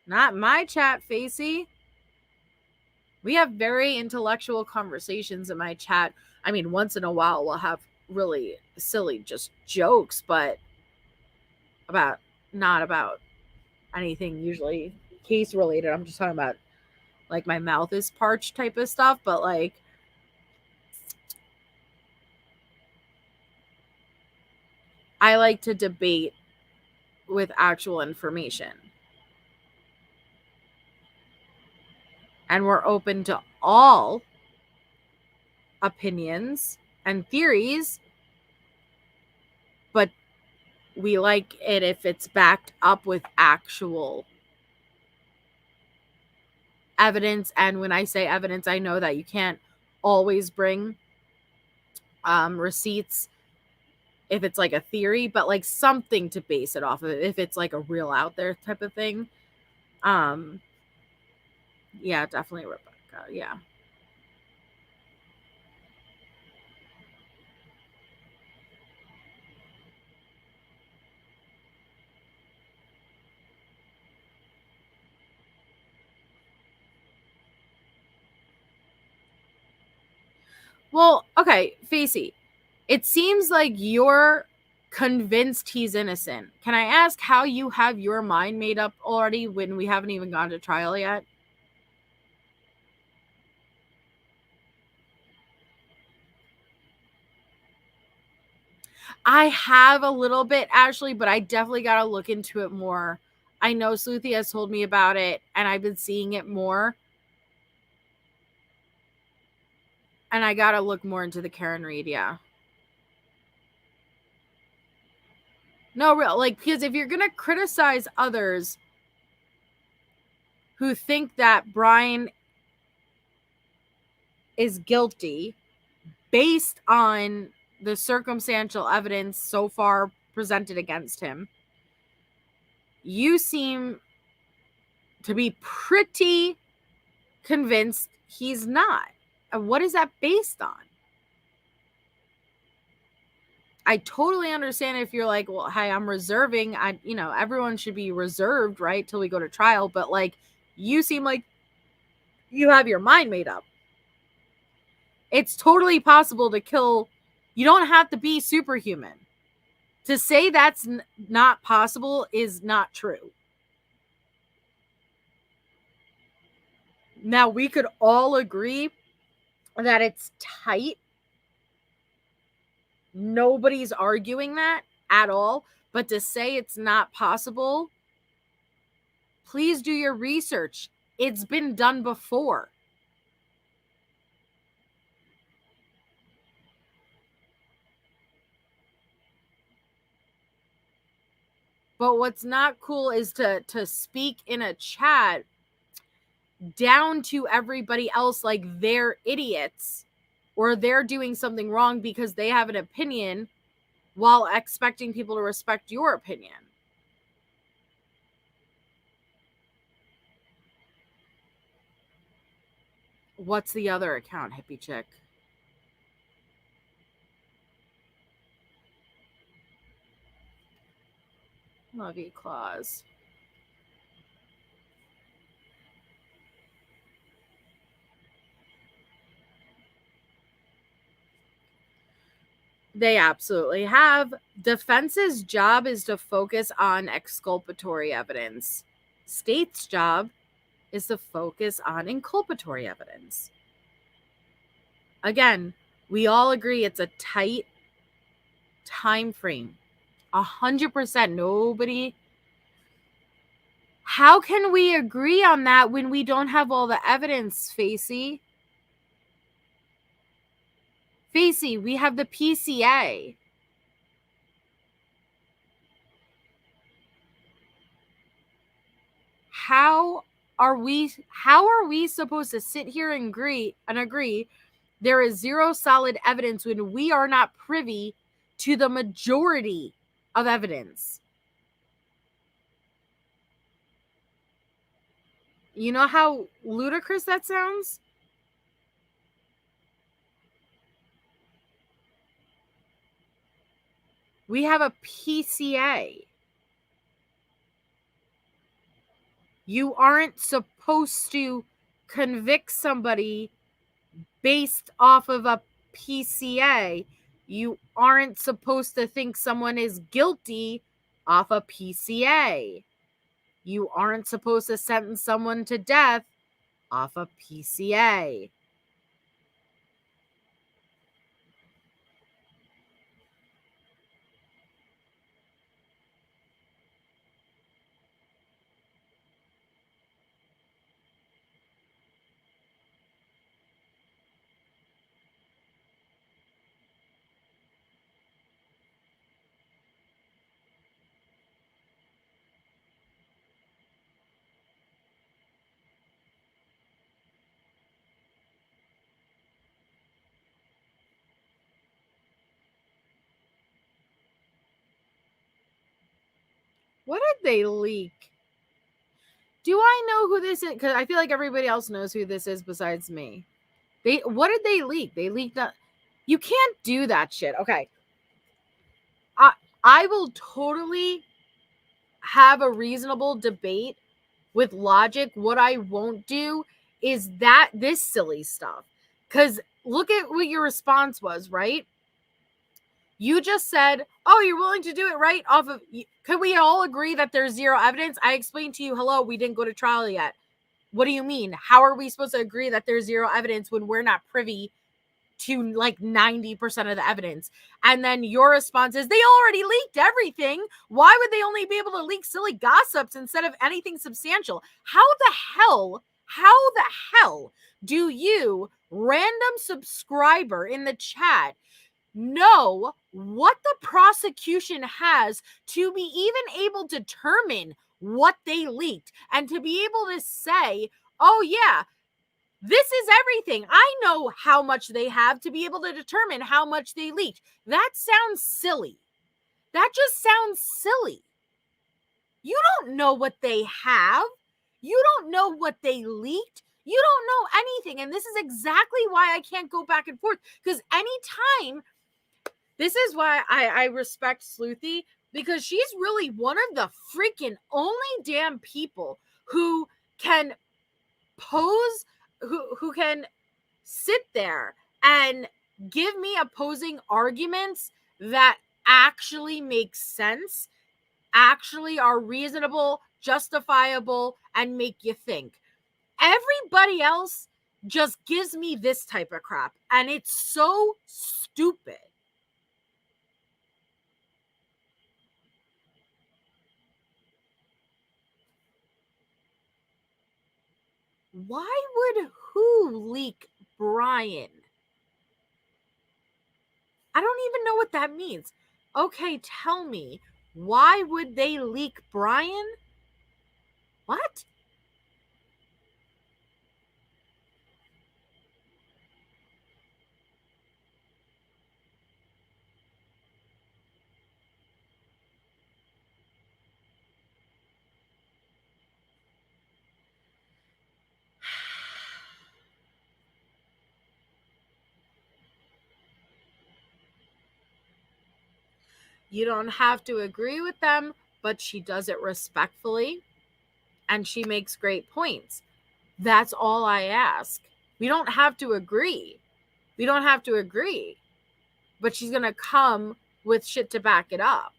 Not my chat, Facey. We have very intellectual conversations in my chat. I mean, once in a while we'll have really silly just jokes, but not about anything usually case related. I'm just talking about like my mouth is parched type of stuff, but like I like to debate with actual information. And we're open to all opinions and theories, but we like it if it's backed up with actual evidence. And when I say evidence, I know that you can't always bring receipts if it's like a theory, but like something to base it off of, if it's like a real out there type of thing. Yeah, definitely Rebecca. Yeah. Well, okay, Facey, it seems like you're convinced he's innocent. Can I ask how you have your mind made up already when we haven't even gone to trial yet? I have a little bit, Ashley, but I definitely got to look into it more. I know Sleuthy has told me about it, and I've been seeing it more. And I got to look more into the Karen Reed, yeah. No, real, like, because if you're going to criticize others who think that Brian is guilty based on the circumstantial evidence so far presented against him, you seem to be pretty convinced he's not. And what is that based on? I totally understand if you're like, well, hey, I'm reserving. Everyone should be reserved, right, till we go to trial. But like, you seem like you have your mind made up. It's totally possible to kill. You don't have to be superhuman. To say that's not possible is not true. Now, we could all agree that it's tight. Nobody's arguing that at all. But to say it's not possible, please do your research. It's been done before. But what's not cool is to speak in a chat down to everybody else like they're idiots or they're doing something wrong because they have an opinion while expecting people to respect your opinion. What's the other account, hippie chick? Love you, Claus. They absolutely have. Defense's job is to focus on exculpatory evidence. State's job is to focus on inculpatory evidence. Again, we all agree it's a tight time frame. 100%. Nobody. How can we agree on that when we don't have all the evidence, Facey? Facey, we have the PCA. How are we supposed to sit here and agree there is zero solid evidence when we are not privy to the majority of evidence? You know how ludicrous that sounds? We have a PCA. You aren't supposed to convict somebody based off of a PCA. You aren't supposed to think someone is guilty off a PCA. You aren't supposed to sentence someone to death off a PCA. What did they leak? Do I know who this is? Because I feel like everybody else knows who this is besides me. What did they leak? They leaked that. You can't do that shit. Okay. I will totally have a reasonable debate with logic. What I won't do is this silly stuff. Because look at what your response was, right? You just said, oh, you're willing to do it right off of, could we all agree that there's zero evidence? I explained to you, hello, we didn't go to trial yet. What do you mean? How are we supposed to agree that there's zero evidence when we're not privy to like 90% of the evidence? And then your response is, they already leaked everything. Why would they only be able to leak silly gossips instead of anything substantial? How the hell do you, random subscriber in the chat, know what the prosecution has to be even able to determine what they leaked and to be able to say, oh yeah, this is everything? I know how much they have to be able to determine how much they leaked. That sounds silly. That just sounds silly. You don't know what they have. You don't know what they leaked. You don't know anything. And this is exactly why I can't go back and forth, because anytime, this is why I respect Sleuthy, because she's really one of the freaking only damn people who can pose, who can sit there and give me opposing arguments that actually make sense, actually are reasonable, justifiable, and make you think. Everybody else just gives me this type of crap, and it's so stupid. Why would who leak Brian? I don't even know what that means. Okay, tell me, why would they leak Brian? What? You don't have to agree with them, but she does it respectfully, and she makes great points. That's all I ask. We don't have to agree. We don't have to agree. But she's going to come with shit to back it up.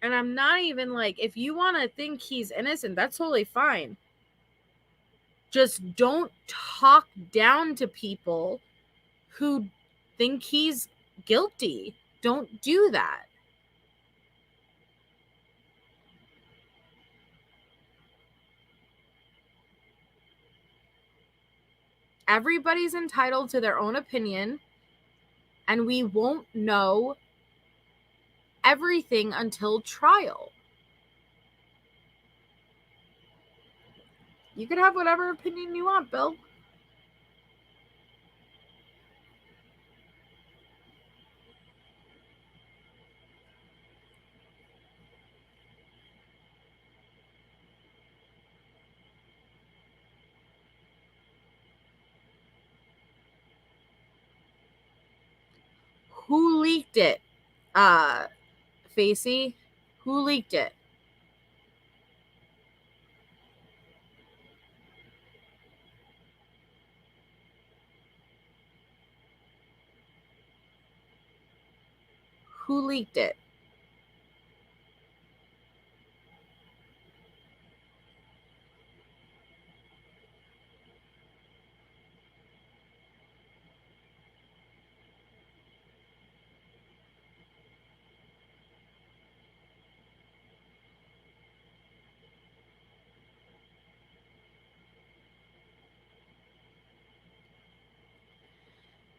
And I'm not even like, if you want to think he's innocent, that's totally fine. Just don't talk down to people who think he's guilty. Don't do that. Everybody's entitled to their own opinion, and we won't know everything until trial. You can have whatever opinion you want, Bill. Who leaked it? Facey? Who leaked it? Who leaked it?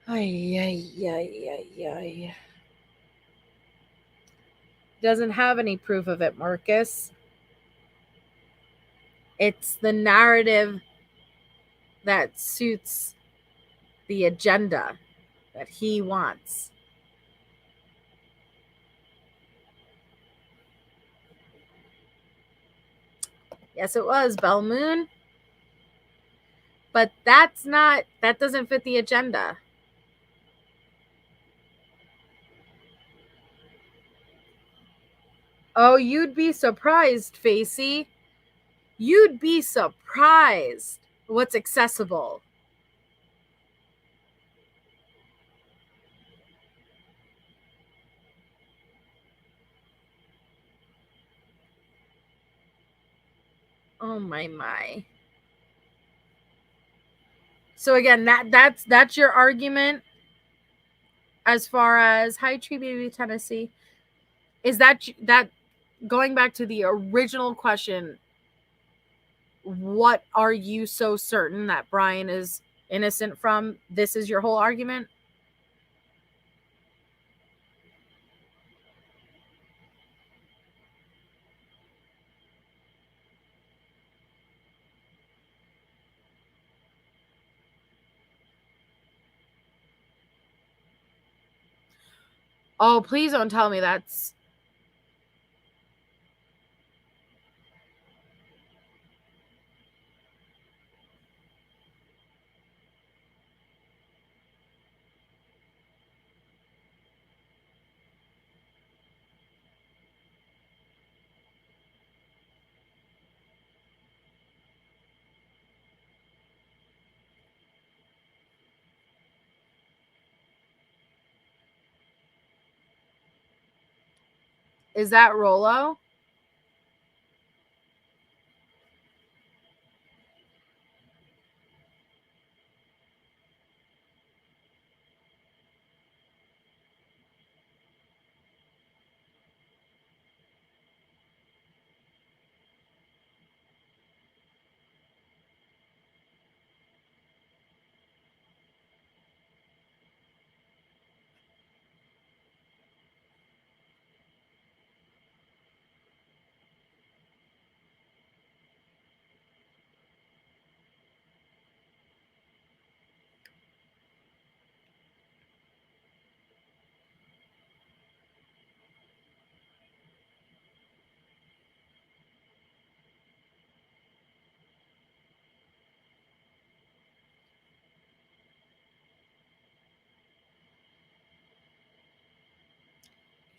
Ay. Doesn't have any proof of it, Marcus. It's the narrative that suits the agenda that he wants. Yes, it was Bell Moon. But that doesn't fit the agenda. Oh, you'd be surprised, Facey. You'd be surprised what's accessible. Oh my. So again, that's your argument as far as hi Tree Baby Tennessee. Is that going back to the original question, what are you so certain that Brian is innocent from? This is your whole argument? Oh, please don't tell me that's... Is that Rolo?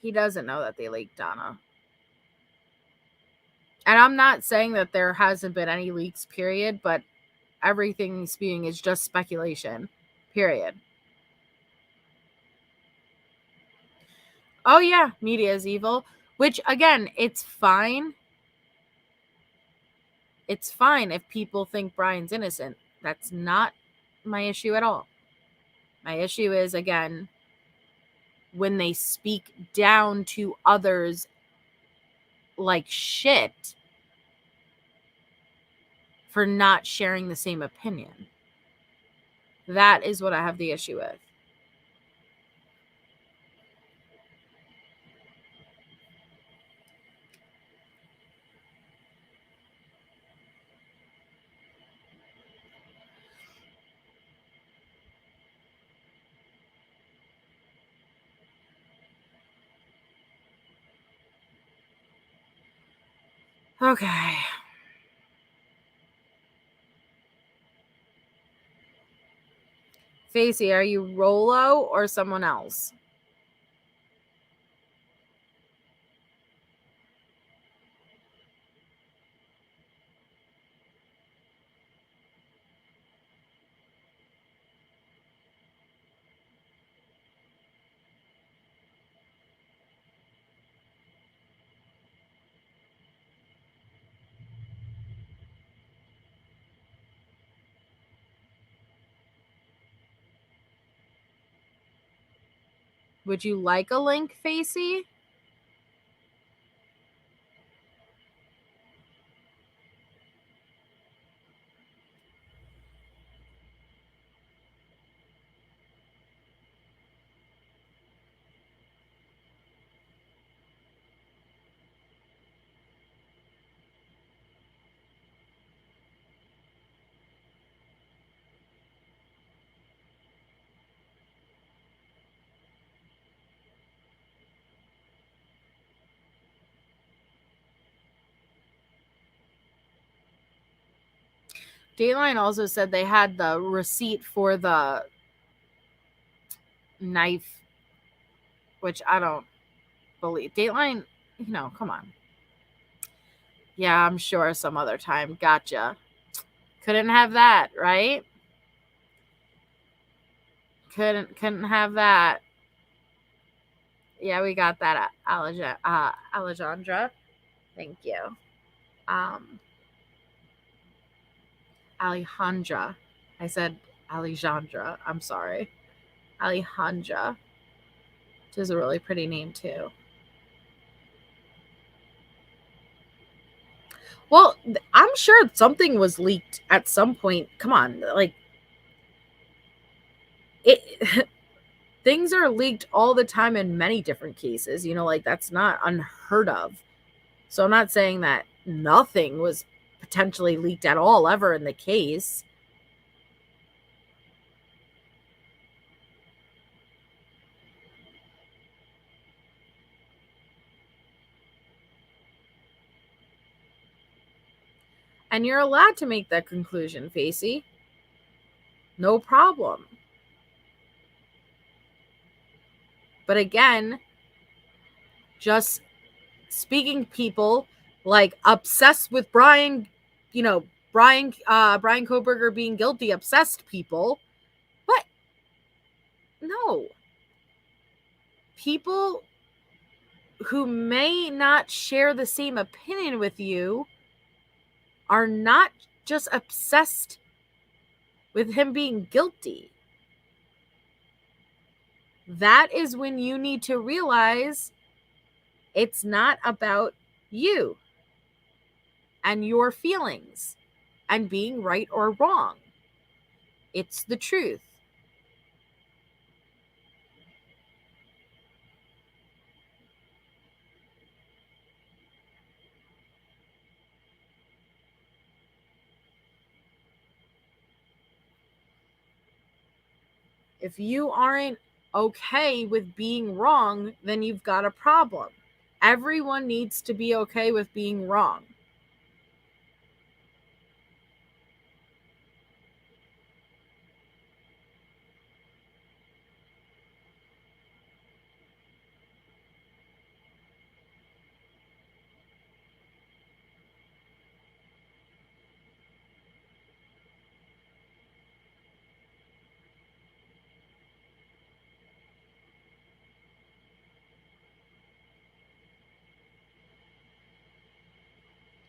He doesn't know that they leaked Donna. And I'm not saying that there hasn't been any leaks, period, but everything he's spewing is just speculation, period. Oh yeah, media is evil, which again, it's fine. It's fine if people think Brian's innocent. That's not my issue at all. My issue is, again, when they speak down to others like shit for not sharing the same opinion. That is what I have the issue with. Okay. Facey, are you Rolo or someone else? Would you like a link, Facey? Dateline also said they had the receipt for the knife, which I don't believe. Dateline, come on. Yeah, I'm sure some other time. Gotcha. Couldn't have that, right? Couldn't have that. Yeah, we got that, Alejandra. Thank you. Alejandra. I said Alejandra. I'm sorry. Alejandra. Which is a really pretty name, too. Well, I'm sure something was leaked at some point. Come on. Like, things are leaked all the time in many different cases. Like, that's not unheard of. So I'm not saying that nothing was potentially leaked at all ever in the case. And you're allowed to make that conclusion, Facey. No problem. But again, just speaking people like obsessed with Brian Kohberger being guilty, obsessed people. What? No. People who may not share the same opinion with you are not just obsessed with him being guilty. That is when you need to realize it's not about you and your feelings and being right or wrong. It's the truth. If you aren't okay with being wrong, then you've got a problem. Everyone needs to be okay with being wrong.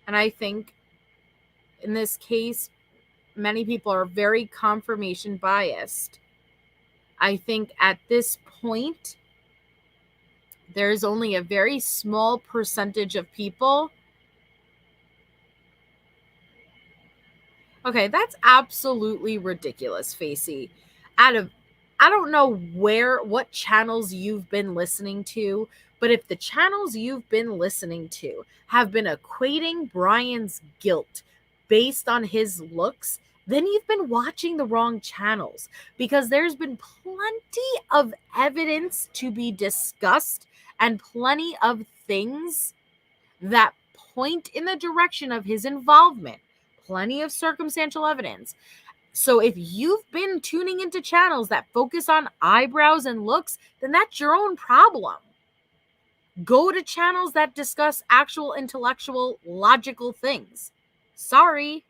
And I think in this case, many people are very confirmation biased. I think at this point, there's only a very small percentage of people. Okay, that's absolutely ridiculous, Facey. I don't know what channels you've been listening to, but if the channels you've been listening to have been equating Brian's guilt based on his looks, then you've been watching the wrong channels, because there's been plenty of evidence to be discussed and plenty of things that point in the direction of his involvement. Plenty of circumstantial evidence. So if you've been tuning into channels that focus on eyebrows and looks, then that's your own problem. Go to channels that discuss actual intellectual, logical things. Sorry.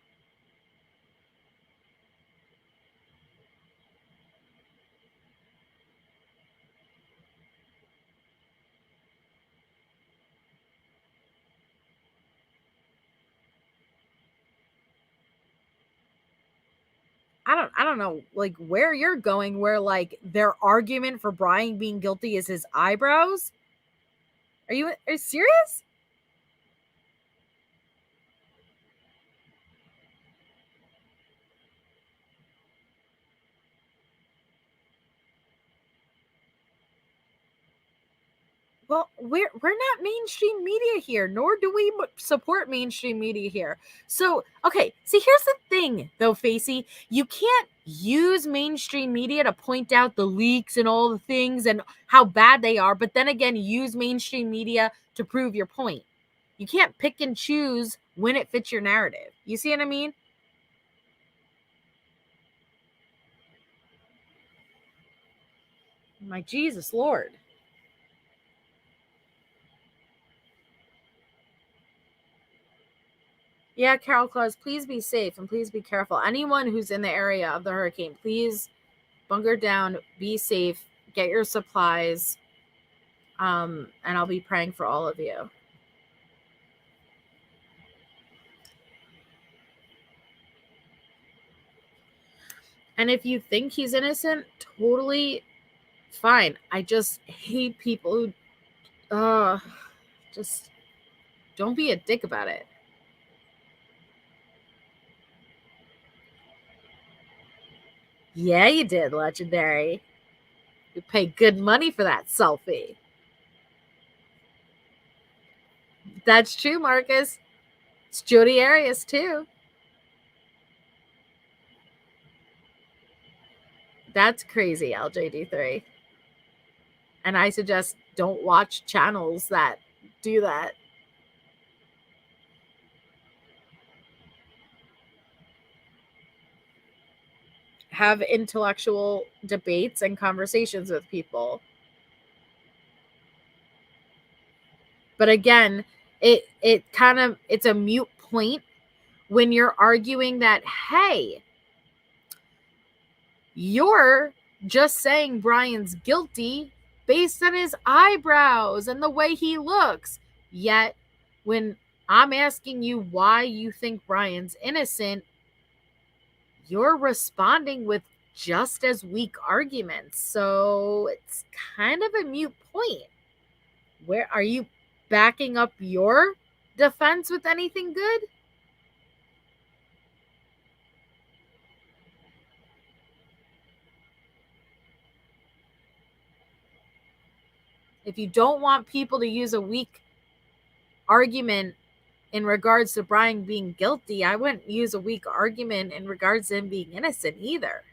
I don't know, like, where you're going, where, like, their argument for Brian being guilty is his eyebrows. Are you serious? Well, we're not mainstream media here, nor do we support mainstream media here. So, okay, see, here's the thing, though, Facey. You can't use mainstream media to point out the leaks and all the things and how bad they are, but then again, use mainstream media to prove your point. You can't pick and choose when it fits your narrative. You see what I mean? My Jesus Lord. Yeah, Carol Claus, please be safe and please be careful. Anyone who's in the area of the hurricane, please bunker down, be safe, get your supplies, and I'll be praying for all of you. And if you think he's innocent, totally fine. I just hate people who just don't be a dick about it. Yeah, you did, Legendary. You paid good money for that selfie. That's true, Marcus. It's Jodi Arias, too. That's crazy, LJD3. And I suggest don't watch channels that do that. Have intellectual debates and conversations with people. But again, it's a mute point when you're arguing that, hey, you're just saying Brian's guilty based on his eyebrows and the way he looks. Yet when I'm asking you why you think Brian's innocent, you're responding with just as weak arguments. So it's kind of a mute point. Where are you backing up your defense with anything good? If you don't want people to use a weak argument in regards to Brian being guilty, I wouldn't use a weak argument in regards to him being innocent either.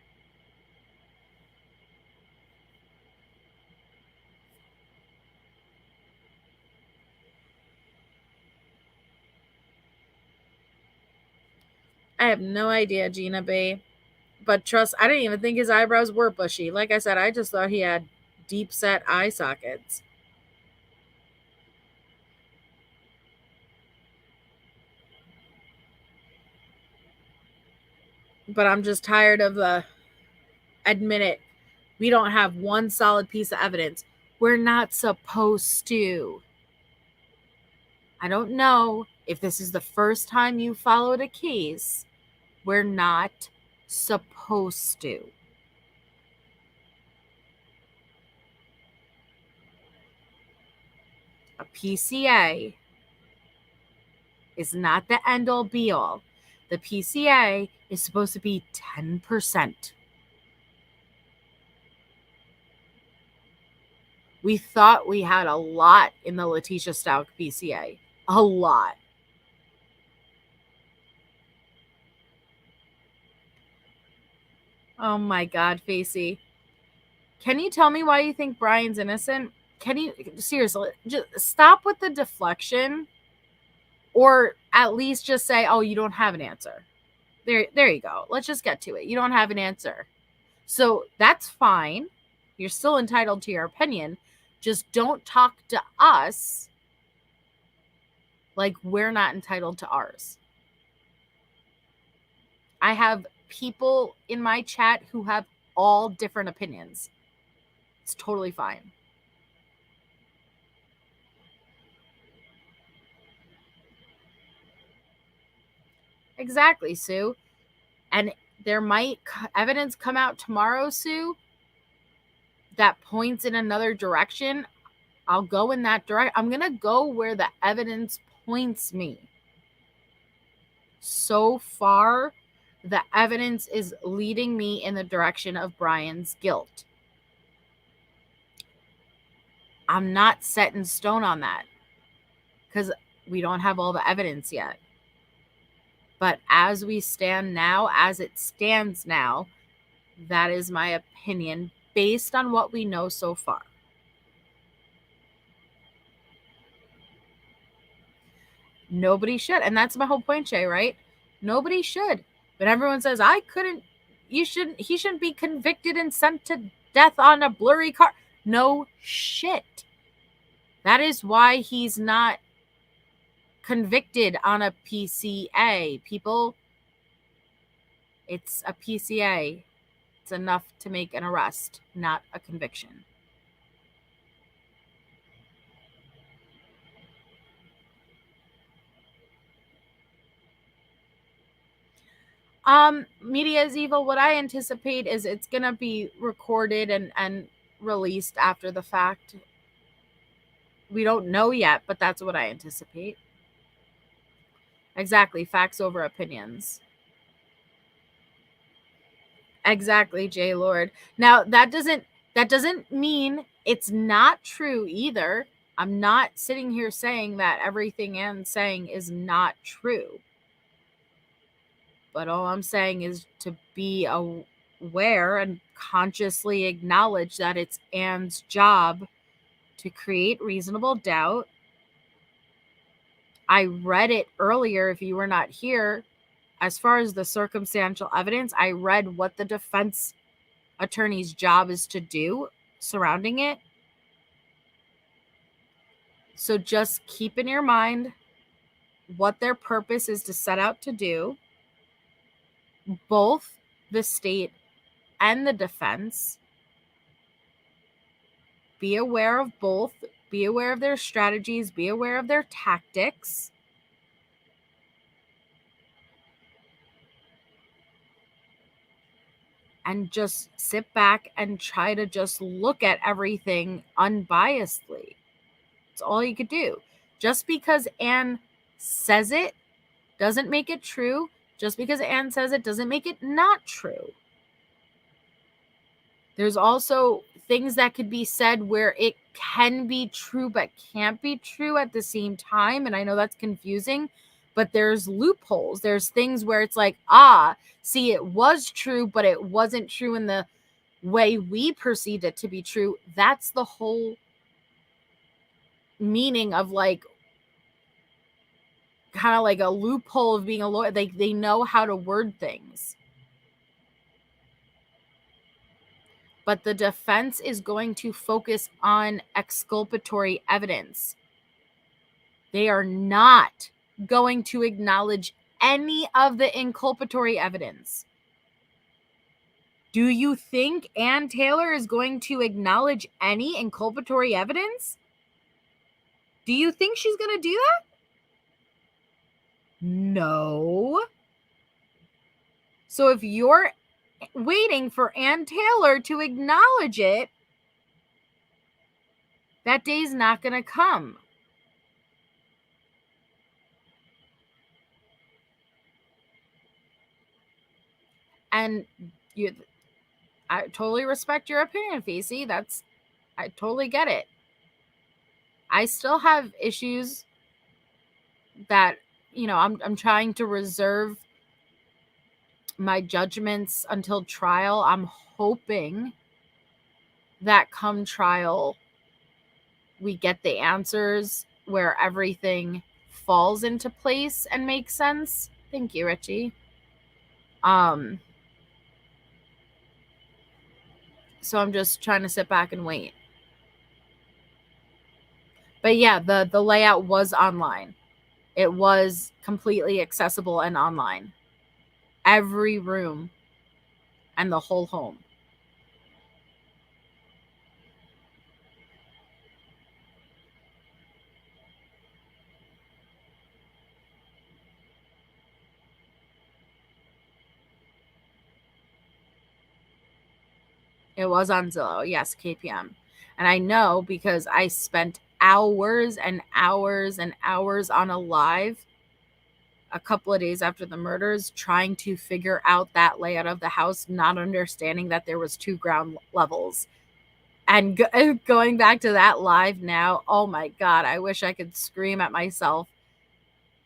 I have no idea, Gina B. But trust, I didn't even think his eyebrows were bushy. Like I said, I just thought he had deep set eye sockets. But I'm just tired of admit it. We don't have one solid piece of evidence. We're not supposed to. I don't know if this is the first time you followed a case. We're not supposed to. A PCA is not the end-all be-all. The PCA is supposed to be 10%. We thought we had a lot in the Letitia Stout PCA. A lot. Oh my God, Facey. Can you tell me why you think Brian's innocent? Can you, seriously, just stop with the deflection, or at least just say, oh, you don't have an answer. There you go. Let's just get to it. You don't have an answer. So that's fine. You're still entitled to your opinion. Just don't talk to us like we're not entitled to ours. I have people in my chat who have all different opinions. It's totally fine. Exactly, Sue. And there might evidence come out tomorrow, Sue, that points in another direction. I'll go in that direction. I'm going to go where the evidence points me. So far, the evidence is leading me in the direction of Brian's guilt. I'm not set in stone on that because we don't have all the evidence yet. But as we stand now, as it stands now, that is my opinion based on what we know so far. Nobody should. And that's my whole point, Shay, right? Nobody should. But everyone says, he shouldn't be convicted and sent to death on a blurry car. No shit. That is why he's not convicted on a PCA. People, it's a PCA. It's enough to make an arrest, not a conviction. Media is evil. What I anticipate is it's gonna be recorded and released after the fact. We don't know yet, but that's what I anticipate. Exactly, facts over opinions. Exactly, J Lord. Now that doesn't mean it's not true either. I'm not sitting here saying that everything Anne's saying is not true. But all I'm saying is to be aware and consciously acknowledge that it's Anne's job to create reasonable doubt. I read it earlier if you were not here. As far as the circumstantial evidence, I read what the defense attorney's job is to do surrounding it. So just keep in your mind what their purpose is to set out to do. Both the state and the defense. Be aware of both. Be aware of their strategies. Be aware of their tactics. And just sit back and try to just look at everything unbiasedly. It's all you could do. Just because Anne says it doesn't make it true. Just because Anne says it doesn't make it not true. There's also things that could be said where it can be true but can't be true at the same time. And I know that's confusing, but there's loopholes. There's things where it's like, see, it was true, but it wasn't true in the way we perceived it to be true. That's the whole meaning of like kind of like a loophole of being a lawyer. They know how to word things. But the defense is going to focus on exculpatory evidence. They are not going to acknowledge any of the inculpatory evidence. Do you think Anne Taylor is going to acknowledge any inculpatory evidence? Do you think she's going to do that? No. So if you're waiting for Anne Taylor to acknowledge it, that day's not going to come. And I totally respect your opinion, Facey. I totally get it. I still have issues that, I'm trying to reserve my judgments until trial. I'm hoping that come trial, we get the answers where everything falls into place and makes sense. Thank you, Richie. So I'm just trying to sit back and wait. But yeah, the layout was online. It was completely accessible and online. Every room and the whole home. It was on Zillow. Yes, KPM. And I know because I spent hours and hours and hours on a live a couple of days after the murders trying to figure out that layout of the house, not understanding that there was 2 ground levels. And going back to that live now, oh my God, I wish I could scream at myself.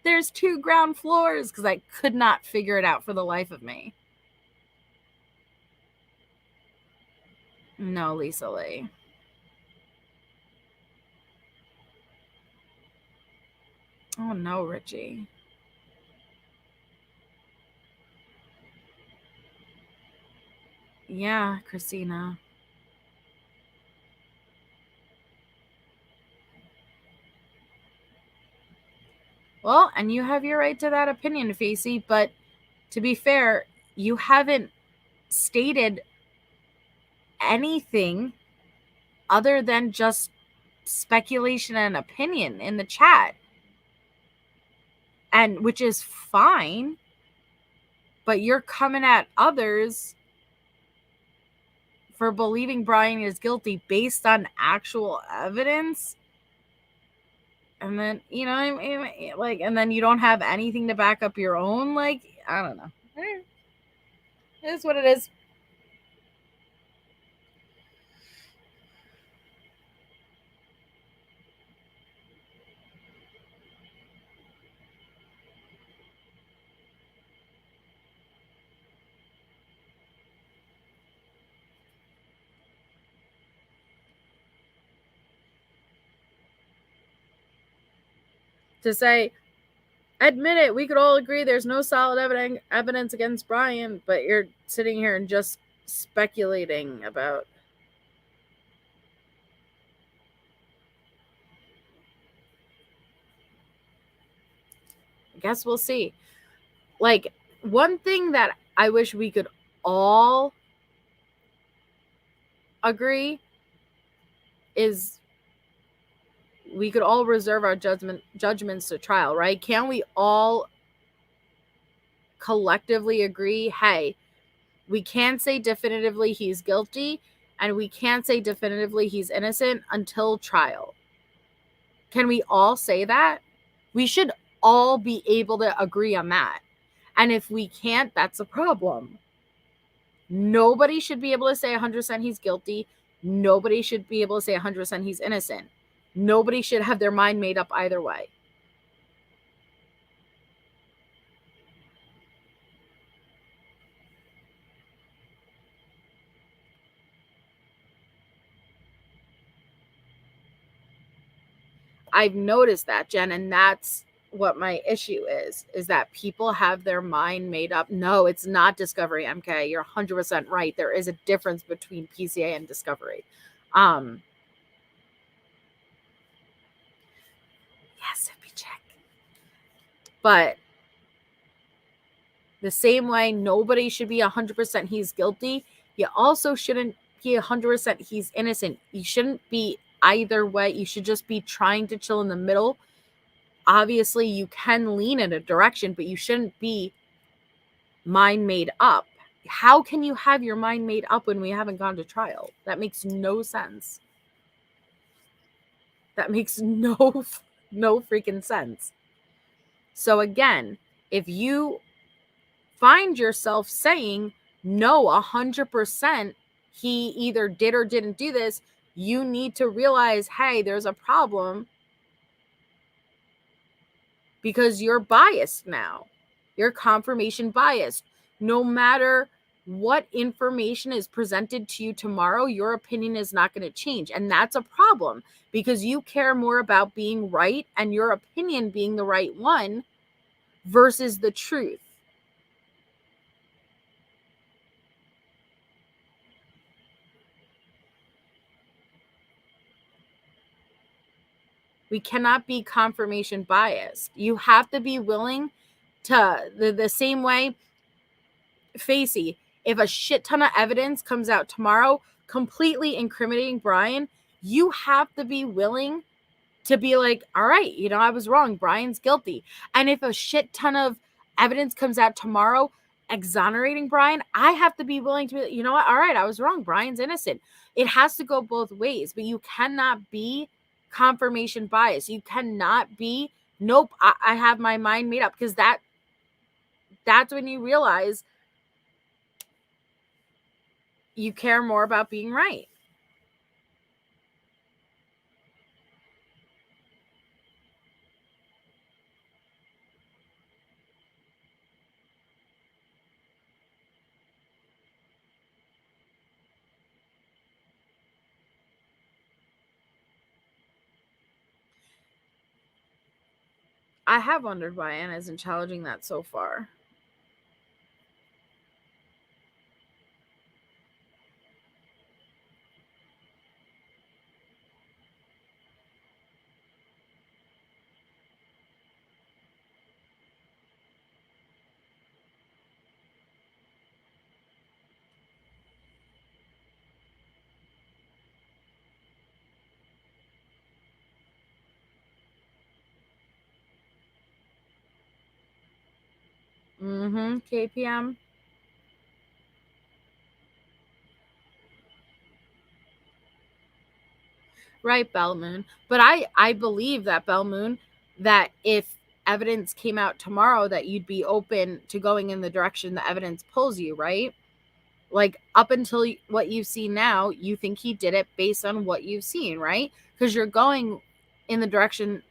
There's 2 ground floors because I could not figure it out for the life of me. No, Lisa Lee. Oh no, Richie. Yeah, Christina. Well, and you have your right to that opinion, Facey, but to be fair, you haven't stated anything other than just speculation and opinion in the chat. And which is fine, but you're coming at others for believing Brian is guilty based on actual evidence. And then, you know, like, and then you don't have anything to back up your own. Like, I don't know. It is what it is. To say, admit it, we could all agree there's no solid evidence against Brian, but you're sitting here and just speculating about. I guess we'll see. Like, one thing that I wish we could all agree is we could all reserve our judgments to trial, right? Can we all collectively agree, hey, we can't say definitively he's guilty and we can't say definitively he's innocent until trial? Can we all say that? We should all be able to agree on that. And if we can't, that's a problem. Nobody should be able to say 100% he's guilty. Nobody should be able to say 100% he's innocent. Nobody should have their mind made up either way. I've noticed that, Jen, and that's what my issue is that people have their mind made up. No, it's not Discovery, MK. You're 100% right. There is a difference between PCA and Discovery. Yes, if we check. But the same way nobody should be 100% he's guilty, you also shouldn't be 100% he's innocent. You shouldn't be either way. You should just be trying to chill in the middle. Obviously, you can lean in a direction, but you shouldn't be mind made up. How can you have your mind made up when we haven't gone to trial? That makes no sense. That makes no freaking sense. So again, if you find yourself saying, no, 100%, he either did or didn't do this, you need to realize, hey, there's a problem because you're biased now. You're confirmation biased. No matter what information is presented to you tomorrow, your opinion is not going to change. And that's a problem because you care more about being right and your opinion being the right one versus the truth. We cannot be confirmation biased. You have to be willing to, the same way, Facey, if a shit ton of evidence comes out tomorrow completely incriminating Brian, you have to be willing to be like, all right, you know, I was wrong. Brian's guilty. And if a shit ton of evidence comes out tomorrow exonerating Brian, I have to be willing to be, you know what? All right, I was wrong. Brian's innocent. It has to go both ways, but you cannot be confirmation bias. You cannot be, nope, I have my mind made up, because that's when you realize you care more about being right. I have wondered why Anna isn't challenging that so far. KPM. Right, Bell Moon. But I believe that, Bell Moon, that if evidence came out tomorrow, that you'd be open to going in the direction the evidence pulls you, right? Like, up until what you've seen now, you think he did it based on what you've seen, right? Because you're going in the direction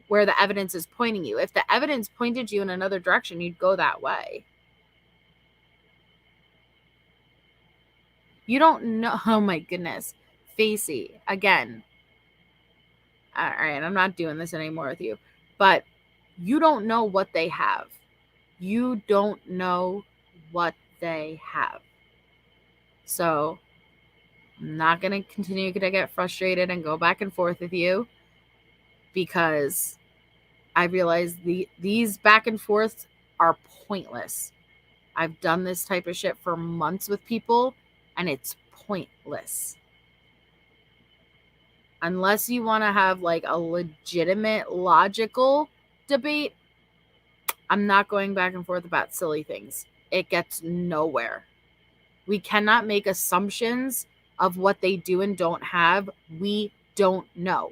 where the evidence is pointing you. If the evidence pointed you in another direction, you'd go that way. You don't know. Oh my goodness. Facey, again. All right, I'm not doing this anymore with you. But you don't know what they have. You don't know what they have. So I'm not going to continue to get frustrated and go back and forth with you, because I realize these back and forths are pointless. I've done this type of shit for months with people, and it's pointless. Unless you want to have like a legitimate, logical debate, I'm not going back and forth about silly things. It gets nowhere. We cannot make assumptions of what they do and don't have. We don't know.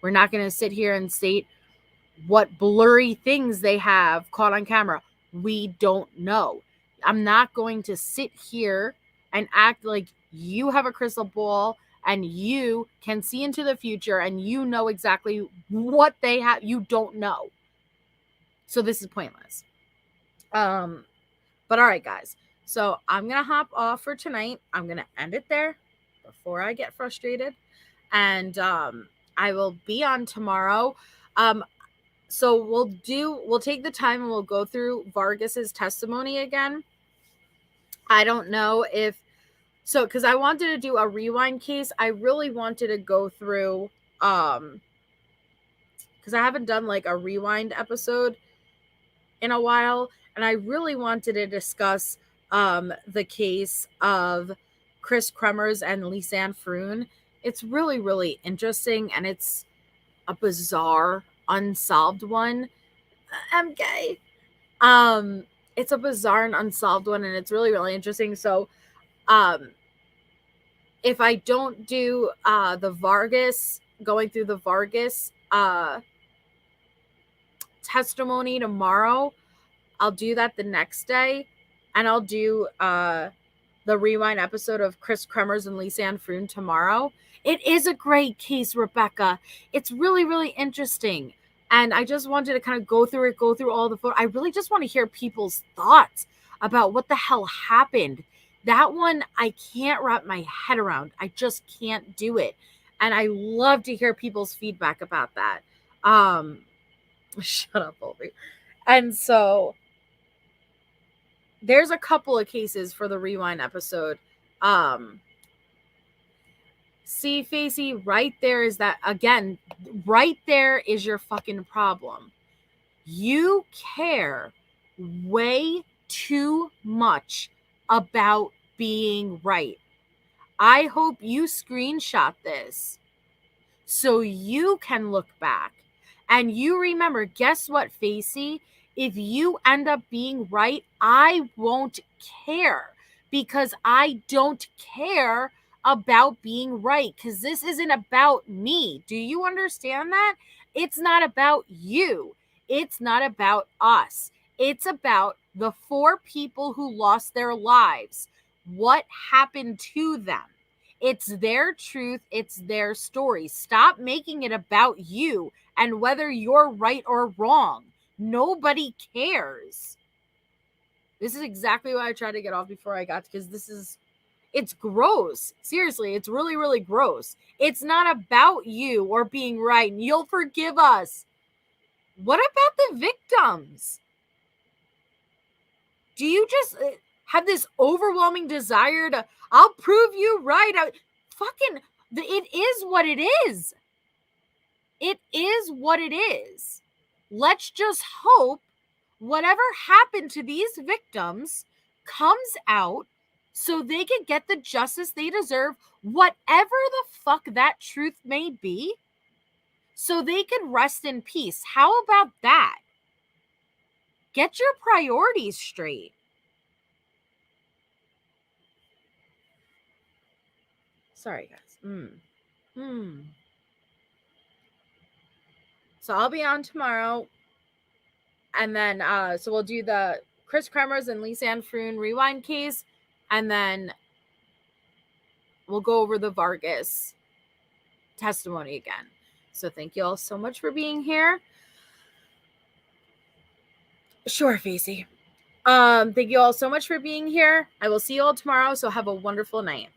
We're not going to sit here and state what blurry things they have caught on camera. We don't know. I'm not going to sit here and act like you have a crystal ball and you can see into the future and you know exactly what they have. You don't know. So this is pointless. But all right, guys. So I'm going to hop off for tonight. I'm going to end it there before I get frustrated. And I will be on tomorrow. So we'll take the time and we'll go through Vargas's testimony again. I don't know if, so, because I wanted to do a rewind case. I really wanted to go through, because I haven't done like a rewind episode in a while. And I really wanted to discuss the case of Chris Kremers and Lisanne Froon. It's really, really interesting. And it's a bizarre, unsolved one. I'm gay. It's a bizarre and unsolved one, and it's really, really interesting. So, if I don't do the Vargas, going through the Vargas testimony tomorrow, I'll do that the next day, and I'll do the rewind episode of Chris Kremers and Lisanne Froon tomorrow. It is a great case, Rebecca. It's really, really interesting. And I just wanted to kind of go through all the photos. I really just want to hear people's thoughts about what the hell happened. That one, I can't wrap my head around. I just can't do it. And I love to hear people's feedback about that. Shut up, Olby. And so there's a couple of cases for the rewind episode. See, Facey, right there is that, again, right there is your fucking problem. You care way too much about being right. I hope you screenshot this so you can look back and you remember, guess what, Facey? If you end up being right, I won't care, because I don't care about being right, because this isn't about me. Do you understand that? It's not about you. It's not about us. It's about the 4 people who lost their lives. What happened to them? It's their truth. It's their story. Stop making it about you and whether you're right or wrong. Nobody cares. This is exactly what I tried to get off before I got, because it's gross. Seriously, it's really, really gross. It's not about you or being right, and you'll forgive us. What about the victims? Do you just have this overwhelming desire to, I'll prove you right? It is what it is. It is what it is. Let's just hope whatever happened to these victims comes out so they can get the justice they deserve, whatever the fuck that truth may be, so they can rest in peace. How about that? Get your priorities straight. Sorry, guys. So I'll be on tomorrow. And then, so we'll do the Chris Kremers and Lisa Ann Froon rewind case. And then we'll go over the Vargas testimony again. So thank you all so much for being here. Sure, Facey. Thank you all so much for being here. I will see you all tomorrow. So have a wonderful night.